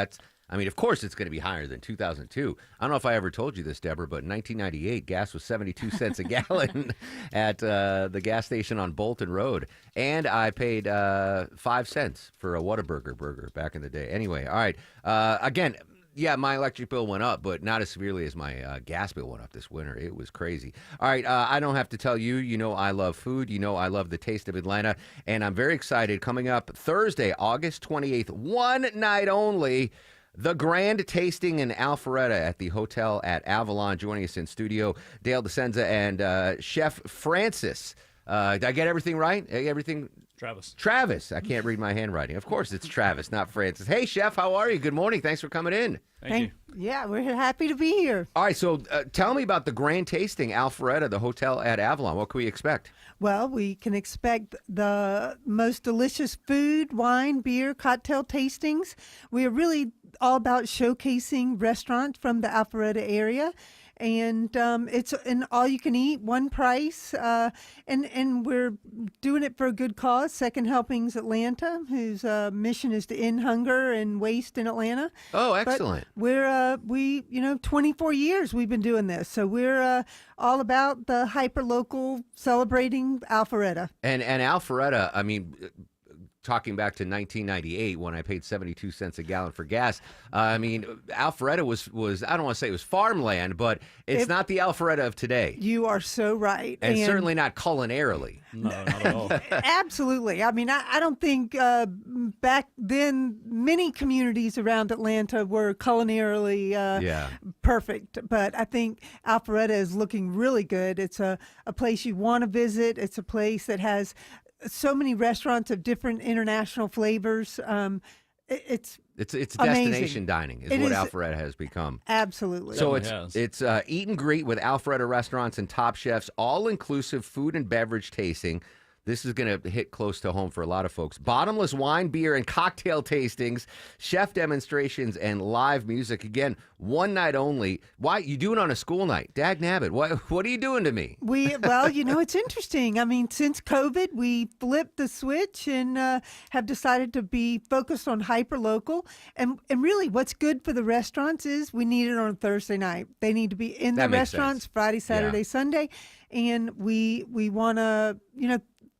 of course it's going to be higher than 2002. I don't know if I ever told you this, Deborah, but in 1998, gas was 72 cents a gallon at the gas station on Bolton Road. And I paid 5 cents for a Whataburger burger back in the day. Anyway, all right. Again, yeah, my electric bill went up, but not as severely as my gas bill went up this winter. It was crazy. All right, I don't have to tell you. You know I love food. You know I love the taste of Atlanta. And I'm very excited. Coming up Thursday, August 28th, one night only, the grand tasting in Alpharetta at the Hotel at Avalon. Joining us in studio, Dale DeSenza and Chef Francis. Did I get everything right? Everything? Travis. I can't read my handwriting. Of course it's Travis, not Francis. Hey, Chef, how are you? Good morning. Thanks for coming in. Thank you. Yeah, we're happy to be here. All right, so tell me about the grand tasting, Alpharetta, the Hotel at Avalon. What can we expect? Well, we can expect the most delicious food, wine, beer, cocktail tastings. We are really all about showcasing restaurants from the Alpharetta area. And it's an all-you-can-eat, one price, and we're doing it for a good cause. Second Helpings Atlanta, whose mission is to end hunger and waste in Atlanta. Oh, excellent! But we 24 years we've been doing this, so we're all about the hyper-local, celebrating Alpharetta. And Alpharetta, I mean, talking back to 1998 when I paid 72 cents a gallon for gas, Alpharetta was I don't want to say it was farmland, but it's not the Alpharetta of today. You are so right. And certainly not culinarily. No, not at all. Absolutely. I mean, I don't think back then many communities around Atlanta were culinarily perfect, but I think Alpharetta is looking really good. It's a place you want to visit. It's a place that has so many restaurants of different international flavors. It's destination dining is what Alpharetta has become. Absolutely. So it's eat and greet with Alpharetta restaurants and top chefs, all inclusive food and beverage tasting. This is going to hit close to home for a lot of folks. Bottomless wine, beer, and cocktail tastings, chef demonstrations, and live music. Again, one night only. Why? You do it on a school night. Dag nabbit. What are you doing to me? Well, it's interesting. I mean, since COVID, we flipped the switch and have decided to be focused on hyper-local. And really, what's good for the restaurants is we need it on Thursday night. They need to be in the restaurants Friday, Saturday, Sunday. And we want to,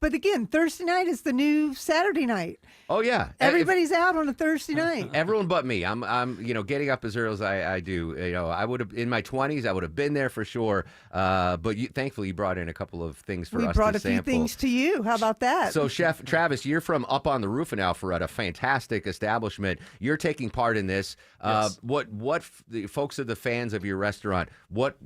but again, Thursday night is the new Saturday night. Oh yeah, everybody's out on a Thursday night. Everyone but me. I'm getting up as early as I do. I would have in my 20s. I would have been there for sure. But thankfully, you brought in a couple of things for us to sample. We brought a few things to you. How about that? So, Chef Travis, you're from Up on the Roof in Alpharetta, fantastic establishment. You're taking part in this. Yes. What the folks are the fans of your restaurant? What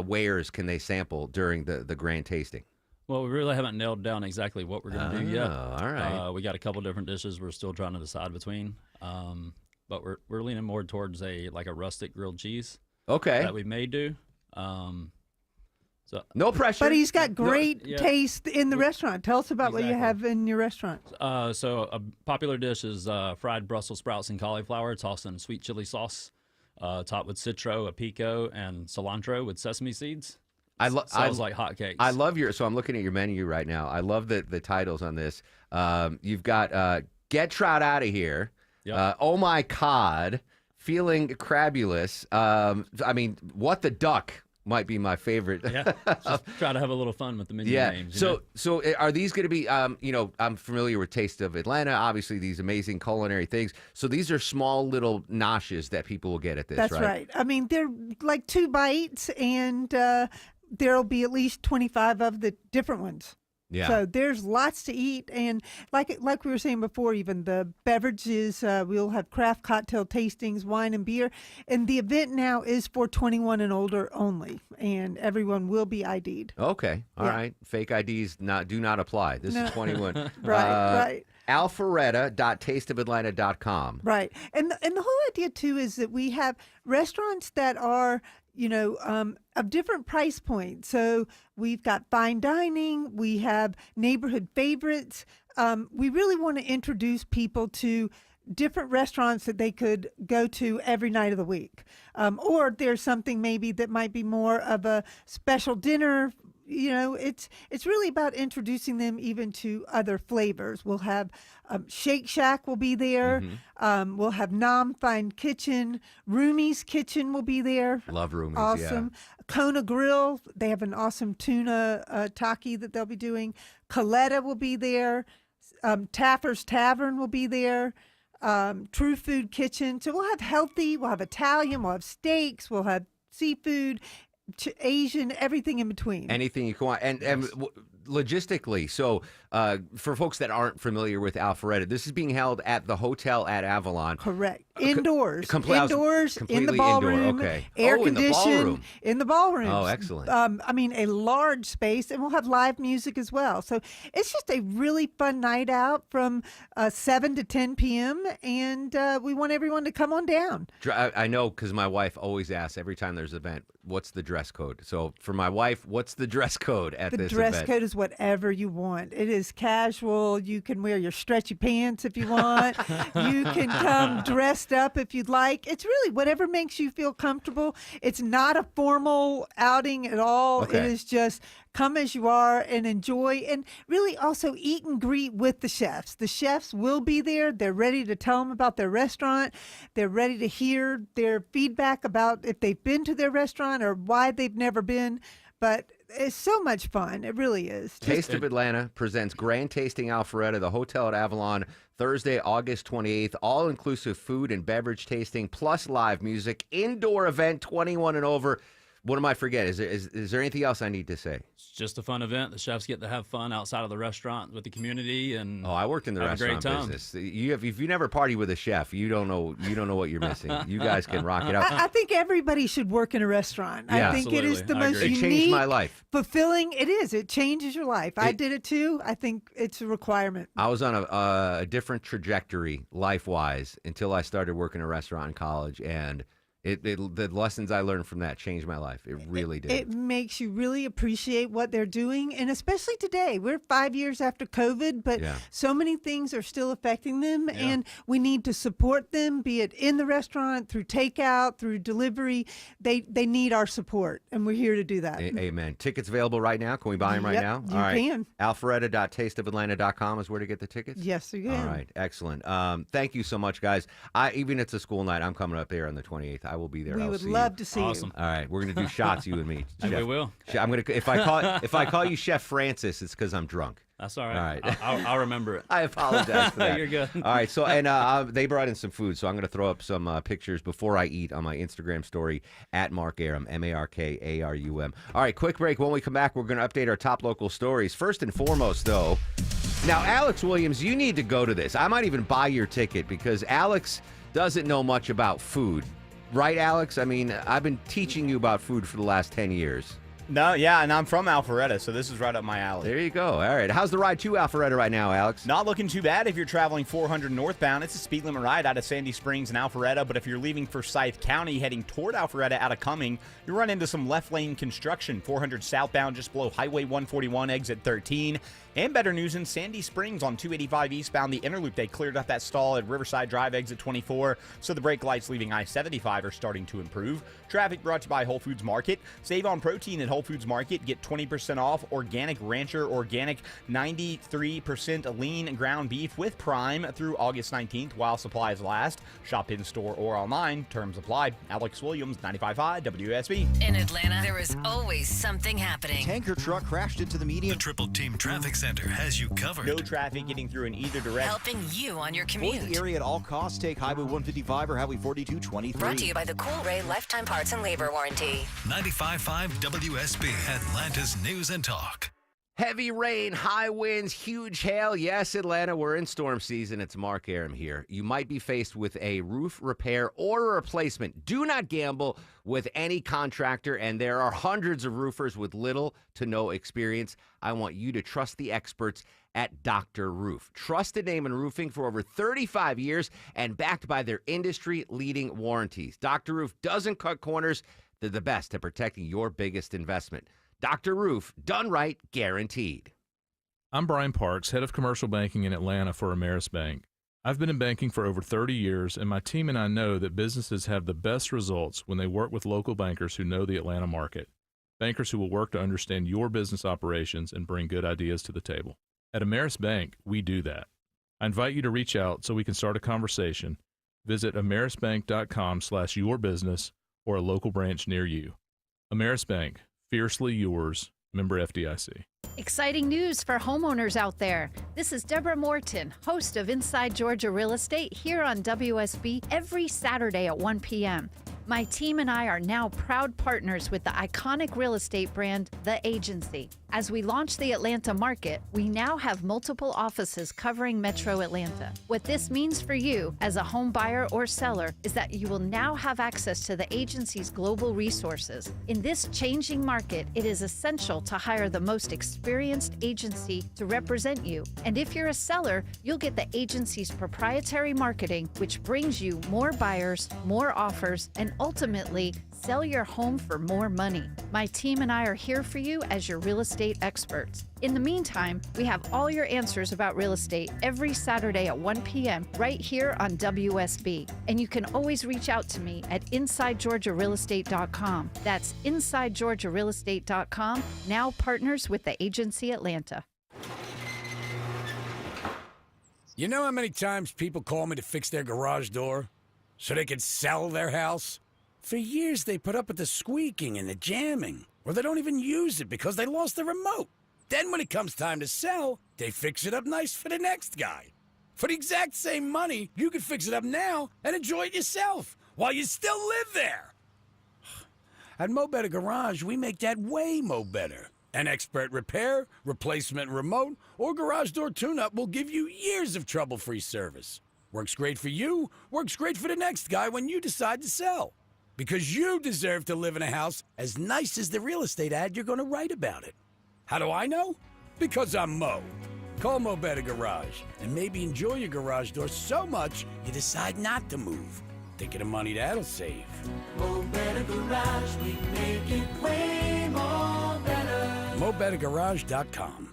wares can they sample during the grand tasting? Well, we really haven't nailed down exactly what we're going to do yet. All right. We got a couple different dishes we're still trying to decide between. But we're leaning more towards a rustic grilled cheese. Okay. That we may do. So no pressure. But he's got great taste in the restaurant. Tell us about what you have in your restaurant. So a popular dish is fried Brussels sprouts and cauliflower tossed in sweet chili sauce, topped with citro, a pico, and cilantro with sesame seeds. Sounds like hotcakes. I love so I'm looking at your menu right now. I love the titles on this. You've got Get Trout Out of Here, Oh My Cod, Feeling Crabulous. What the Duck? might be my favorite. Yeah, just try to have a little fun with the menu names. So are these going to be, I'm familiar with Taste of Atlanta, obviously these amazing culinary things. So these are small little noshes that people will get at this, That's right. I mean, they're like 2 bites, and there'll be at least 25 of the different ones. Yeah. So there's lots to eat, and like we were saying before, even the beverages, we'll have craft cocktail tastings, wine and beer, and the event now is for 21 and older only, and everyone will be ID'd. Okay, all right. Fake IDs do not apply. This is 21. Right. Alpharetta.tasteofatlanta.com. Right, and the whole idea too is that we have restaurants that are of different price points. So we've got fine dining, we have neighborhood favorites. We really want to introduce people to different restaurants that they could go to every night of the week. Or there's something maybe that might be more of a special dinner. It's really about introducing them even to other flavors. We'll have Shake Shack will be there. We'll have Nam Fine Kitchen. Rumi's Kitchen will be there. Love Rumi's, awesome. Kona Grill, they have an awesome tuna taki that they'll be doing. Coletta will be there. Taffer's Tavern will be there. True Food Kitchen. So we'll have healthy, we'll have Italian, we'll have steaks, we'll have seafood, Asian, everything in between. Anything you can want. And logistically, so for folks that aren't familiar with Alpharetta, this is being held at the Hotel at Avalon. Correct. Indoors. Indoors, in the ballroom. Okay. Air conditioned. In the ballroom. Oh, excellent. A large space, and we'll have live music as well. So it's just a really fun night out from 7 to 10 p.m., and we want everyone to come on down. I know, because my wife always asks every time there's an event, what's the dress code? So for my wife, what's the dress code at this event? The dress code is whatever you want. It is casual. You can wear your stretchy pants if you want. You can come dressed up if you'd like. It's really whatever makes you feel comfortable. It's not a formal outing at all. Okay. It is just come as you are and enjoy, and really also eat and greet with the chefs. The chefs will be there. They're ready to tell them about their restaurant. They're ready to hear their feedback about if they've been to their restaurant or why they've never been. But it's so much fun. It really is. Taste of Atlanta presents Grand Tasting Alpharetta, the Hotel at Avalon, Thursday, August 28th. All-inclusive food and beverage tasting, plus live music. Indoor event, 21 and over. What am I forgetting? Is there anything else I need to say? It's just a fun event. The chefs get to have fun outside of the restaurant with the community, and I worked in the restaurant business. If you never party with a chef, you don't know what you're missing. You guys can rock it out. I think everybody should work in a restaurant. Yeah, I think it is the most unique, it changed my life. Fulfilling. It is. It changes your life. I did it too. I think it's a requirement. I was on a different trajectory life-wise until I started working in a restaurant in college, and the lessons I learned from that changed my life. It really did. It makes you really appreciate what they're doing, and especially today. We're 5 years after COVID, but so many things are still affecting them, and we need to support them, be it in the restaurant, through takeout, through delivery. They need our support, and we're here to do that. Amen. Tickets available right now. Can we buy them right now? You can. Alpharetta.tasteofatlanta.com is where to get the tickets? Yes, you can. All right. Excellent. Thank you so much, guys. Even it's a school night, I'm coming up there on the 28th. I will be there. We I'll would see love you. to see Awesome. you. All right, we're gonna do shots, you and me. We will. I'm gonna if I call you Chef Francis, it's because I'm drunk. That's all right. All right. I'll remember it. I apologize for that. You're good. All right. So they brought in some food, so I'm gonna throw up some pictures before I eat on my Instagram story at Mark Arum, MarkArum. All right, quick break. When we come back, we're gonna update our top local stories. First and foremost, though. Now, Alex Williams, you need to go to this. I might even buy your ticket because Alex doesn't know much about food. Right, Alex? I mean, I've been teaching you about food for the last 10 years. No, yeah, and I'm from Alpharetta, so this is right up my alley. There you go. All right. How's the ride to Alpharetta right now, Alex? Not looking too bad if you're traveling 400 northbound. It's a speed limit ride out of Sandy Springs and Alpharetta, but if you're leaving Forsyth County heading toward Alpharetta out of Cumming, you run into some left lane construction. 400 southbound just below Highway 141, exit 13. And better news in Sandy Springs on 285 eastbound, the inner loop, they cleared up that stall at Riverside Drive, exit 24, so the brake lights leaving I-75 are starting to improve. Traffic brought to you by Whole Foods Market. Save on protein at Whole Whole Foods Market. Get 20% off organic Rancher Organic 93% lean ground beef with Prime through August 19th while supplies last. Shop in-store or online. Terms apply. Alex Williams, 95.5 WSB. In Atlanta, there is always something happening. Tanker truck crashed into the median. The Triple Team Traffic Center has you covered. No traffic getting through in either direction. Helping you on your commute. Avoid the area at all costs. Take Highway 155 or Highway 4223. Brought to you by the Cool Ray Lifetime Parts and Labor Warranty. 95.5 WSB, Atlanta's News and Talk. Heavy rain, high winds, huge hail. Yes, Atlanta, we're in storm season. It's Mark Aram here. You might be faced with a roof repair or a replacement. Do not gamble with any contractor, and there are hundreds of roofers with little to no experience. I want you to trust the experts at Dr. Roof. Trusted name in roofing for over 35 years and backed by their industry-leading warranties. Dr. Roof doesn't cut corners. They're the best at protecting your biggest investment. Dr. Roof, done right, guaranteed. I'm Brian Parks, head of commercial banking in Atlanta for Ameris Bank. I've been in banking for over 30 years, and my team and I know that businesses have the best results when they work with local bankers who know the Atlanta market. Bankers who will work to understand your business operations and bring good ideas to the table. At Ameris Bank, we do that. I invite you to reach out so we can start a conversation. Visit amerisbank.com/yourbusiness or a local branch near you. Ameris Bank. Fiercely yours, member FDIC. Exciting news for homeowners out there. This is Deborah Morton, host of Inside Georgia Real Estate here on WSB every Saturday at 1 p.m. My team and I are now proud partners with the iconic real estate brand, The Agency. As we launch the Atlanta market, we now have multiple offices covering Metro Atlanta. What this means for you as a home buyer or seller is that you will now have access to the agency's global resources. In this changing market, it is essential to hire the most experienced agency to represent you. And if you're a seller, you'll get the agency's proprietary marketing, which brings you more buyers, more offers, and ultimately sell your home for more money. My team and I are here for you as your real estate experts. In the meantime, we have all your answers about real estate every Saturday at 1 p.m. right here on WSB. And you can always reach out to me at InsideGeorgiaRealEstate.com. That's InsideGeorgiaRealEstate.com, now partners with the Agency Atlanta. You know how many times people call me to fix their garage door so they can sell their house? For years, they put up with the squeaking and the jamming, or they don't even use it because they lost the remote. Then when it comes time to sell, they fix it up nice for the next guy. For the exact same money, you can fix it up now and enjoy it yourself while you still live there. At Mo Better Garage, we make that way mo better. An expert repair, replacement remote, or garage door tune-up will give you years of trouble-free service. Works great for you, works great for the next guy when you decide to sell. Because you deserve to live in a house as nice as the real estate ad you're going to write about it. How do I know? Because I'm Mo. Call Mo Better Garage and maybe enjoy your garage door so much you decide not to move. Think of the money that'll save. Mo Better Garage, we make it way more better. MoBetterGarage.com.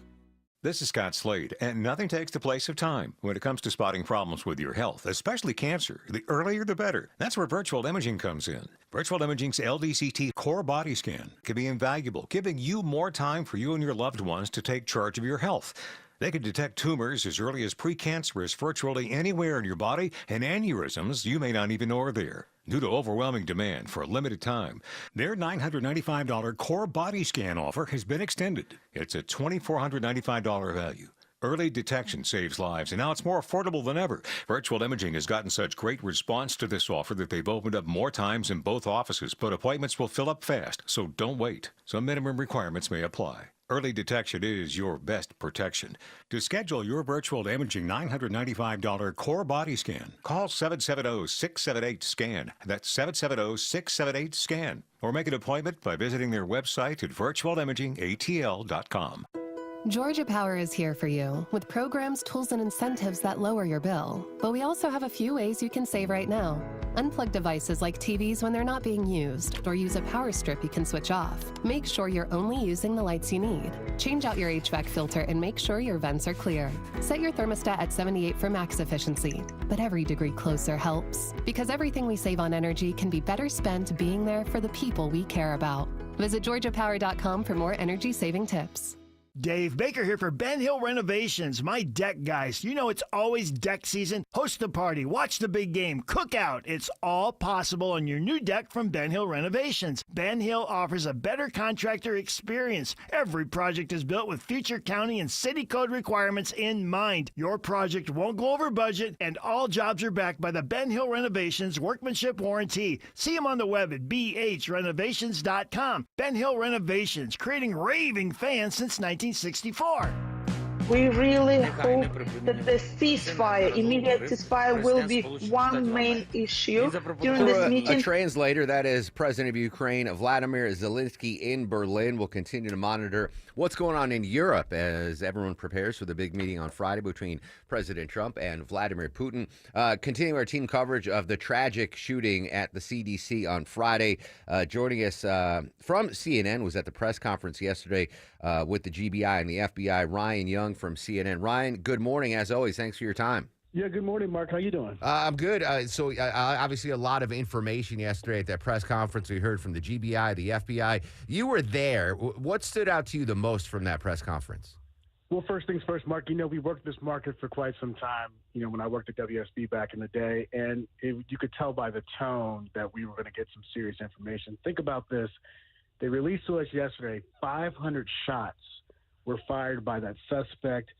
This is Scott Slade, and nothing takes the place of time when it comes to spotting problems with your health, especially cancer. The earlier, the better. That's where virtual imaging comes in. Virtual imaging's LDCT core body scan can be invaluable, giving you more time for you and your loved ones to take charge of your health. They can detect tumors as early as precancerous virtually anywhere in your body, and aneurysms you may not even know are there. Due to overwhelming demand for a limited time, their $995 core body scan offer has been extended. It's a $2,495 value. Early detection saves lives, and now it's more affordable than ever. Virtual Imaging has gotten such great response to this offer that they've opened up more times in both offices, but appointments will fill up fast, so don't wait. Some minimum requirements may apply. Early detection is your best protection. To schedule your virtual imaging $995 core body scan, call 770-678-SCAN. That's 770-678-SCAN. Or make an appointment by visiting their website at virtualimagingatl.com. Georgia Power is here for you with programs, tools, and incentives that lower your bill. But we also have a few ways you can save right now. Unplug devices like TVs when they're not being used, or use a power strip you can switch off. Make sure you're only using the lights you need. Change out your HVAC filter and make sure your vents are clear. Set your thermostat at 78 for max efficiency. But every degree closer helps, because everything we save on energy can be better spent being there for the people we care about. Visit georgiapower.com for more energy-saving tips. Dave Baker here for Ben Hill Renovations, my deck guys. You know it's always deck season. Host the party, watch the big game, cook out. It's all possible on your new deck from Ben Hill Renovations. Ben Hill offers a better contractor experience. Every project is built with future county and city code requirements in mind. Your project won't go over budget, and all jobs are backed by the Ben Hill Renovations Workmanship Warranty. See them on the web at bhrenovations.com. Ben Hill Renovations, creating raving fans since 1964. We really hope that the ceasefire, immediate ceasefire, will be one main issue during this meeting. A translator, that is President of Ukraine, Vladimir Zelensky in Berlin, will continue to monitor what's going on in Europe as everyone prepares for the big meeting on Friday between President Trump and Vladimir Putin. Continuing our team coverage of the tragic shooting at the CDC on Friday. Joining us from CNN was at the press conference yesterday with the GBI and the FBI, Ryan Young from CNN. Ryan, good morning. As always, thanks for your time. Yeah, good morning, Mark. How you doing? I'm good. So obviously a lot of information yesterday at that press conference. We heard from the GBI, the FBI. You were there. What stood out to you the most from that press conference? Well, first things first, Mark, we worked this market for quite some time, when I worked at WSB back in the day, and you could tell by the tone that we were going to get some serious information. Think about this. They released to us yesterday 500 shots were fired by that suspect,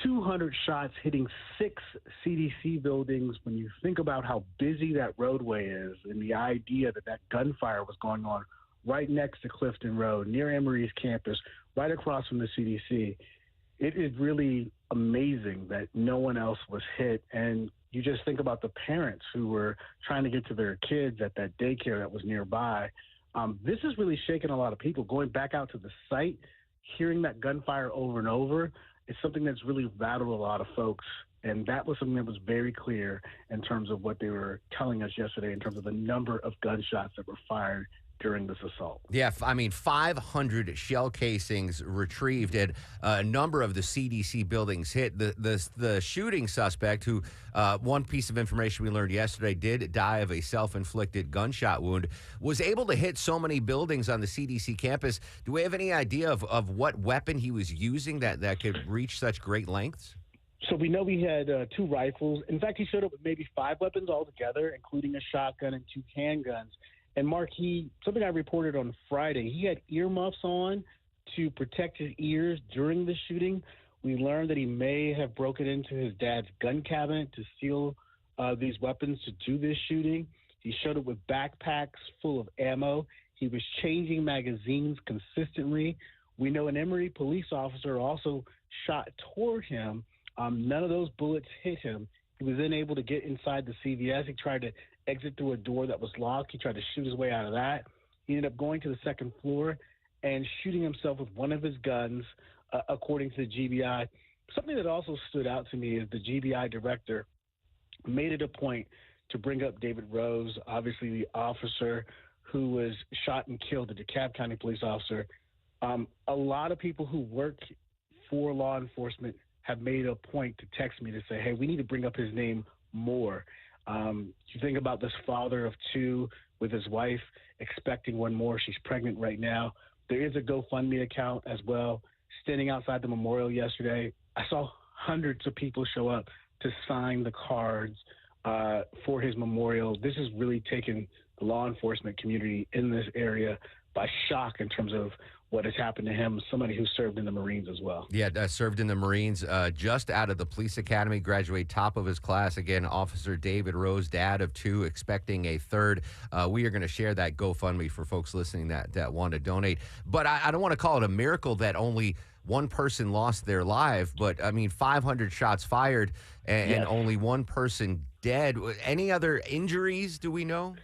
200 shots hitting 6 CDC buildings. When you think about how busy that roadway is and the idea that gunfire was going on right next to Clifton Road, near Emory's campus, right across from the CDC, it is really amazing that no one else was hit. And you just think about the parents who were trying to get to their kids at that daycare that was nearby. This has really shaken a lot of people. Going back out to the site, hearing that gunfire over and over, it's something that's really rattled a lot of folks. And that was something that was very clear in terms of what they were telling us yesterday in terms of the number of gunshots that were fired during this assault. Yeah, 500 shell casings retrieved at a number of the CDC buildings hit. The shooting suspect, who one piece of information we learned yesterday did die of a self-inflicted gunshot wound, was able to hit so many buildings on the CDC campus. Do we have any idea of what weapon he was using that could reach such great lengths? So we know he had 2 rifles. In fact, he showed up with maybe 5 weapons altogether, including a shotgun and 2 handguns. And Mark, something I reported on Friday, he had earmuffs on to protect his ears during the shooting. We learned that he may have broken into his dad's gun cabinet to steal these weapons to do this shooting. He showed up with backpacks full of ammo. He was changing magazines consistently. We know an Emory police officer also shot toward him. None of those bullets hit him. He was then able to get inside the CVS. He tried to exit through a door that was locked. He tried to shoot his way out of that. He ended up going to the 2nd floor and shooting himself with one of his guns, according to the GBI. Something that also stood out to me is the GBI director made it a point to bring up David Rose, obviously the officer who was shot and killed, the DeKalb County police officer. A lot of people who work for law enforcement have made a point to text me to say, hey, we need to bring up his name more. You think about this father of 2 with his wife expecting one more. She's pregnant right now. There is a GoFundMe account as well. Standing outside the memorial yesterday, I saw hundreds of people show up to sign the cards for his memorial. This has really taken the law enforcement community in this area by shock in terms of what has happened to him, somebody who served in the Marines as well. Yeah, served in the Marines, just out of the police academy, graduate top of his class. Again, Officer David Rose, dad of 2, expecting a 3rd. We are going to share that GoFundMe for folks listening that want to donate. But I don't want to call it a miracle that only one person lost their life, but 500 shots fired and only one person dead. Any other injuries, do we know?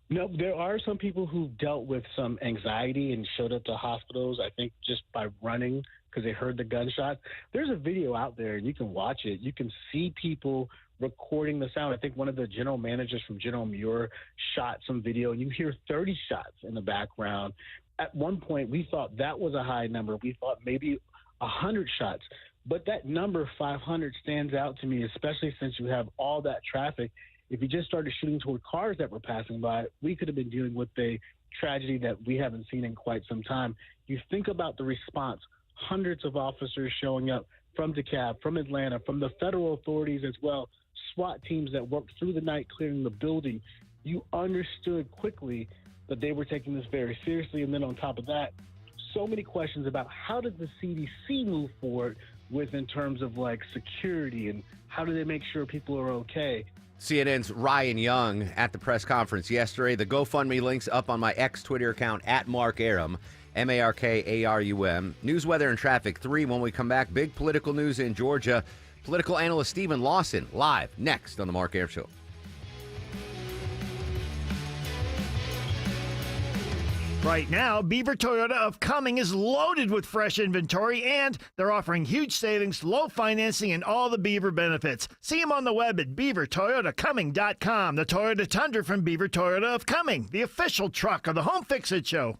No, there are some people who dealt with some anxiety and showed up to hospitals, I think, just by running because they heard the gunshots. There's a video out there, and you can watch it. You can see people recording the sound. I think one of the general managers from General Muir shot some video, and you hear 30 shots in the background. At one point, we thought that was a high number. We thought maybe 100 shots. But that number, 500, stands out to me, especially since you have all that traffic. if he just started shooting toward cars that were passing by, we could have been dealing with a tragedy that we haven't seen in quite some time. You think about the response, hundreds of officers showing up from DeKalb, from Atlanta, from the federal authorities as well, SWAT teams that worked through the night clearing the building. You understood quickly that they were taking this very seriously. And then on top of that, so many questions about how does the CDC move forward with in terms of like security and how do they make sure people are okay? CNN's Ryan Young at the press conference yesterday. The GoFundMe link's up on my Twitter account at Mark Arum, MarkArum. News, weather, and traffic 3 when we come back. Big political news in Georgia. Political analyst Stephen Lawson live next on the Mark Arum Show. Right now, Beaver Toyota of Cumming is loaded with fresh inventory, and they're offering huge savings, low financing, and all the Beaver benefits. See them on the web at beavertoyotacumming.com. The Toyota Tundra from Beaver Toyota of Cumming, the official truck of the Home Fix-It Show.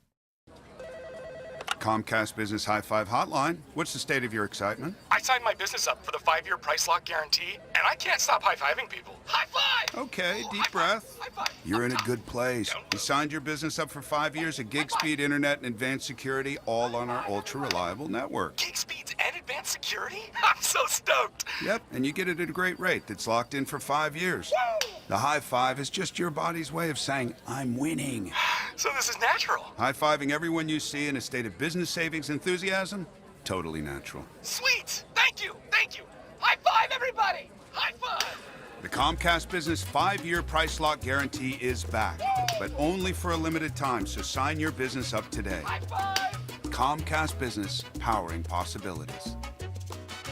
Comcast Business High Five Hotline. What's the state of your excitement? I signed my business up for the 5-year price lock guarantee, and I can't stop high-fiving people. High five! Okay, deep breath. You're in a good place. You signed your business up for 5 years of gig speed internet and advanced security, all on our ultra-reliable network. Gig speeds and advanced security? I'm so stoked! Yep, and you get it at a great rate that's locked in for 5 years. Woo! The high five is just your body's way of saying, I'm winning. So this is natural. High-fiving everyone you see in a state of business savings enthusiasm? Totally natural. Sweet! Thank you! Thank you! High five, everybody! High five! The Comcast Business 5-year price lock guarantee is back, but only for a limited time, so sign your business up today. High five! Comcast Business, powering possibilities.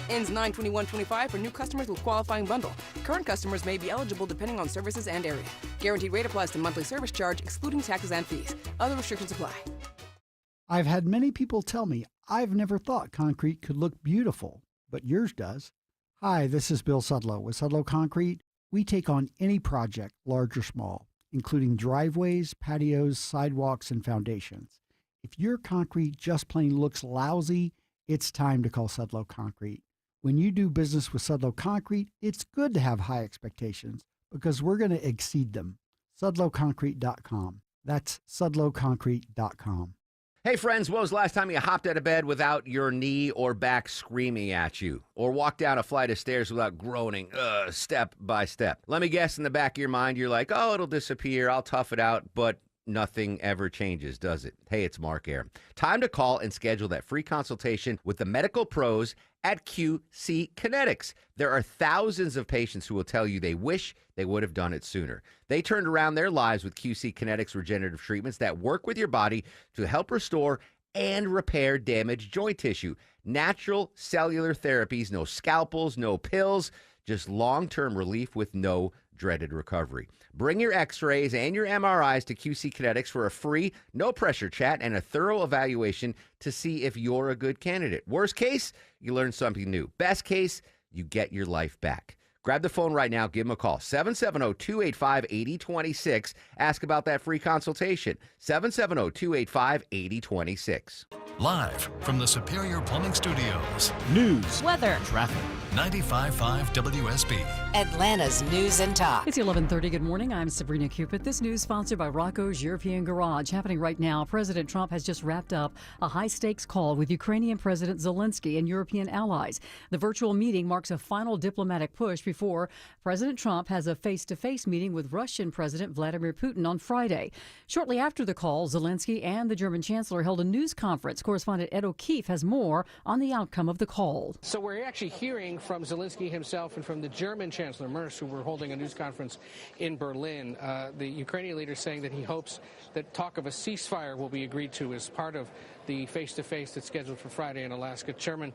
Ends 9/21/25 for new customers with qualifying bundle. Current customers may be eligible depending on services and area. Guaranteed rate applies to monthly service charge, excluding taxes and fees. Other restrictions apply. I've had many people tell me I've never thought concrete could look beautiful, but yours does. Hi, this is Bill Sudlow with Sudlow Concrete. We take on any project, large or small, including driveways, patios, sidewalks, and foundations. If your concrete just plain looks lousy, it's time to call Sudlow Concrete. When you do business with Sudlow Concrete, it's good to have high expectations because we're going to exceed them. SudlowConcrete.com. That's SudlowConcrete.com. Hey friends, when was the last time you hopped out of bed without your knee or back screaming at you? Or walked down a flight of stairs without groaning, step by step? Let me guess, in the back of your mind, you're like, oh, it'll disappear, I'll tough it out, but nothing ever changes, does it? Hey, it's Mark Arum. Time to call and schedule that free consultation with the medical pros at QC Kinetics. There are thousands of patients who will tell you they wish they would have done it sooner. They turned around their lives with QC Kinetics regenerative treatments that work with your body to help restore and repair damaged joint tissue. Natural cellular therapies, no scalpels, no pills, just long-term relief with no dreaded recovery. Bring your x-rays and your MRIs to QC Kinetics for a free, no-pressure chat and a thorough evaluation to see if you're a good candidate. Worst case, you learn something new. Best case, you get your life back. Grab the phone right now. Give them a call. 770-285-8026. Ask about that free consultation. 770-285-8026. Live from the Superior Plumbing Studios. News, weather, Traffic. 95.5 WSB. Atlanta's News and Talk. It's 11:30. Good morning. I'm Sabrina Cupid. This news sponsored by Rocco's European Garage. Happening right now, President Trump has just wrapped up a high-stakes call with Ukrainian President Zelensky and European allies. The virtual meeting marks a final diplomatic push before President Trump has a face-to-face meeting with Russian President Vladimir Putin on Friday. Shortly after the call, Zelensky and the German Chancellor held a news conference. Correspondent Ed O'Keefe has more on the outcome of the call. So we're actually hearing from Zelensky himself and from the German Chancellor Merz, who were holding a news conference in Berlin. The Ukrainian leader saying that he hopes that talk of a ceasefire will be agreed to as part of the face-to-face that's scheduled for Friday in Alaska. German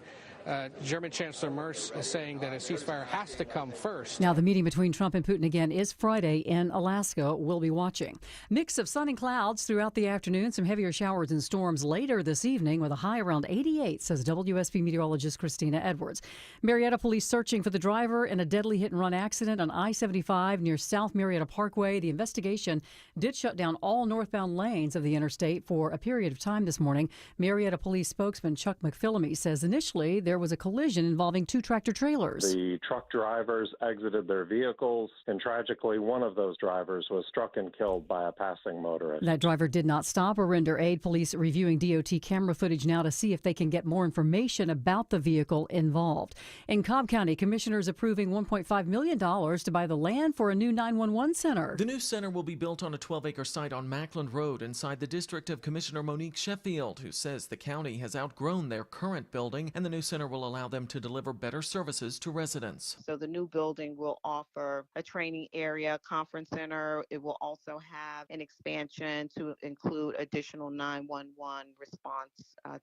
Chancellor Merz is saying that a ceasefire has to come first. Now, the meeting between Trump and Putin again is Friday in Alaska. We'll be watching. Mix of sun and clouds throughout the afternoon. Some heavier showers and storms later this evening with a high around 88, says WSB meteorologist Christina Edwards. Marietta police searching for the driver in a deadly hit-and-run accident on I-75 near South Marietta Parkway. The investigation did shut down all northbound lanes of the interstate for a period of time this morning. Marietta police spokesman Chuck McPhillamy says initially there was a collision involving two tractor trailers. The truck drivers exited their vehicles, and tragically, one of those drivers was struck and killed by a passing motorist. That driver did not stop or render aid. Police reviewing DOT camera footage now to see if they can get more information about the vehicle involved. In Cobb County, commissioners approving $1.5 million to buy the land for a new 911 center. The new center will be built on a 12-acre site on Mackland Road inside the district of Commissioner Monique Sheffield, who says the county has outgrown their current building and the new center will allow them to deliver better services to residents. So the new building will offer a training area, conference center. It will also have an expansion to include additional 911 response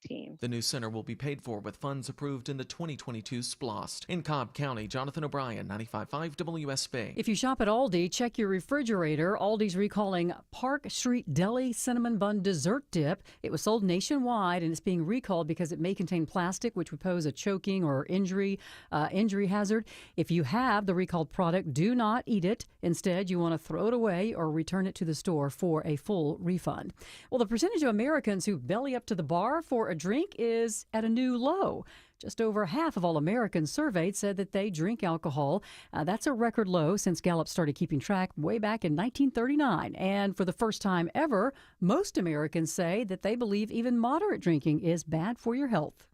teams. The new center will be paid for with funds approved in the 2022 SPLOST. In Cobb County, Jonathan O'Brien, 95.5 WSB. If you shop at Aldi, check your refrigerator. Aldi's recalling Park Street Deli Cinnamon Bun Dessert Dip. It was sold nationwide and it's being recalled because it may contain plastic, which would pose a choking or injury hazard. If you have the recalled product, do not eat it. Instead, you want to throw it away or return it to the store for a full refund. Well, the percentage of Americans who belly up to the bar for a drink is at a new low. Just over half of all Americans surveyed said that they drink alcohol. That's a record low since Gallup started keeping track way back in 1939. And for the first time ever, most Americans say that they believe even moderate drinking is bad for your health.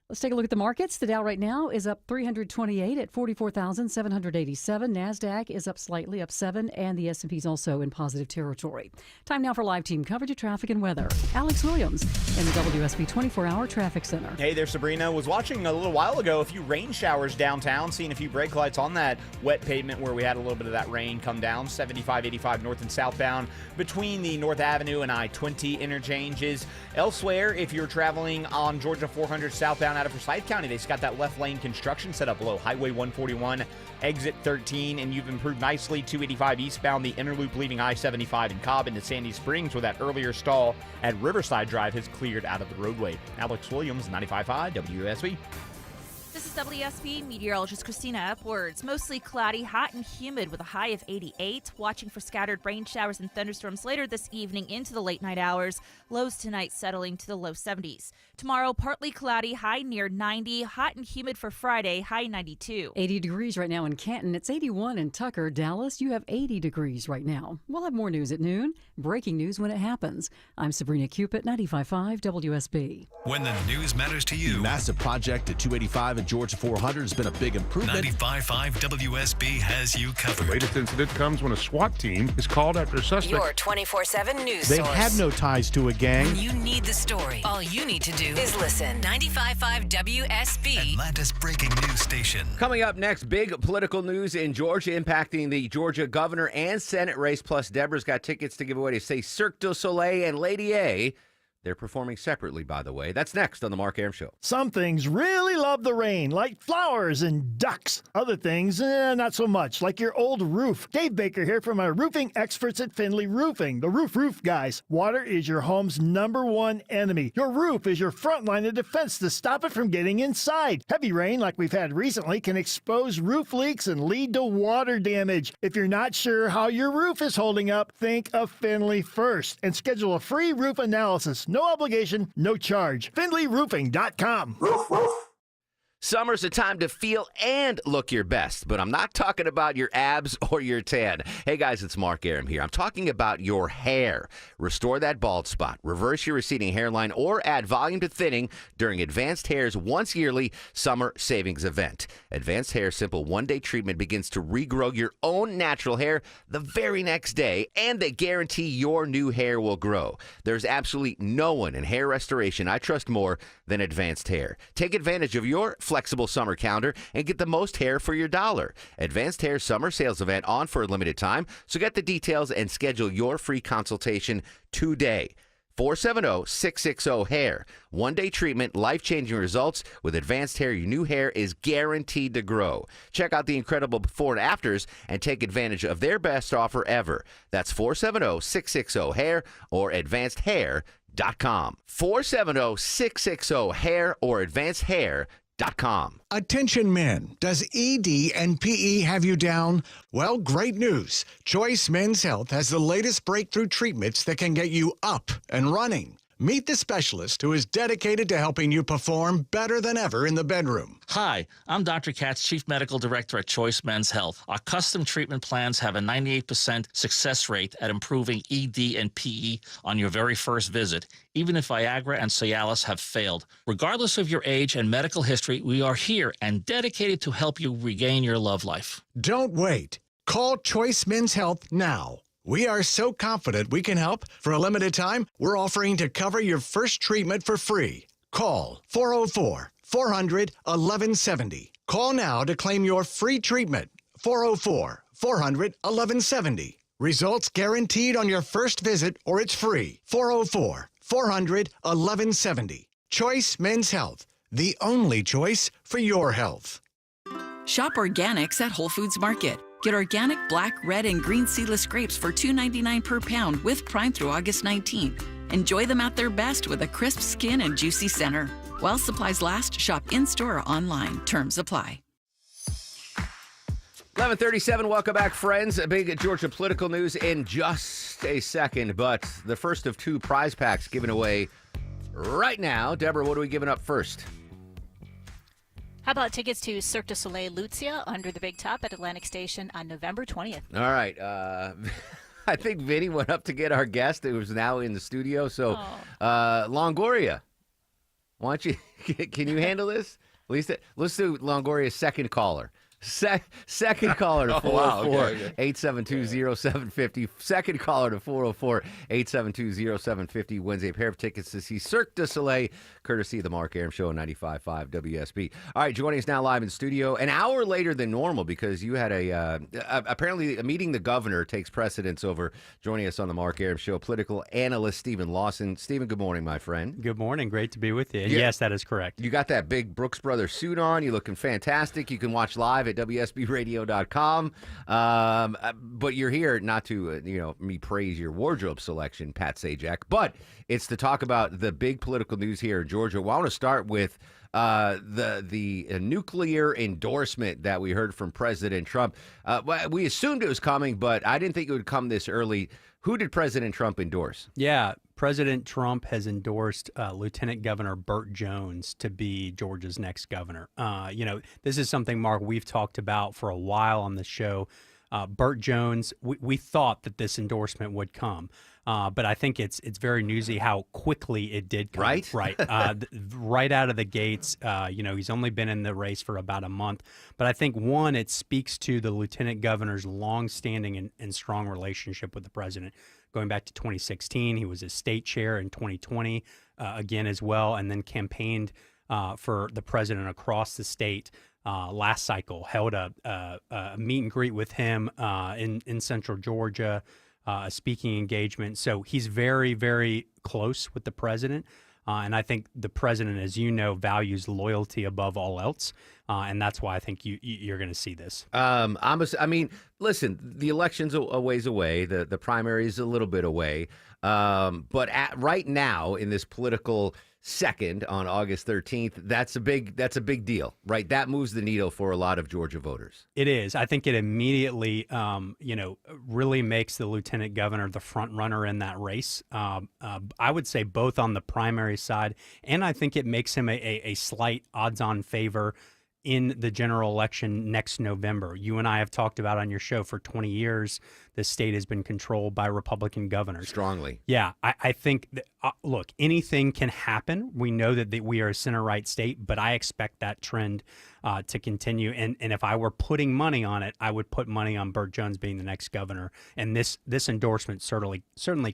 Let's take a look at the markets. The Dow right now is up 328 at 44,787. NASDAQ is up slightly, up 7, and the S&P is also in positive territory. Time now for live team coverage of traffic and weather. Alex Williams in the WSB 24-hour traffic center. Hey there, Sabrina. Was watching a little while ago a few rain showers downtown, seeing a few brake lights on that wet pavement where we had a little bit of that rain come down. 75, 85 north and southbound between the North Avenue and I-20 interchanges. Elsewhere, if you're traveling on Georgia 400 southbound out of Forsyth County, they've got that left lane construction set up below Highway 141, exit 13, and you've improved nicely 285 eastbound, the inner loop leaving I-75 in Cobb into Sandy Springs, where that earlier stall at Riverside Drive has cleared out of the roadway. Alex Williams, 95.5 WSB. This is WSB meteorologist Christina Upwards. Mostly cloudy, hot and humid with a high of 88. Watching for scattered rain showers and thunderstorms later this evening into the late night hours. Lows tonight settling to the low 70s. Tomorrow, partly cloudy, high near 90. Hot and humid for Friday, high 92. 80 degrees right now in Canton. It's 81 in Tucker. Dallas, you have 80 degrees right now. We'll have more news at noon. Breaking news when it happens. I'm Sabrina Cupid, 95.5 WSB. When the news matters to you. The massive project at 285 and Georgia 400 has been a big improvement. 95.5 WSB has you covered. The latest incident comes when a SWAT team is called after a suspect. Your 24/7 news They source. had no ties to a gang. When you need the story, all you need to do is listen. 95.5 WSB. Atlanta's breaking news station. Coming up next, big political news in Georgia impacting the Georgia governor and Senate race. Plus, Deborah's got tickets to give away to say Cirque du Soleil and Lady A. They're performing separately, by the way. That's next on The Mark Arum Show. Some things really love the rain, like flowers and ducks. Other things, not so much, like your old roof. Dave Baker here from our roofing experts at Findlay Roofing, the roof guys. Water is your home's #1 enemy. Your roof is your front line of defense to stop it from getting inside. Heavy rain, like we've had recently, can expose roof leaks and lead to water damage. If you're not sure how your roof is holding up, think of Findlay first and schedule a free roof analysis. No obligation, no charge. FindlayRoofing.com. Summer's a time to feel and look your best, but I'm not talking about your abs or your tan. Hey guys, it's Mark Arum here. I'm talking about your hair. Restore that bald spot, reverse your receding hairline, or add volume to thinning during Advanced Hair's once-yearly summer savings event. Advanced Hair's simple one-day treatment begins to regrow your own natural hair the very next day, and they guarantee your new hair will grow. There's absolutely no one in hair restoration I trust more than Advanced Hair. Take advantage of your flexible summer calendar and get the most hair for your dollar. Advanced Hair summer sales event on for a limited time, so get the details and schedule your free consultation today. 470-660-HAIR. One-day treatment, life-changing results. With Advanced Hair, your new hair is guaranteed to grow. Check out the incredible before and afters and take advantage of their best offer ever. That's 470-660-HAIR or advancedhair.com. 470-660-HAIR or advancedhair.com. Attention men, does ED and PE have you down? Well, great news. Choice Men's Health has the latest breakthrough treatments that can get you up and running. Meet the specialist who is dedicated to helping you perform better than ever in the bedroom. Hi, I'm Dr. Katz, Chief Medical Director at Choice Men's Health. Our custom treatment plans have a 98% success rate at improving ED and PE on your very first visit, even if Viagra and Cialis have failed. Regardless of your age and medical history, we are here and dedicated to help you regain your love life. Don't wait. Call Choice Men's Health now. We are so confident we can help. For a limited time, we're offering to cover your first treatment for free. Call 404-400-1170. Call now to claim your free treatment. 404-400-1170. Results guaranteed on your first visit or it's free. 404-400-1170. Choice Men's Health, the only choice for your health. Shop organics at Whole Foods Market. Get organic black, red, and green seedless grapes for $2.99 per pound with Prime through August 19th. Enjoy them at their best with a crisp skin and juicy center. While supplies last, shop in-store or online. Terms apply. 11:37. Welcome back, friends. A big Georgia political news in just a second, but the first of two prize packs given away right now. Deborah, what are we giving up first? How about tickets to Cirque du Soleil Lucia under the Big Top at Atlantic Station on November 20th? All right. I think Vinny went up to get our guest who is now in the studio. So, Longoria, why don't you, can you handle this? At least let's do Longoria's second caller. Second caller to 404-872-0750. Second caller to 404-872-0750 wins a pair of tickets to see Cirque du Soleil, courtesy of the Mark Arum Show on 95.5 WSB. All right, joining us now live in studio, an hour later than normal because you had apparently meeting the governor takes precedence over joining us on the Mark Arum Show. Political analyst Stephen Lawson. Stephen, good morning, my friend. Good morning. Great to be with you. And yes, that is correct. You got that big Brooks Brothers suit on. You're looking fantastic. You can watch live at WSBradio.com. But you're here not to, me praise your wardrobe selection, Pat Sajak, but it's to talk about the big political news here in Georgia. Well, I want to start with the nuclear endorsement that we heard from President Trump. We assumed it was coming, but I didn't think it would come this early. Who did President Trump endorse? Yeah, President Trump has endorsed Lieutenant Governor Burt Jones to be Georgia's next governor. This is something, Mark, we've talked about for a while on the show. Burt Jones, we thought that this endorsement would come. But I think it's very newsy how quickly it did come. Right? Right. Right out of the gates. He's only been in the race for about a month. But I think, one, it speaks to the lieutenant governor's longstanding and strong relationship with the president. Going back to 2016, he was his state chair in 2020, again as well, and then campaigned for the president across the state. Last cycle, held a meet and greet with him in central Georgia, a speaking engagement. So he's very, very close with the president. And I think the president, as you know, values loyalty above all else. And that's why I think you're going to see this. Listen, the election's a ways away. The primary is a little bit away. But right now, in this political second on August 13th, that's a big deal, right? That moves the needle for a lot of Georgia voters. It is. I think it immediately, really makes the lieutenant governor the front runner in that race. I would say both on the primary side, and I think it makes him a slight odds-on favor in the general election next November. You and I have talked about on your show for 20 years, the state has been controlled by Republican governors. Strongly. Yeah, I think, look, anything can happen. We know that we are a center-right state, but I expect that trend to continue. And if I were putting money on it, I would put money on Burt Jones being the next governor. And this endorsement certainly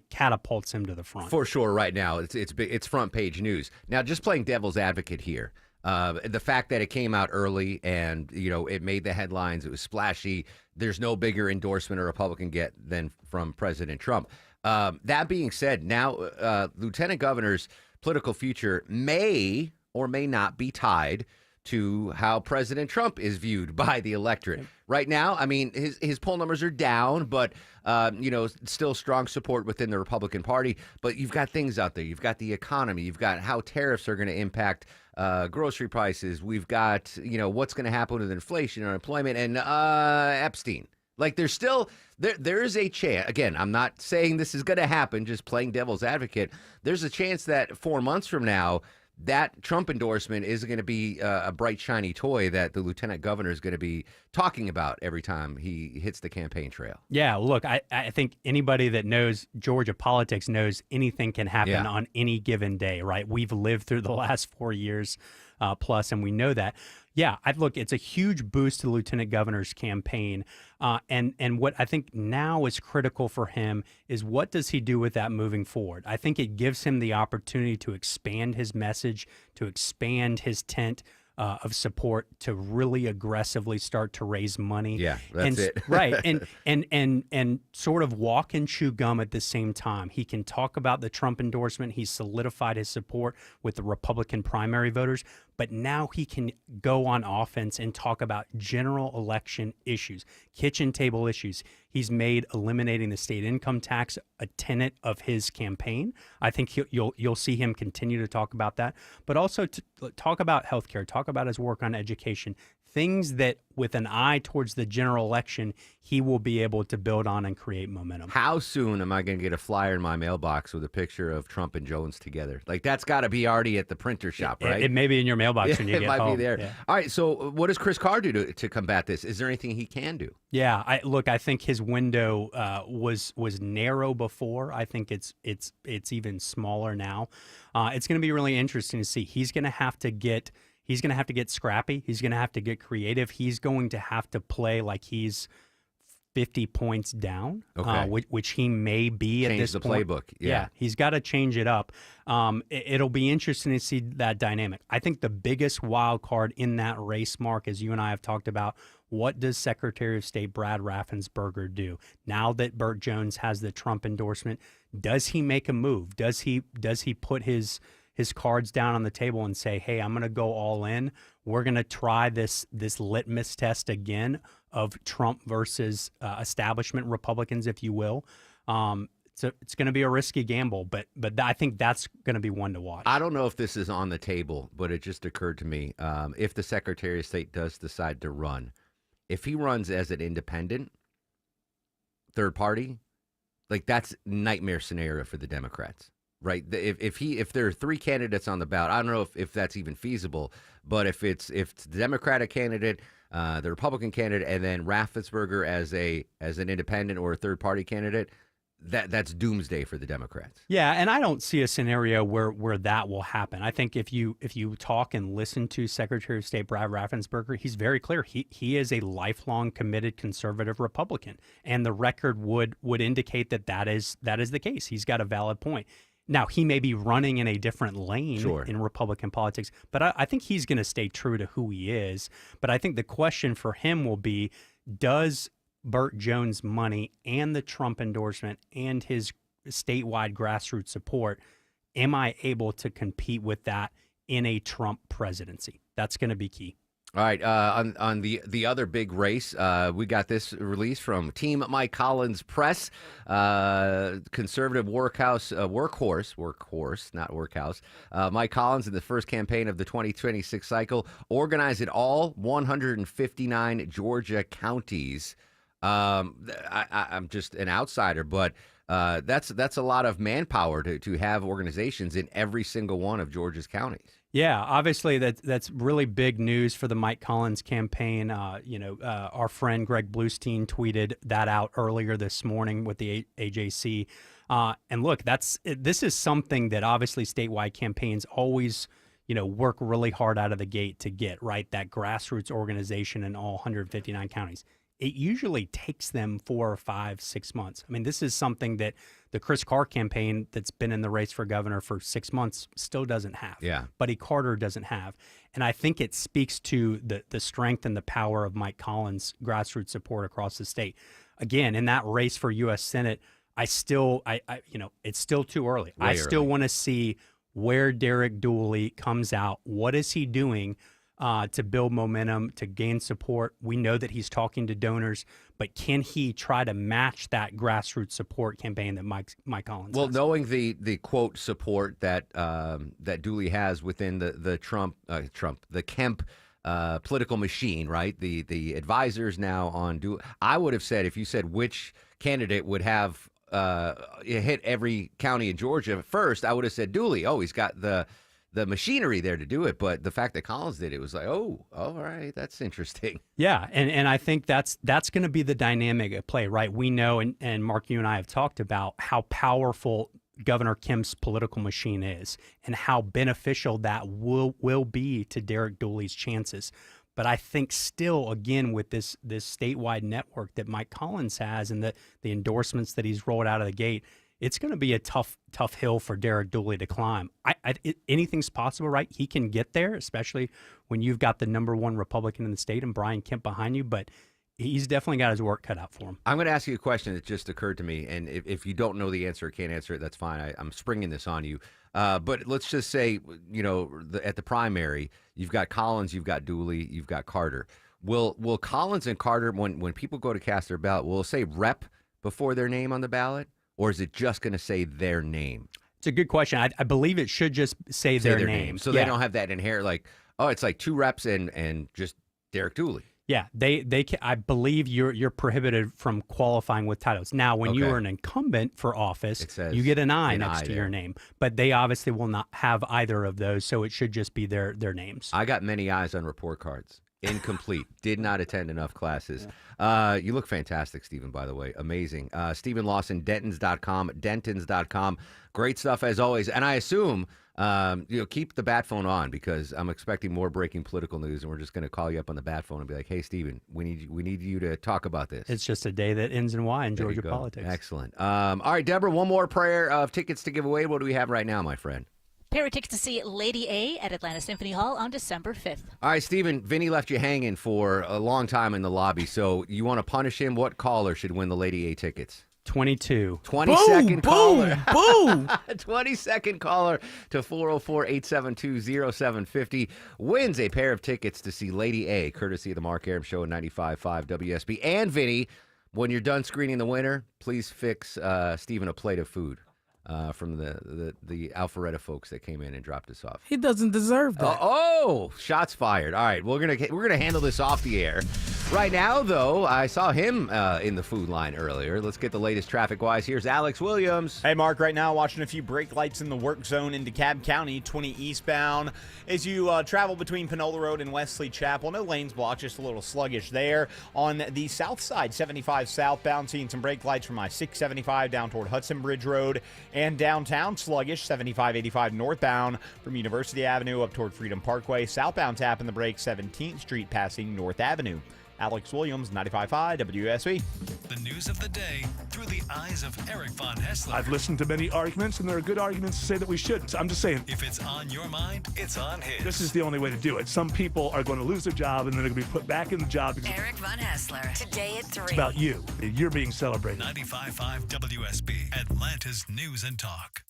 catapults him to the front. For sure right now. It's front page news. Now, just playing devil's advocate here. The fact that it came out early and, it made the headlines, it was splashy. There's no bigger endorsement a Republican get than from President Trump. That being said, now Lieutenant Governor's political future may or may not be tied to how President Trump is viewed by the electorate. Right now, I mean, his poll numbers are down, but, still strong support within the Republican Party. But you've got things out there. You've got the economy. You've got how tariffs are going to impact grocery prices. We've got, what's going to happen with inflation and unemployment and Epstein. Like there's still there is a chance. Again, I'm not saying this is going to happen, just playing devil's advocate. There's a chance that 4 months from now, that Trump endorsement is going to be a bright, shiny toy that the lieutenant governor is going to be talking about every time he hits the campaign trail. Yeah, look, I think anybody that knows Georgia politics knows anything can happen on any given day, right? We've lived through the last 4 years plus, and we know that. Yeah, look, it's a huge boost to the lieutenant governor's campaign. And what I think now is critical for him is what does he do with that moving forward? I think it gives him the opportunity to expand his message, to expand his tent of support, to really aggressively start to raise money. Yeah, that's it. Right. And sort of walk and chew gum at the same time. He can talk about the Trump endorsement. He's solidified his support with the Republican primary voters. But now he can go on offense and talk about general election issues, kitchen table issues. He's made eliminating the state income tax a tenet of his campaign. I think you'll see him continue to talk about that, but also to talk about healthcare, talk about his work on education, things that with an eye towards the general election, he will be able to build on and create momentum. How soon am I going to get a flyer in my mailbox with a picture of Trump and Jones together? Like, that's got to be already at the printer shop, right? It may be in your mailbox when you get home. It might be there. Yeah. All right, so what does Chris Carr do to combat this? Is there anything he can do? Yeah, I think his window was narrow before. I think it's even smaller now. It's going to be really interesting to see. He's going to have to get scrappy. He's going to have to get creative. He's going to have to play like he's 50 points down, which he may be at this point. Change the playbook. Yeah, he's got to change it up. It'll be interesting to see that dynamic. I think the biggest wild card in that race, Mark, as you and I have talked about, what does Secretary of State Brad Raffensperger do now that Burt Jones has the Trump endorsement? Does he make a move? Does he put his cards down on the table and say, hey, I'm going to go all in. We're going to try this litmus test again of Trump versus establishment Republicans, if you will. So it's going to be a risky gamble, but I think that's going to be one to watch. I don't know if this is on the table, but it just occurred to me. If the Secretary of State does decide to run, if he runs as an independent, third party, like that's nightmare scenario for the Democrats. Right. If there are three candidates on the ballot, I don't know if that's even feasible. But if it's the Democratic candidate, the Republican candidate, and then Raffensperger as an independent or a third party candidate, that's doomsday for the Democrats. Yeah, and I don't see a scenario where that will happen. I think if you talk and listen to Secretary of State Brad Raffensperger, he's very clear. He is a lifelong committed conservative Republican, and the record would indicate that is the case. He's got a valid point. Now, he may be running in a different lane in Republican politics, but I think he's going to stay true to who he is. But I think the question for him will be, does Burt Jones' money and the Trump endorsement and his statewide grassroots support, am I able to compete with that in a Trump presidency? That's going to be key. All right, on the other big race, we got this release from Team Mike Collins Press, conservative workhorse, not workhouse. Mike Collins in the first campaign of the 2026 cycle organized in all 159 Georgia counties. I'm just an outsider, but that's a lot of manpower to have organizations in every single one of Georgia's counties. Yeah, obviously that's really big news for the Mike Collins campaign. Our friend Greg Bluestein tweeted that out earlier this morning with the AJC. And look, this is something that obviously statewide campaigns always, work really hard out of the gate to get, right? That grassroots organization in all 159 counties. It usually takes them 4 or 5, 6 months. I mean, this is something that the Chris Carr campaign that's been in the race for governor for 6 months still doesn't have. Yeah. Buddy Carter doesn't have. And I think it speaks to the strength and the power of Mike Collins' grassroots support across the state. Again, in that race for U.S. Senate, it's still too early. I still want to see where Derek Dooley comes out. What is he doing to build momentum, to gain support? We know that he's talking to donors, but can he try to match that grassroots support campaign that Mike Collins has? Knowing the quote support that Dooley has within the Kemp political machine, right? The advisors now on I would have said, if you said which candidate would have hit every county in Georgia first, I would have said Dooley. Oh, he's got the machinery there to do it. But the fact that Collins did it was like, oh, all right, that's interesting. Yeah, and I think that's going to be the dynamic at play, right? We know, and Mark, you and I have talked about how powerful Governor Kemp's political machine is and how beneficial that will be to Derek Dooley's chances. But I think still, again, with this statewide network that Mike Collins has and the endorsements that he's rolled out of the gate, it's going to be a tough hill for Derek Dooley to climb. Anything's possible, right? He can get there, especially when you've got the number one Republican in the state and Brian Kemp behind you. But he's definitely got his work cut out for him. I'm going to ask you a question that just occurred to me, and if you don't know the answer or can't answer it, that's fine. I'm springing this on you. But let's just say, at the primary, you've got Collins, you've got Dooley, you've got Carter. Will Collins and Carter, when people go to cast their ballot, will it say rep before their name on the ballot? Or is it just going to say their name? It's a good question. I believe it should just say their name. So they don't have that inherent, like, oh, it's like 2 reps and just Derek Dooley. Yeah, they can, I believe you're prohibited from qualifying with titles. Now, when you are an incumbent for office, you get an I next to your name. But they obviously will not have either of those, so it should just be their names. I got many eyes on report cards. Incomplete. Did not attend enough classes. You look fantastic, Stephen, by the way. Amazing. Stephen Lawson, Dentons.com. Great stuff as always. And I assume, keep the bat phone on because I'm expecting more breaking political news, and we're just going to call you up on the bat phone and be like, hey, Stephen, we need you to talk about this. It's just a day that ends in Y in Georgia politics. Excellent. All right, Deborah, one more pair of tickets to give away. What do we have right now, my friend? Pair of tickets to see Lady A at Atlanta Symphony Hall on December 5th. All right, Stephen, Vinny left you hanging for a long time in the lobby, so you want to punish him? What caller should win the Lady A tickets? 22. 22nd caller. Boom! 22nd caller to 404-872-0750 wins a pair of tickets to see Lady A, courtesy of the Mark Arum Show at 95.5 WSB. And, Vinny, when you're done screening the winner, please fix Stephen a plate of food. From the Alpharetta folks that came in and dropped us off. He doesn't deserve that. Oh, shots fired. All right, we're gonna handle this off the air. Right now, though, I saw him in the food line earlier. Let's get the latest traffic-wise. Here's Alex Williams. Hey, Mark, right now watching a few brake lights in the work zone in DeKalb County, 20 eastbound. As you travel between Panola Road and Wesley Chapel, no lanes blocked, just a little sluggish there. On the south side, 75 southbound, seeing some brake lights from I-675 down toward Hudson Bridge Road. And downtown, sluggish, 75-85 northbound from University Avenue up toward Freedom Parkway. Southbound tapping the brake, 17th Street passing North Avenue. Alex Williams, 95.5 WSB. The news of the day through the eyes of Eric Von Hessler. I've listened to many arguments, and there are good arguments to say that we shouldn't. I'm just saying. If it's on your mind, it's on his. This is the only way to do it. Some people are going to lose their job, and then they're going to be put back in the job. Eric Von Hessler, today at 3. It's about you. You're being celebrated. 95.5 WSB, Atlanta's News and Talk.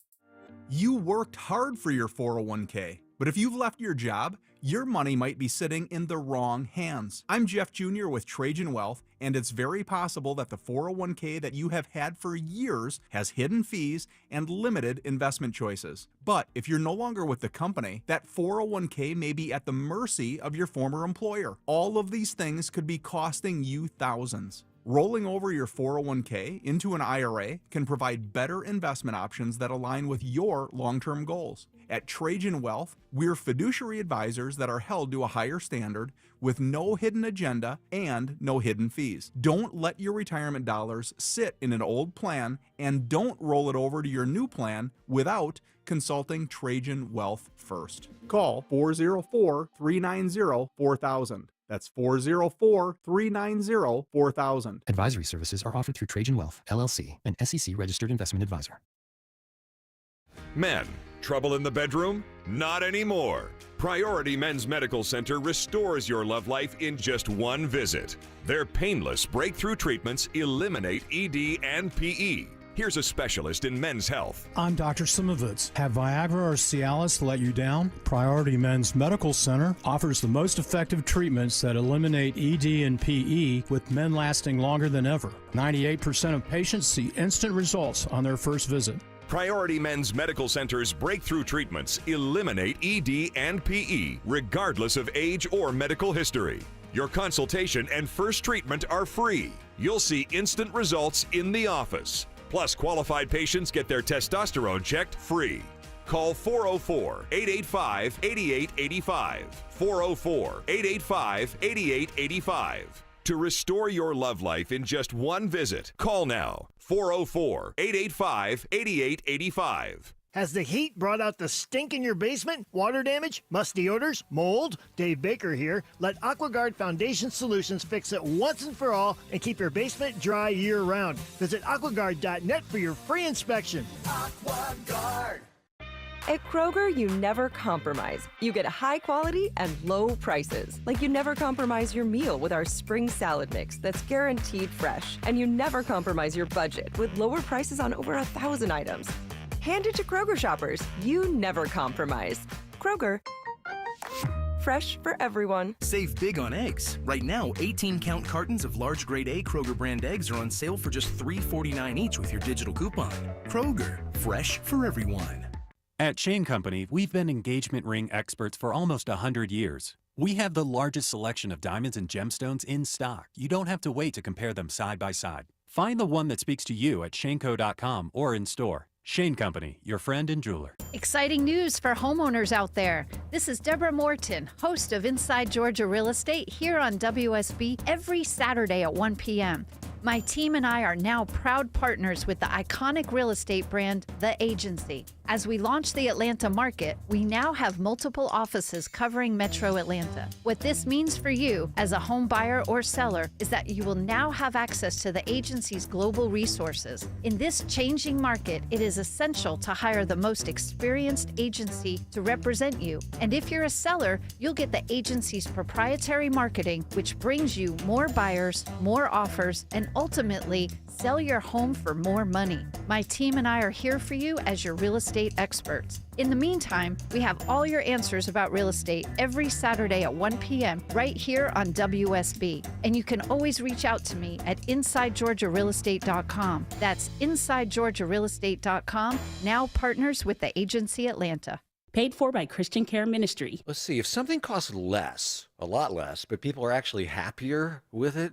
You worked hard for your 401k, but if you've left your job, your money might be sitting in the wrong hands. I'm Jeff Jr. with Trajan Wealth, and it's very possible that the 401k that you have had for years has hidden fees and limited investment choices. But if you're no longer with the company, that 401k may be at the mercy of your former employer. All of these things could be costing you thousands. Rolling over your 401k into an IRA can provide better investment options that align with your long-term goals. At Trajan Wealth, we're fiduciary advisors that are held to a higher standard with no hidden agenda and no hidden fees. Don't let your retirement dollars sit in an old plan, and don't roll it over to your new plan without consulting Trajan Wealth first. Call 404-390-4000. That's 404-390-4000. Advisory services are offered through Trajan Wealth, LLC, an SEC-registered investment advisor. Men, trouble in the bedroom? Not anymore. Priority Men's Medical Center restores your love life in just one visit. Their painless breakthrough treatments eliminate ED and PE. Here's a specialist in men's health. I'm Dr. Simovitz. Have Viagra or Cialis let you down? Priority Men's Medical Center offers the most effective treatments that eliminate ED and PE, with men lasting longer than ever. 98% of patients see instant results on their first visit. Priority Men's Medical Center's breakthrough treatments eliminate ED and PE, regardless of age or medical history. Your consultation and first treatment are free. You'll see instant results in the office. Plus, qualified patients get their testosterone checked free. Call 404-885-8885. 404-885-8885. To restore your love life in just one visit, call now. 404-885-8885. Has the heat brought out the stink in your basement? Water damage? Musty odors? Mold? Dave Baker here. Let AquaGuard Foundation Solutions fix it once and for all and keep your basement dry year-round. Visit AquaGuard.net for your free inspection. AquaGuard. At Kroger, you never compromise. You get high quality and low prices. Like you never compromise your meal with our spring salad mix that's guaranteed fresh. And you never compromise your budget with lower prices on over 1,000 items. Hand it to Kroger shoppers. You never compromise. Kroger. Fresh for everyone. Save big on eggs. Right now, 18-count cartons of large grade A Kroger brand eggs are on sale for just $3.49 each with your digital coupon. Kroger, fresh for everyone. At Shane Company, we've been engagement ring experts for almost 100 years. We have the largest selection of diamonds and gemstones in stock. You don't have to wait to compare them side by side. Find the one that speaks to you at shaneco.com or in store. Shane Company, your friend and jeweler. Exciting news for homeowners out there. This is Deborah Morton, host of Inside Georgia Real Estate here on WSB every Saturday at 1 p.m. My team and I are now proud partners with the iconic real estate brand, The Agency. As we launch the Atlanta market, we now have multiple offices covering Metro Atlanta. What this means for you as a home buyer or seller is that you will now have access to The Agency's global resources. In this changing market, it is essential to hire the most experienced agency to represent you. And if you're a seller, you'll get The Agency's proprietary marketing, which brings you more buyers, more offers, and ultimately sell your home for more money. My team and I are here for you as your real estate experts. In the meantime, we have all your answers about real estate every Saturday at 1 p.m. right here on WSB. And you can always reach out to me at InsideGeorgiaRealEstate.com. That's InsideGeorgiaRealEstate.com, now partners with The Agency Atlanta. Paid for by Christian Care Ministry. Let's see, if something costs less, a lot less, but people are actually happier with it,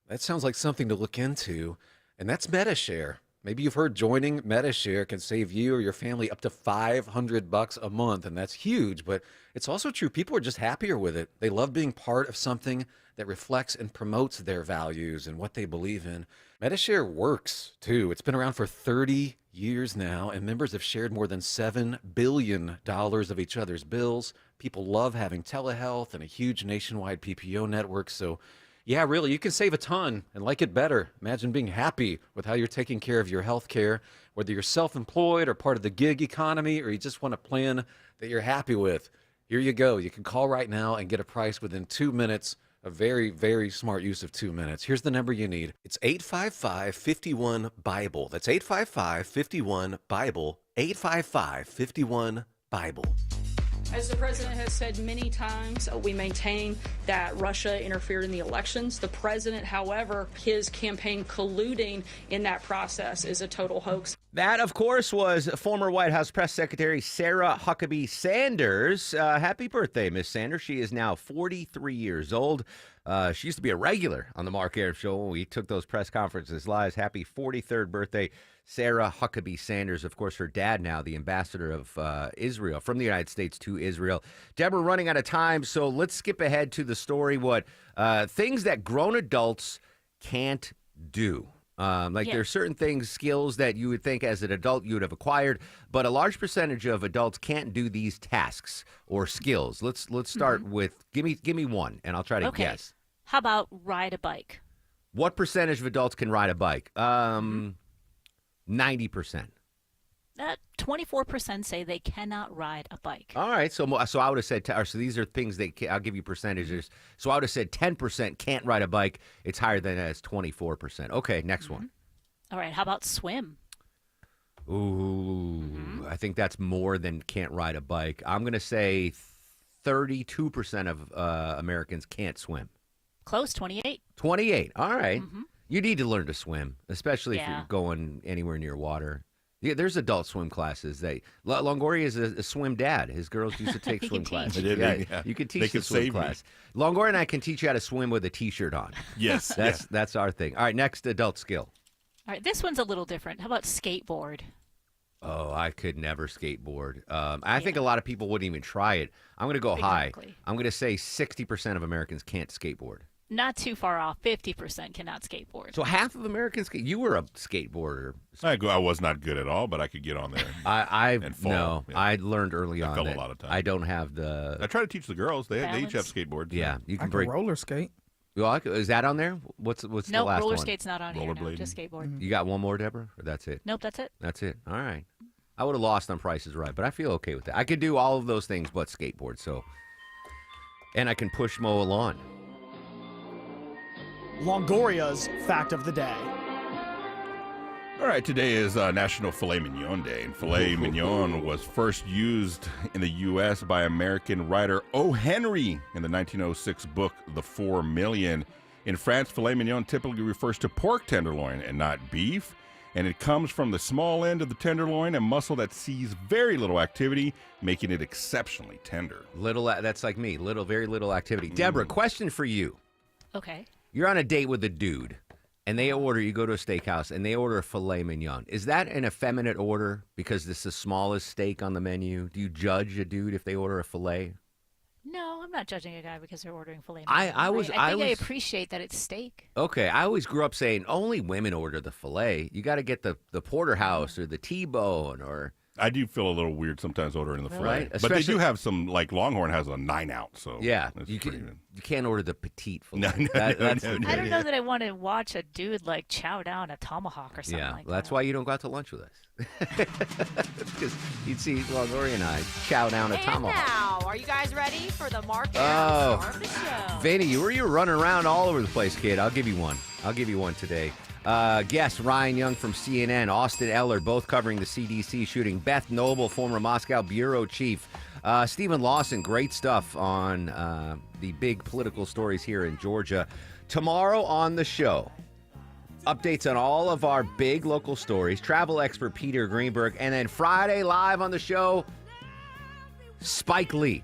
that sounds like something to look into, and that's MediShare. Maybe you've heard joining MediShare can save you or your family up to $500 a month, and that's huge, but it's also true. People are just happier with it. They love being part of something that reflects and promotes their values and what they believe in. MediShare works, too. It's been around for 30 years now, and members have shared more than $7 billion of each other's bills. People love having telehealth and a huge nationwide PPO network, so yeah, really, you can save a ton and like it better. Imagine being happy with how you're taking care of your health care, whether you're self-employed or part of the gig economy, or you just want a plan that you're happy with. Here you go. You can call right now and get a price within 2 minutes. A very, very smart use of 2 minutes. Here's the number you need. It's 855-51-BIBLE. That's 855-51-BIBLE. 855-51-BIBLE. As the president has said many times, we maintain that Russia interfered in the elections. The president, however, his campaign colluding in that process is a total hoax. That, of course, was former White House Press Secretary Sarah Huckabee Sanders. Happy birthday, Miss Sanders. She is now 43 years old. She used to be a regular on the Mark Arum Show when we took those press conferences live. Happy 43rd birthday, Sarah Huckabee Sanders. Of course, her dad now, the ambassador of Israel, from the United States to Israel. Deborah, running out of time, so let's skip ahead to the story. Things that grown adults can't do. There are certain things, skills that you would think as an adult you would have acquired, but a large percentage of adults can't do these tasks or skills. Let's start with give me one, and I'll try to guess. How about ride a bike? What percentage of adults can ride a bike? 90%. 24% say they cannot ride a bike. All right, so I would have said, so these are things that I'll give you percentages. So I would have said 10% can't ride a bike. It's higher than that. It's 24%. Okay, next one. All right, how about swim? Ooh, I think that's more than can't ride a bike. I'm going to say 32% of Americans can't swim. Close, 28. 28, all right. You need to learn to swim, especially if you're going anywhere near water. Yeah, there's adult swim classes. Longoria is a swim dad. His girls used to take swim classes. Yeah. You can They teach the could swim save me. class. Longoria and I can teach you how to swim with a T-shirt on. Yes, that's our thing. All right, next adult skill. All right, this one's a little different. How about skateboard? Oh, I could never skateboard. I think a lot of people wouldn't even try it. I'm going to go Exactly. high. I'm going to say 60% of Americans can't skateboard. Not too far off. 50% cannot skateboard. So half of Americans, you were a skateboarder. I was not good at all, but I could get on there. and fall. No, Yeah. I learned early on fell that a lot of times. I don't have the. I try to teach the girls. They each have Balance? skateboards. Yeah, you I can can break. roller skate. Well, is that on there? What's the Nope, last roller one? skate's not on here. No, just skateboard. You got one more, Deborah, or that's it? Nope, that's it. That's it. All right. I would have lost on Price is Right, but I feel okay with that. I could do all of those things but skateboard. So, and I can push mow a lawn. Longoria's fact of the day. All right, today is National Filet Mignon Day, and filet mignon was first used in the U.S. by American writer O. Henry in the 1906 book The 4 Million. In France, filet mignon typically refers to pork tenderloin and not beef, and it comes from the small end of the tenderloin, a muscle that sees very little activity, making it exceptionally tender. That's like me. Very little activity. Deborah, question for you. Okay. You're on a date with a dude, and you go to a steakhouse, and they order a filet mignon. Is that an effeminate order because it's the smallest steak on the menu? Do you judge a dude if they order a filet? No, I'm not judging a guy because they're ordering filet. I think I appreciate that it's steak. Okay, I always grew up saying only women order the filet. You got to get the porterhouse or the T-bone or. I do feel a little weird sometimes ordering the filet, Right, but they especially- do have some, like Longhorn has a 9-ounce. So Yeah, it's you pretty- can't order the petite filet. No, That's no, the no, I don't know that I want to watch a dude like chow down a tomahawk or something Yeah, like that's that. why you don't go out to lunch with us. Because you'd see Longoria and I chow down a tomahawk. Now, are you guys ready for the Mark Oh, Aram Star of the Show? Vinny, you were running around all over the place, kid. I'll give you one. Today. Guest Ryan Young from CNN, Austin Eller, both covering the CDC shooting. Beth Noble, former Moscow bureau chief. Stephen Lawson, great stuff on the big political stories here in Georgia. Tomorrow on the show, updates on all of our big local stories. Travel expert Peter Greenberg. And then Friday live on the show, Spike Lee.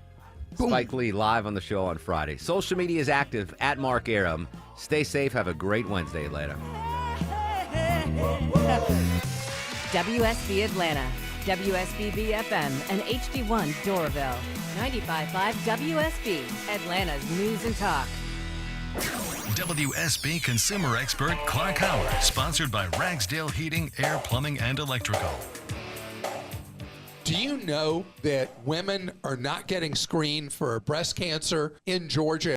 Boom. Spike Lee live on the show on Friday. Social media is active at Mark Aram. Stay safe. Have a great Wednesday later. WSB Atlanta, WSBB FM, and HD1 Doraville. 95.5 WSB, Atlanta's News and Talk. WSB consumer expert Clark Howard, sponsored by Ragsdale Heating, Air, Plumbing, and Electrical. Do you know that women are not getting screened for breast cancer in Georgia?